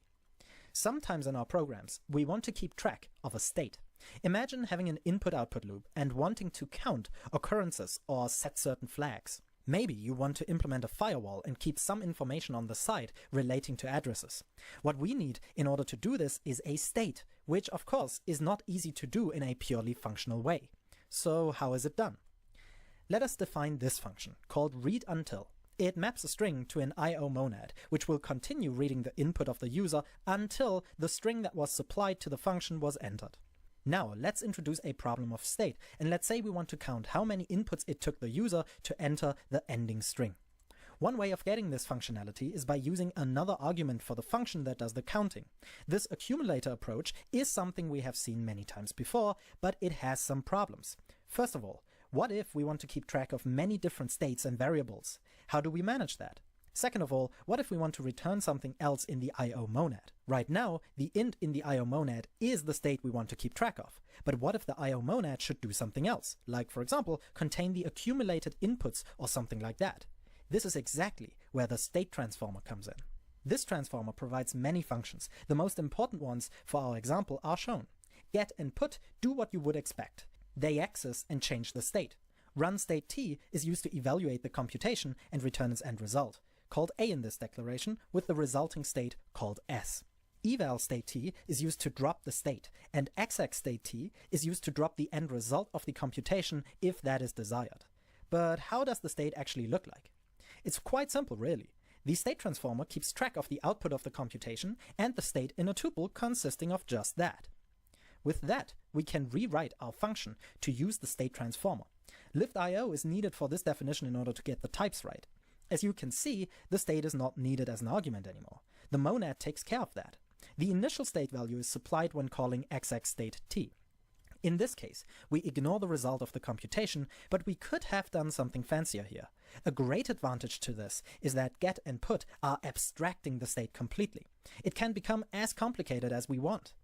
Sometimes in our programs, we want to keep track of a state. Imagine having an input-output loop and wanting to count occurrences or set certain flags. Maybe you want to implement a firewall and keep some information on the side relating to addresses. What we need in order to do this is a state, which of course is not easy to do in a purely functional way. So how is it done? Let us define this function, called readUntil. It maps a string to an I/O monad, which will continue reading the input of the user until the string that was supplied to the function was entered. Now let's introduce a problem of state, and let's say we want to count how many inputs it took the user to enter the ending string. One way of getting this functionality is by using another argument for the function that does the counting. This accumulator approach is something we have seen many times before, but it has some problems. First of all, what if we want to keep track of many different states and variables? How do we manage that? Second of all, what if we want to return something else in the I/O monad? Right now, the int in the I/O monad is the state we want to keep track of. But what if the I/O monad should do something else? Like, for example, contain the accumulated inputs or something like that. This is exactly where the state transformer comes in. This transformer provides many functions. The most important ones for our example are shown. Get and put do what you would expect. They access and change the state. Run state t is used to evaluate the computation and return its end result, called a in this declaration, with the resulting state called s. Eval state t is used to drop the state, and exec state t is used to drop the end result of the computation if that is desired. But how does the state actually look like? It's quite simple, really. The state transformer keeps track of the output of the computation and the state in a tuple consisting of just that. With that, we can rewrite our function to use the state transformer. Lift.io is needed for this definition in order to get the types right. As you can see, the state is not needed as an argument anymore. The monad takes care of that. The initial state value is supplied when calling exec state t. In this case, we ignore the result of the computation, but we could have done something fancier here. A great advantage to this is that get and put are abstracting the state completely. It can become as complicated as we want.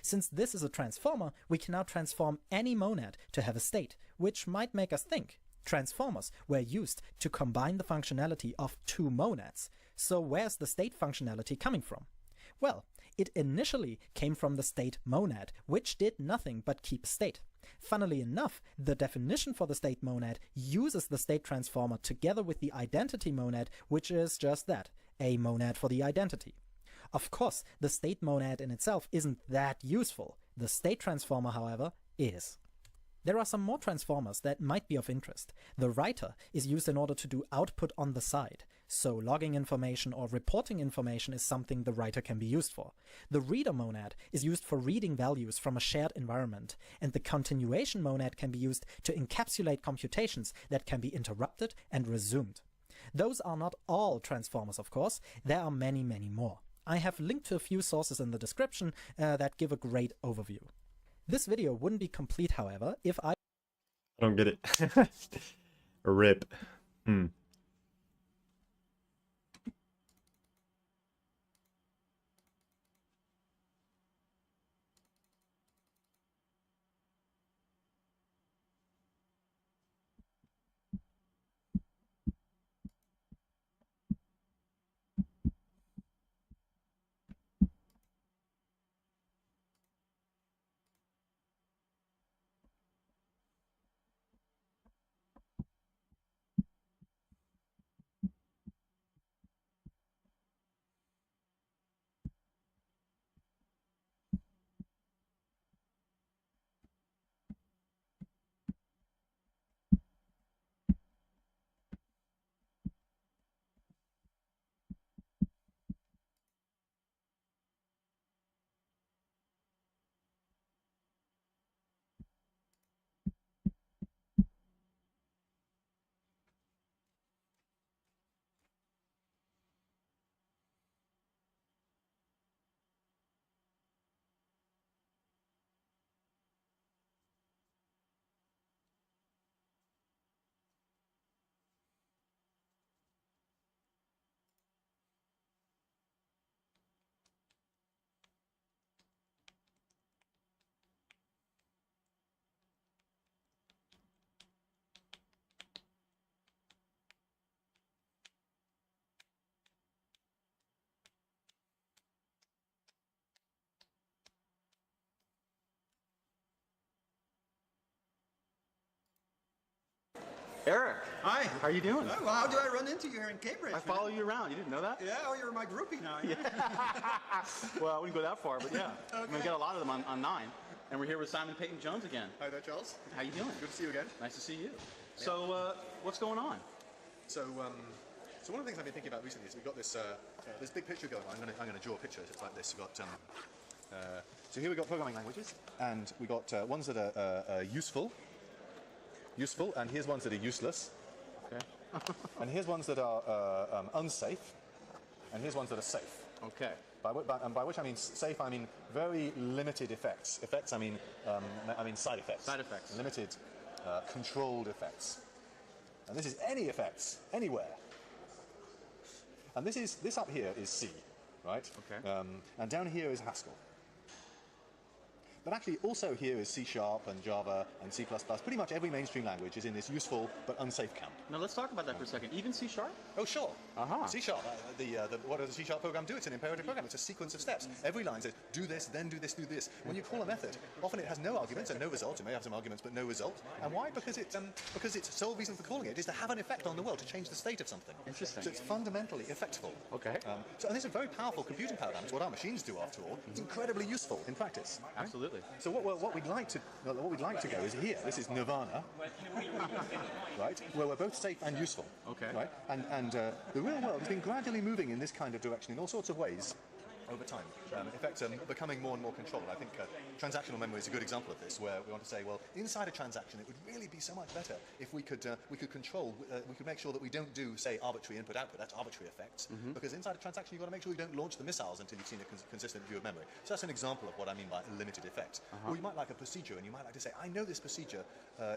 Since this is a transformer, we can now transform any monad to have a state, which might make us think. Transformers were used to combine the functionality of two monads. So where's the state functionality coming from? Well, it initially came from the state monad, which did nothing but keep state. Funnily enough, the definition for the state monad uses the state transformer together with the identity monad, which is just that, a monad for the identity. Of course, the state monad in itself isn't that useful. The state transformer, however, is. There are some more transformers that might be of interest. The writer is used in order to do output on the side. So logging information or reporting information is something the writer can be used for. The reader monad is used for reading values from a shared environment. And the continuation monad can be used to encapsulate computations that can be interrupted and resumed. Those are not all transformers, of course. There are many, many more. I have linked to a few sources in the description that give a great overview. This video wouldn't be complete, however, if I don't get it. RIP. Eric. Hi. How are you doing? Oh, well, how did I run into you here in Cambridge? I follow you around. You didn't know that? Yeah, oh, you're my groupie now. Yeah. Well, I wouldn't go that far, but yeah. Okay. We got a lot of them on 9. And we're here with Simon Peyton Jones again. Hi there, Charles. How you doing? Good to see you again. Nice to see you. So, what's going on? So, so one of the things I've been thinking about recently is we've got this this big picture going on. I'm going to draw a picture. It's like this. We've got so here we've got programming languages, and we've got ones that are useful, and here's ones that are useless. Okay. And here's ones that are unsafe, and here's ones that are safe. Okay. By which I mean safe, I mean very limited effects. Effects, I mean side effects. Side effects. Limited, controlled effects. And this is any effects, anywhere. And this up here is C, right? Okay. And down here is Haskell. But actually, also here is C# and Java and C++. Pretty much every mainstream language is in this useful but unsafe camp. Now let's talk about that for a second. Even C#? Oh, sure. Uh-huh. C#. What does a C# program do? It's an imperative program. It's a sequence of steps. Every line says, do this, then do this, do this. When you call a method, often it has no arguments and no result. It may have some arguments, but no result. And why? Because its sole reason for calling it is to have an effect on the world, to change the state of something. Interesting. So it's fundamentally effectful. Okay. And this is a very powerful computing paradigm. It's what our machines do, after all. It's incredibly useful in practice. Right? Absolutely. So what we'd like to go is here. This is nirvana, right? Where we're both safe and useful. Okay. Right. And the real world has been gradually moving in this kind of direction in all sorts of ways over time. In fact, becoming more and more controlled. I think transactional memory is a good example of this, where we want to say, well, inside a transaction, it would really be so much better if we could control, we could make sure that we don't do, say, arbitrary input-output. That's arbitrary effects. Because inside a transaction, you've got to make sure you don't launch the missiles until you've seen a consistent view of memory. So that's an example of what I mean by limited effects. Or you might like a procedure, and you might like to say, I know this procedure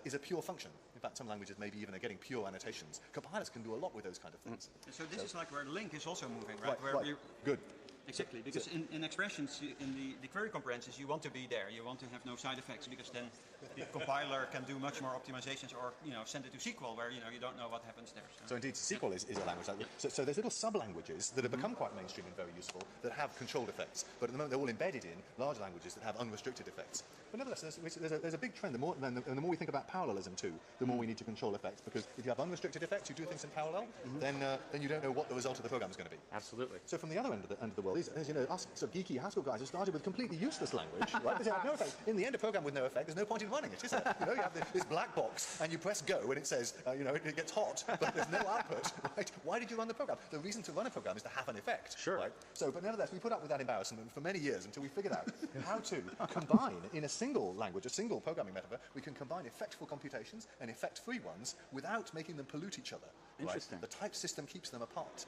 is a pure function. In fact, some languages maybe even are getting pure annotations. Compilers can do a lot with those kind of things. So this is like where link is also moving, right? Where Right. you- Good. Exactly, because in expressions, in the query comprehensions, you want to be there. You want to have no side effects, because then the compiler can do much more optimizations, or send it to SQL, where you don't know what happens there. So indeed, SQL is a language like that. So there's little sub-languages that have become quite mainstream and very useful that have controlled effects, but at the moment they're all embedded in large languages that have unrestricted effects. But nevertheless, there's a big trend. The more we think about parallelism too, the more we need to control effects, because if you have unrestricted effects, you do things in parallel, then you don't know what the result of the program is going to be. Absolutely. So from the other end of the world, these us sort of geeky Haskell guys have started with completely useless language, right? Because it had no effect. In the end, a program with no effect, there's no point in running it, is there? You have this black box, and you press go, and it says, it gets hot, but there's no output, right? Why did you run the program? The reason to run a program is to have an effect, Sure. right? So, but nevertheless, we put up with that embarrassment for many years until we figured out how to combine in a single language, a single programming metaphor, we can combine effectful computations and effect-free ones without making them pollute each other. Interesting. Right? The type system keeps them apart.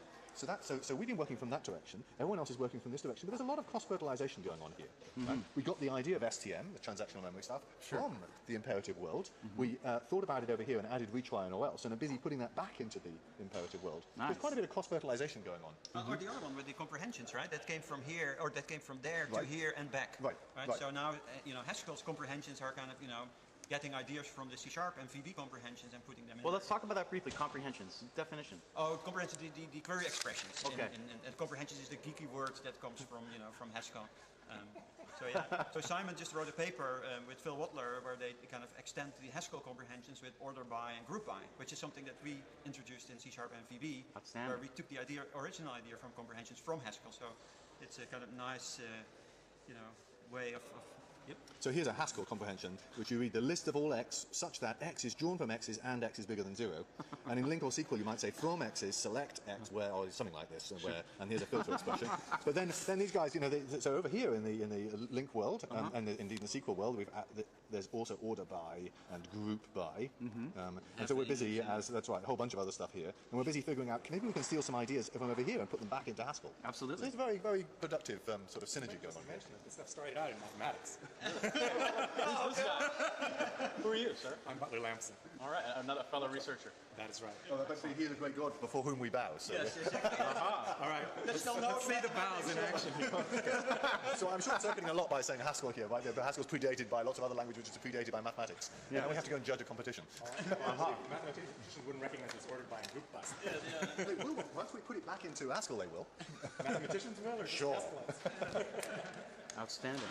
So we've been working from that direction. Everyone else is working from this direction. But there's a lot of cross-fertilization going on here. Right? We got the idea of STM, the transactional memory stuff, from the imperative world. We thought about it over here and added retry and or else, and are busy putting that back into the imperative world. Nice. There's quite a bit of cross-fertilization going on. Or the other one with the comprehensions, right? That came from here, or that came from there to Right. here and back. Right. So now, Haskell's comprehensions are kind of, getting ideas from the C# and VB comprehensions and putting them in. Well, let's talk about that briefly. Comprehensions. Definition. Oh, comprehension, the query expressions. Okay. And comprehensions is the geeky word that comes from Haskell. So Simon just wrote a paper with Phil Watler where they kind of extend the Haskell comprehensions with order by and group by, which is something that we introduced in C# and VB, Outstanding. where we took the original idea from comprehensions from Haskell. So it's a kind of nice, way of. Yep. So here's a Haskell comprehension, which you read the list of all x such that x is drawn from x's and x is bigger than 0. And in link or SQL, you might say from x's select x where, or something like this, and here's a filter expression. But then these guys, so over here in the link world and indeed in the SQL world, there's also order by and group by. And so we're busy that's right, a whole bunch of other stuff here, and we're busy figuring out maybe we can steal some ideas from over here and put them back into Haskell. Absolutely. So it's a very, very productive sort of synergy going on here. This stuff started out in mathematics. Who are you, sir? I'm Butler Lamson. All right, another fellow researcher. That is right. Oh, but he's a great God before whom we bow. So Yes, exactly. All right. Let's still know Let's see the bows in action here. So I'm short-circuiting a lot by saying Haskell here, right? But Haskell's predated by lots of other languages which are predated by mathematics. Yeah. And we have to go and judge a competition. Mathematicians wouldn't recognize it's ordered by and group by. They will. Once we put it back into Haskell, they will. Mathematicians will, or just Sure. Haskell? Outstanding.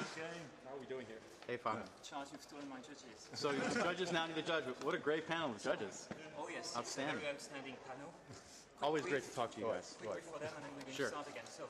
How are we doing here? Hey, Father. Charles, you've stolen my judges. So the judges now need to judge. What a great panel of judges. Oh yes, Outstanding. It's a very outstanding panel. Always Quick great to brief- talk to you guys. Quick brief for them, and then we're going Sure. to start again. So,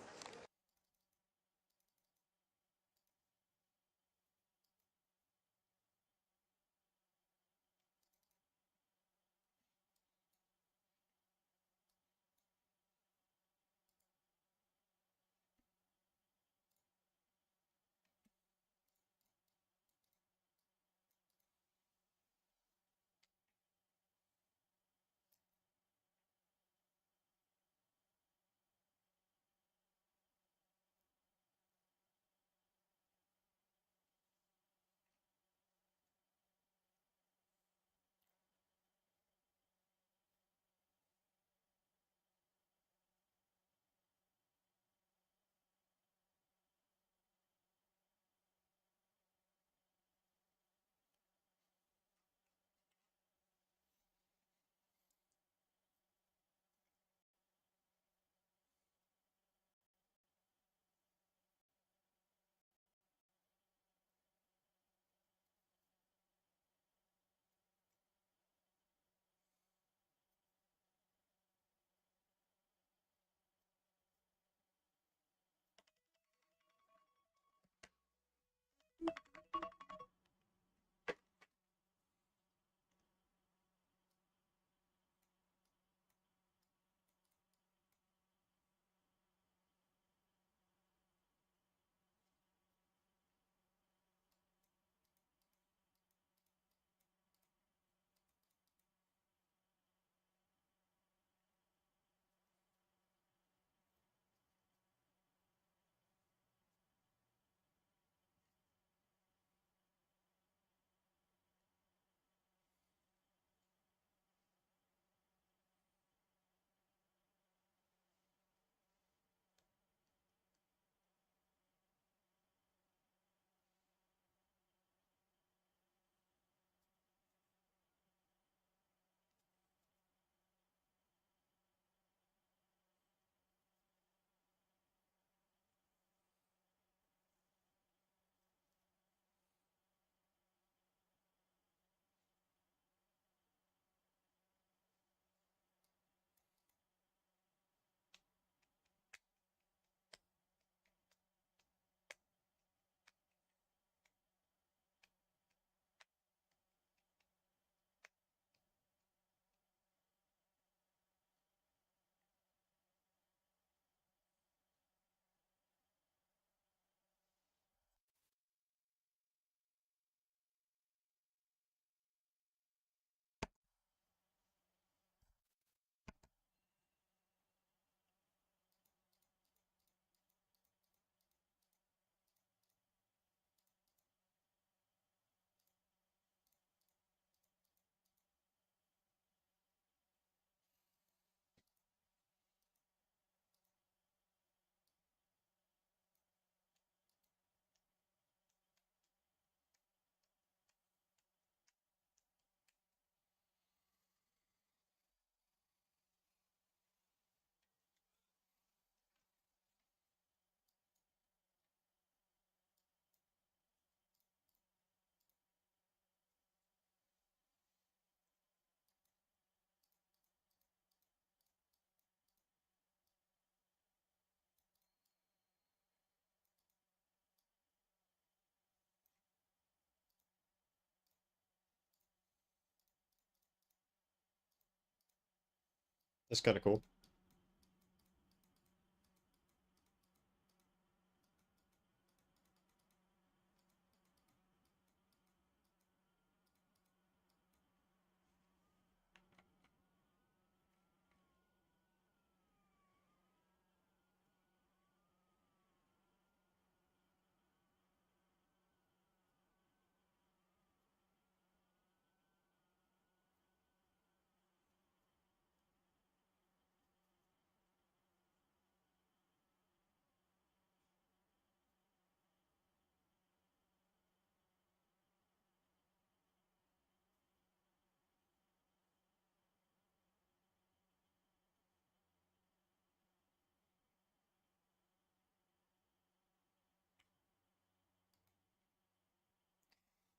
That's kind of cool.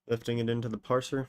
lifting it into the parser.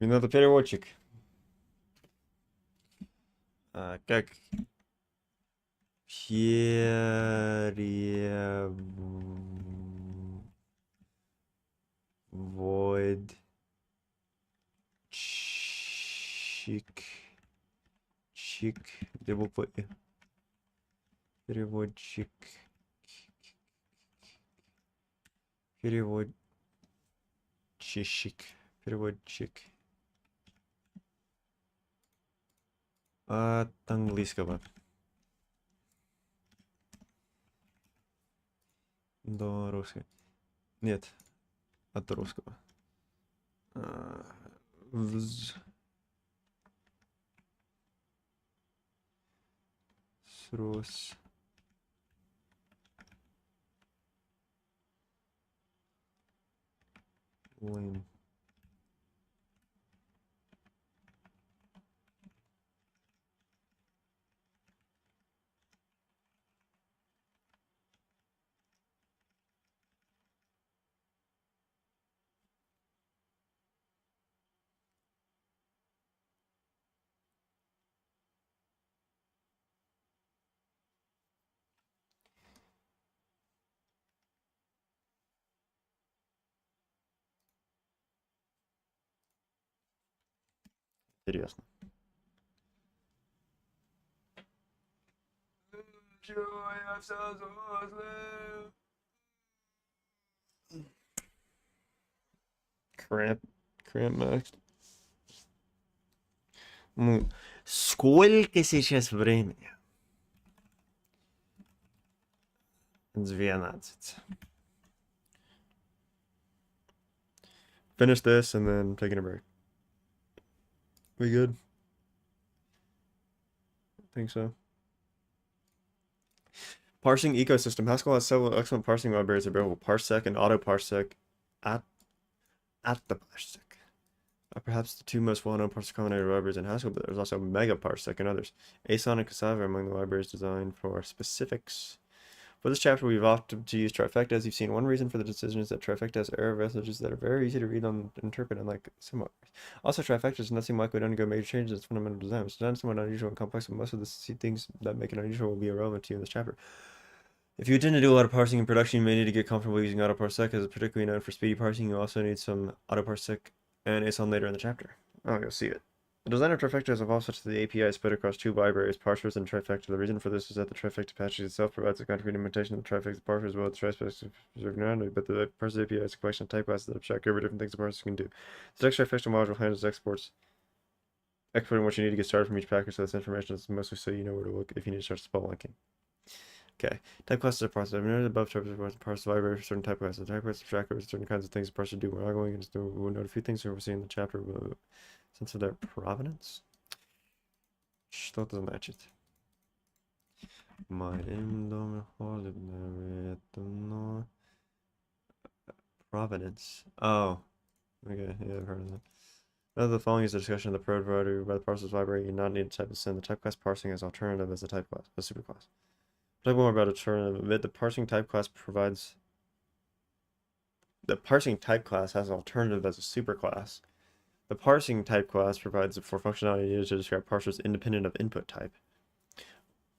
надо переводчик. Как переводчик, где буква И. Переводчик. Переводчик. От английского. До русского. Нет. От русского. Срос. Лейн. Интересно. Cramp max. Ну, сколько сейчас времени? 12. Finish this and then taking a break. We good? I think so. Parsing ecosystem. Haskell has several excellent parsing libraries available. Parsec and autoparsec at the parsec are perhaps the two most well-known parser combinator libraries in Haskell, but there's also megaparsec and others. Ason and Cassava are among the libraries designed for specifics. For this chapter, we've opted to use trifecta. As you've seen, one reason for the decision is that trifecta has error messages that are very easy to read and interpret, unlike similar. Also, trifecta does not seem likely to undergo major changes in its fundamental design. It's done somewhat unusual and complex, but most of the things that make it unusual will be irrelevant to you in this chapter. If you intend to do a lot of parsing in production, you may need to get comfortable using autoparsec, as it's particularly known for speedy parsing. You also need some autoparsec and ASON later in the chapter. Oh, you'll see it. The design of trifecta has evolved such that the API is split across two libraries, parsers and trifecta. The reason for this is that the trifecta package itself provides a concrete implementation of the trifecta parser as well as trifecta functionality, but the parser API is a collection of type classes that abstract over different things the parser can do. The next trifecta module handles exporting what you need to get started from each package, so this information is mostly so you know where to look if you need to start spelunking. Okay, type classes are parsed. I've noted above types of parse library for certain type classes. The type classes abstract over certain kinds of things the parser do. We're not going into we'll note a few things here we'll see in the chapter. Sense of their provenance? Что это значит? Моим домом ходит наверное. Provenance. Oh. Okay, yeah, I've heard of that. None of the following is a discussion of the provided by the parsers library. You do not need to type this in. The type class parsing as alternative as a type class, a superclass. Talk more about alternative a bit. The parsing type class provides. The parsing type class has an alternative as a superclass. The parsing type class provides for functionality needed to describe parsers independent of input type.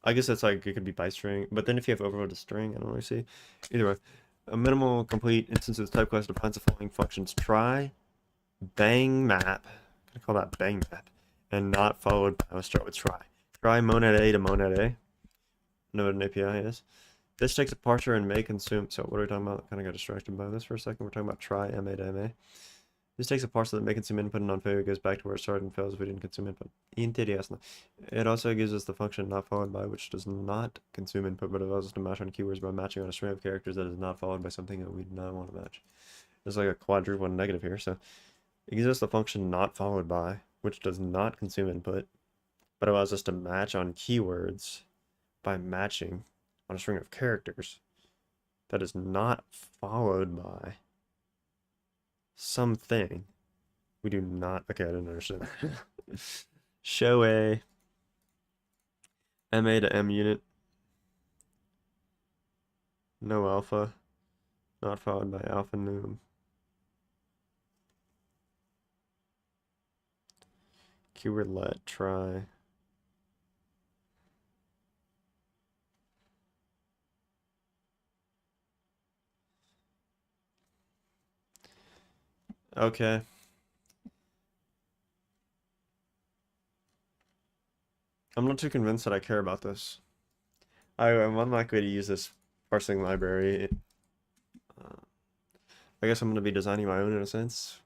I guess that's like, it could be by string, but then if you have overloaded string, I don't really see. Either way, a minimal complete instance of the type class defines the following functions: try, bang map, I'm gonna call that bang map, and not followed by, let's start with try. Try monad A to monad A. Know what an API is. This takes a parser and may consume, so what are we talking about? Kind of got distracted by this for a second. We're talking about try MA to MA. This takes a parser that may consume input, and on failure goes back to where it started and fails if we didn't consume input. Интересно. It also gives us the function not followed by, which does not consume input, but allows us to match on keywords by matching on a string of characters that is not followed by something that we do not want to match. There's like a quadruple negative here, so it gives us the function not followed by, which does not consume input, but allows us to match on keywords by matching on a string of characters that is not followed by something we do not. Okay, I didn't understand. Show a MA to M unit, no alpha, not followed by alpha num. Keyword let try. Okay. I'm not too convinced that I care about this. I'm unlikely to use this parsing library. I guess I'm going to be designing my own in a sense.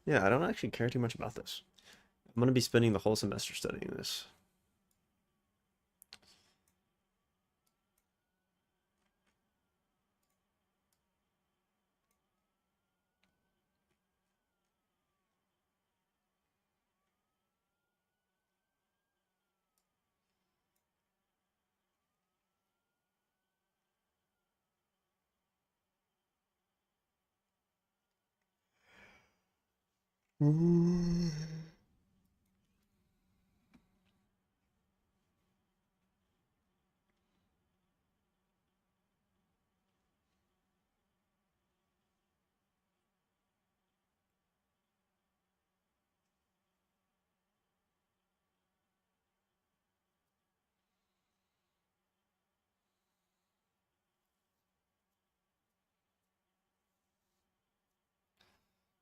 Yeah, I don't actually care too much about this. I'm going to be spending the whole semester studying this.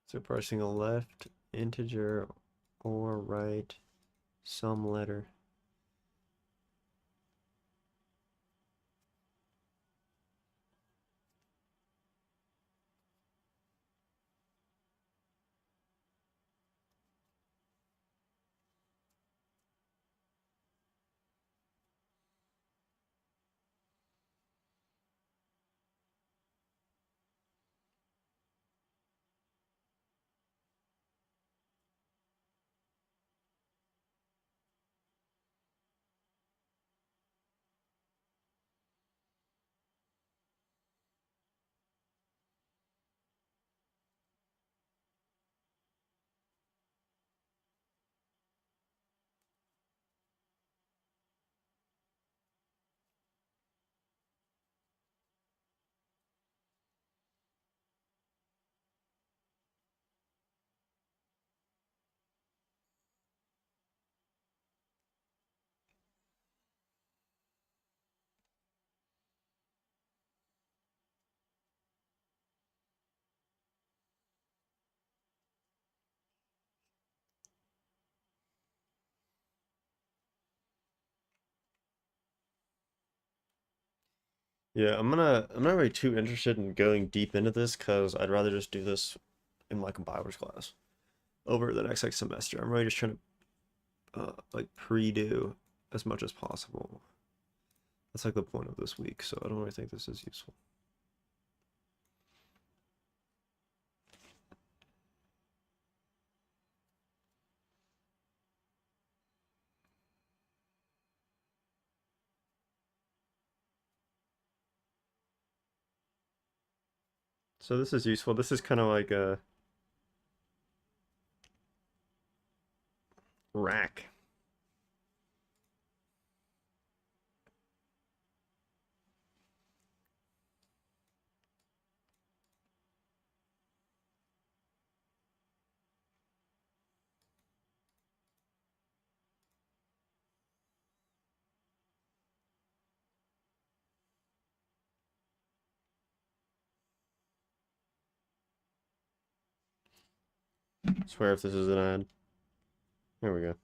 So parsing a left integer or right some letter. Yeah, I'm not really too interested in going deep into this because I'd rather just do this in like a Bio's class over the next like semester. I'm really just trying to like pre-do as much as possible. That's like the point of this week, so I don't really think this is useful. So this is useful. This is kind of like a rack. Swear if this is an ad. There we go.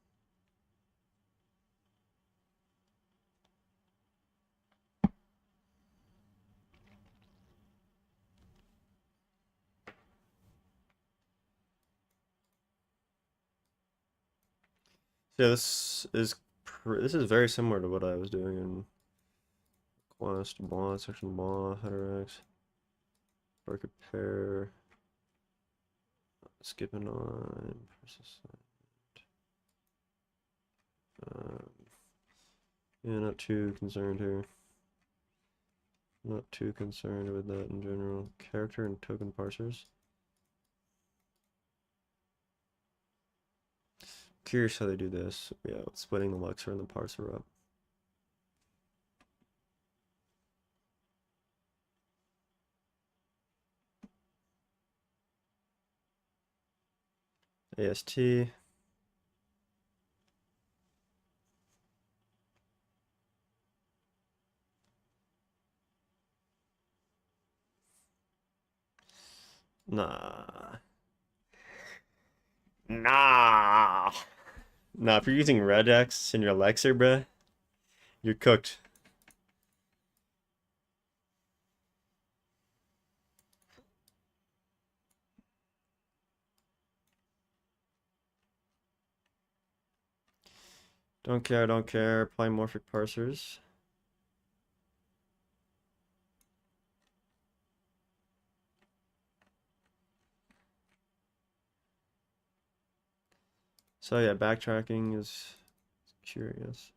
So yeah, this is very similar to what I was doing in Quest, blah, section blah, header X, market pair, skipping on, persistent. Yeah, not too concerned here. Not too concerned with that in general. Character and token parsers. Curious how they do this. Yeah, splitting the lexer and the parser up. AST. Nah. Nah. Nah, if you're using regex in your Lexer, bruh, you're cooked. Don't care, don't care. Polymorphic parsers. So yeah, backtracking is curious.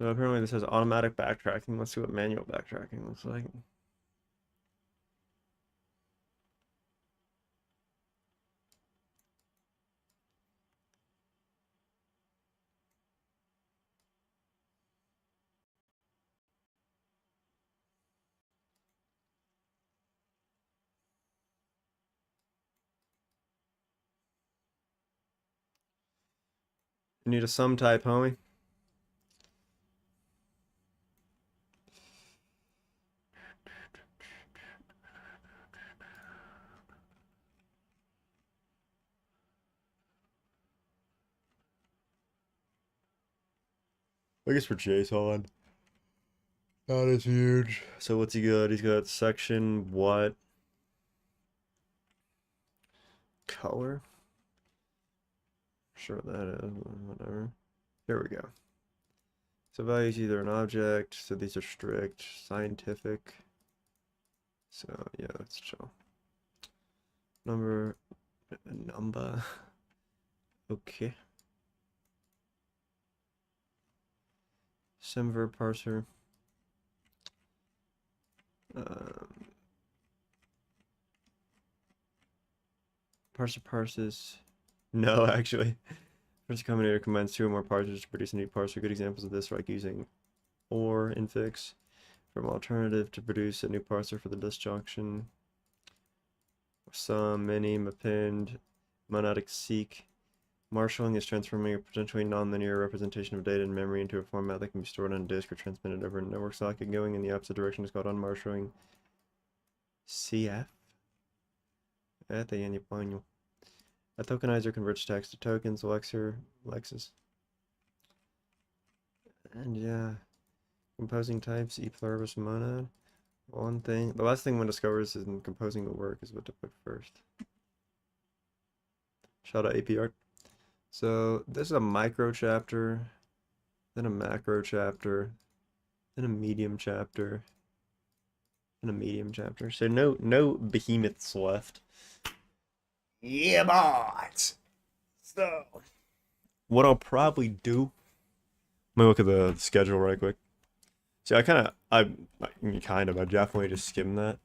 So apparently this has automatic backtracking. Let's see what manual backtracking looks like. You need a sum type, homie. I guess for JSON. That is huge. So what's he got? He's got section what? Color? Sure that is, whatever. Here we go. So value is either an object, so these are strict, scientific. So yeah, that's chill. Number. Okay. Semver parser. Parser parses. No, actually. Parser combinator combines two or more parsers to produce a new parser. Good examples of this are like using OR infix from alternative to produce a new parser for the disjunction. Sum, minim, append, monadic seek. Marshalling is transforming a potentially nonlinear representation of data in memory into a format that can be stored on disk or transmitted over a network socket. Going in the opposite direction is called unmarshalling. CF. Até em espanhol. A tokenizer converts text to tokens, Lexus. And yeah, composing types, e pluribus monad. One thing, the last thing one discovers in composing the work is what to put first. Shout out AP art. So this is a micro chapter, then a macro chapter, then a medium chapter, and a medium chapter. So no behemoths left. Yeah, boys. So what I'll probably do, let me look at the schedule right quick. See, I definitely just skimmed that,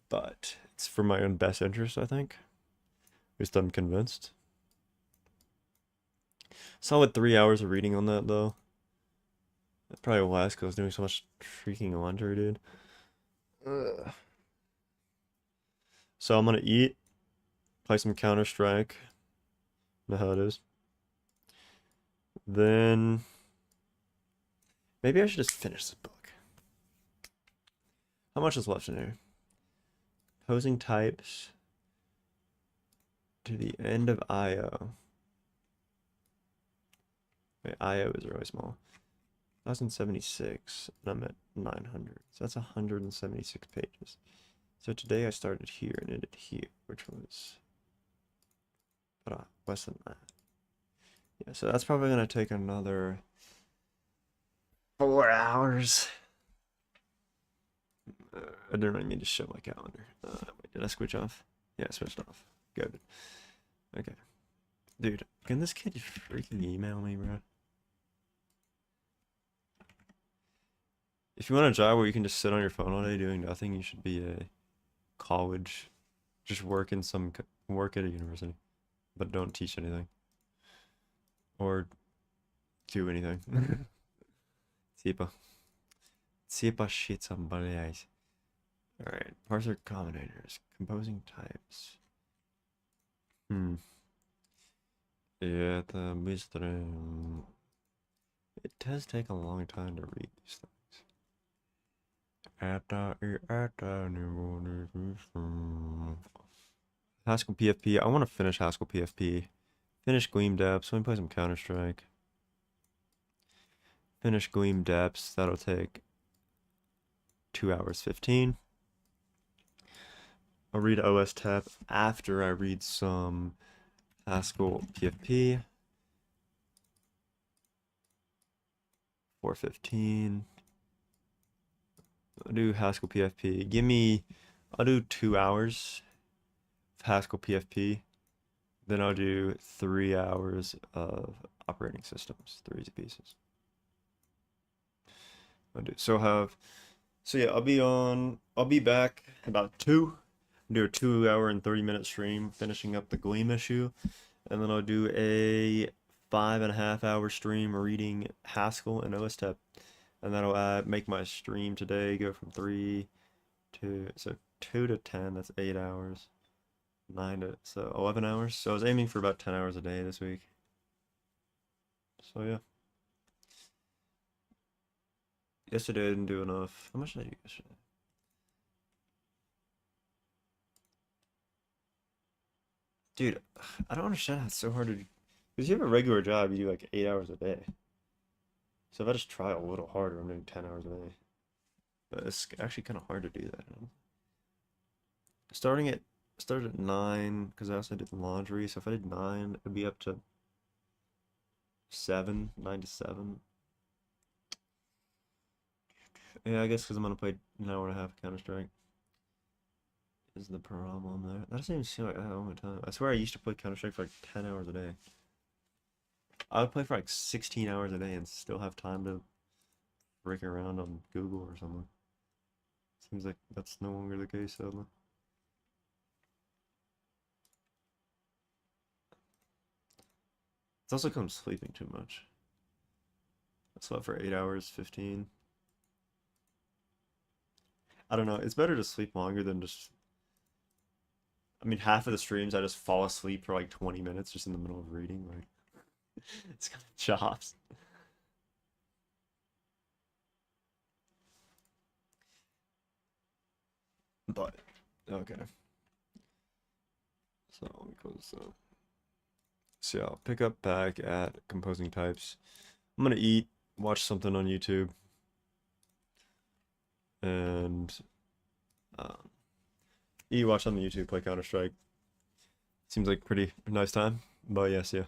but it's for my own best interest, I think. At least I'm convinced. Solid 3 hours of reading on that, though. That probably last because I was doing so much freaking laundry, dude. Ugh. So I'm gonna eat, play some Counter-Strike. Know how it is. Then maybe I should just finish this book. How much is left in here? Composing types to the end of IO. Wait, IO is really small. 1076, and I'm at 900. So that's 176 pages. So today I started here and ended here, which was less than that. Yeah, so that's probably gonna take another 4 hours. I didn't really mean to show my calendar. Wait, did I switch off? Yeah, I switched off. Good. Okay. Dude, can this kid just freaking email me, bro? If you want a job where you can just sit on your phone all day doing nothing, you should be a college. Just work at a university, but don't teach anything. Or do anything. Типа shit somebody else. Alright, parser combinators, composing types. Yeah, it does take a long time to read these things. Haskell PFP. I want to finish Haskell PFP. Finish Gleam Depths. Let me play some Counter-Strike. Finish Gleam Depths. That'll take 2 hours 15. I'll read OS Tap after I read some Haskell PFP. 4:15. I'll do Haskell PFP. I'll do 2 hours of Haskell PFP. Then I'll do 3 hours of operating systems, 3 easy pieces. So yeah, I'll be back about 2. Do a 2 hour and 30-minute stream, finishing up the Gleam issue. And then I'll do a 5.5 hour stream reading Haskell and OS Tap. And that'll make my stream today go from 2 to 10, that's 8 hours. 11 hours. So I was aiming for about 10 hours a day this week. So yeah. Yesterday I didn't do enough. How much did I do yesterday? Dude, I don't understand how it's so hard to do. Because you have a regular job, you do like 8 hours a day. So if I just try a little harder, I'm doing 10 hours a day. But it's actually kind of hard to do that. Started at 9, because I also did laundry. So if I did 9, it'd be up to 7, 9 to 7. Yeah, I guess because I'm going to play an hour and a half Counter-Strike is the problem there. That doesn't even seem like that all the time. I swear I used to play Counter-Strike for like 10 hours a day. I would play for like 16 hours a day and still have time to break around on Google or something. Seems like that's no longer the case, sadly. It's also because I'm sleeping too much. I slept for 8 hours, 15. I don't know, it's better to sleep longer than just... I mean, half of the streams I just fall asleep for like 20 minutes just in the middle of reading. Like, it's kind of chops. But, okay. So, let me close this up. So, yeah, I'll pick up back at composing types. I'm gonna eat, watch something on YouTube. And, watch on the YouTube, play Counter-Strike. Seems like a pretty nice time. But, yes, yeah.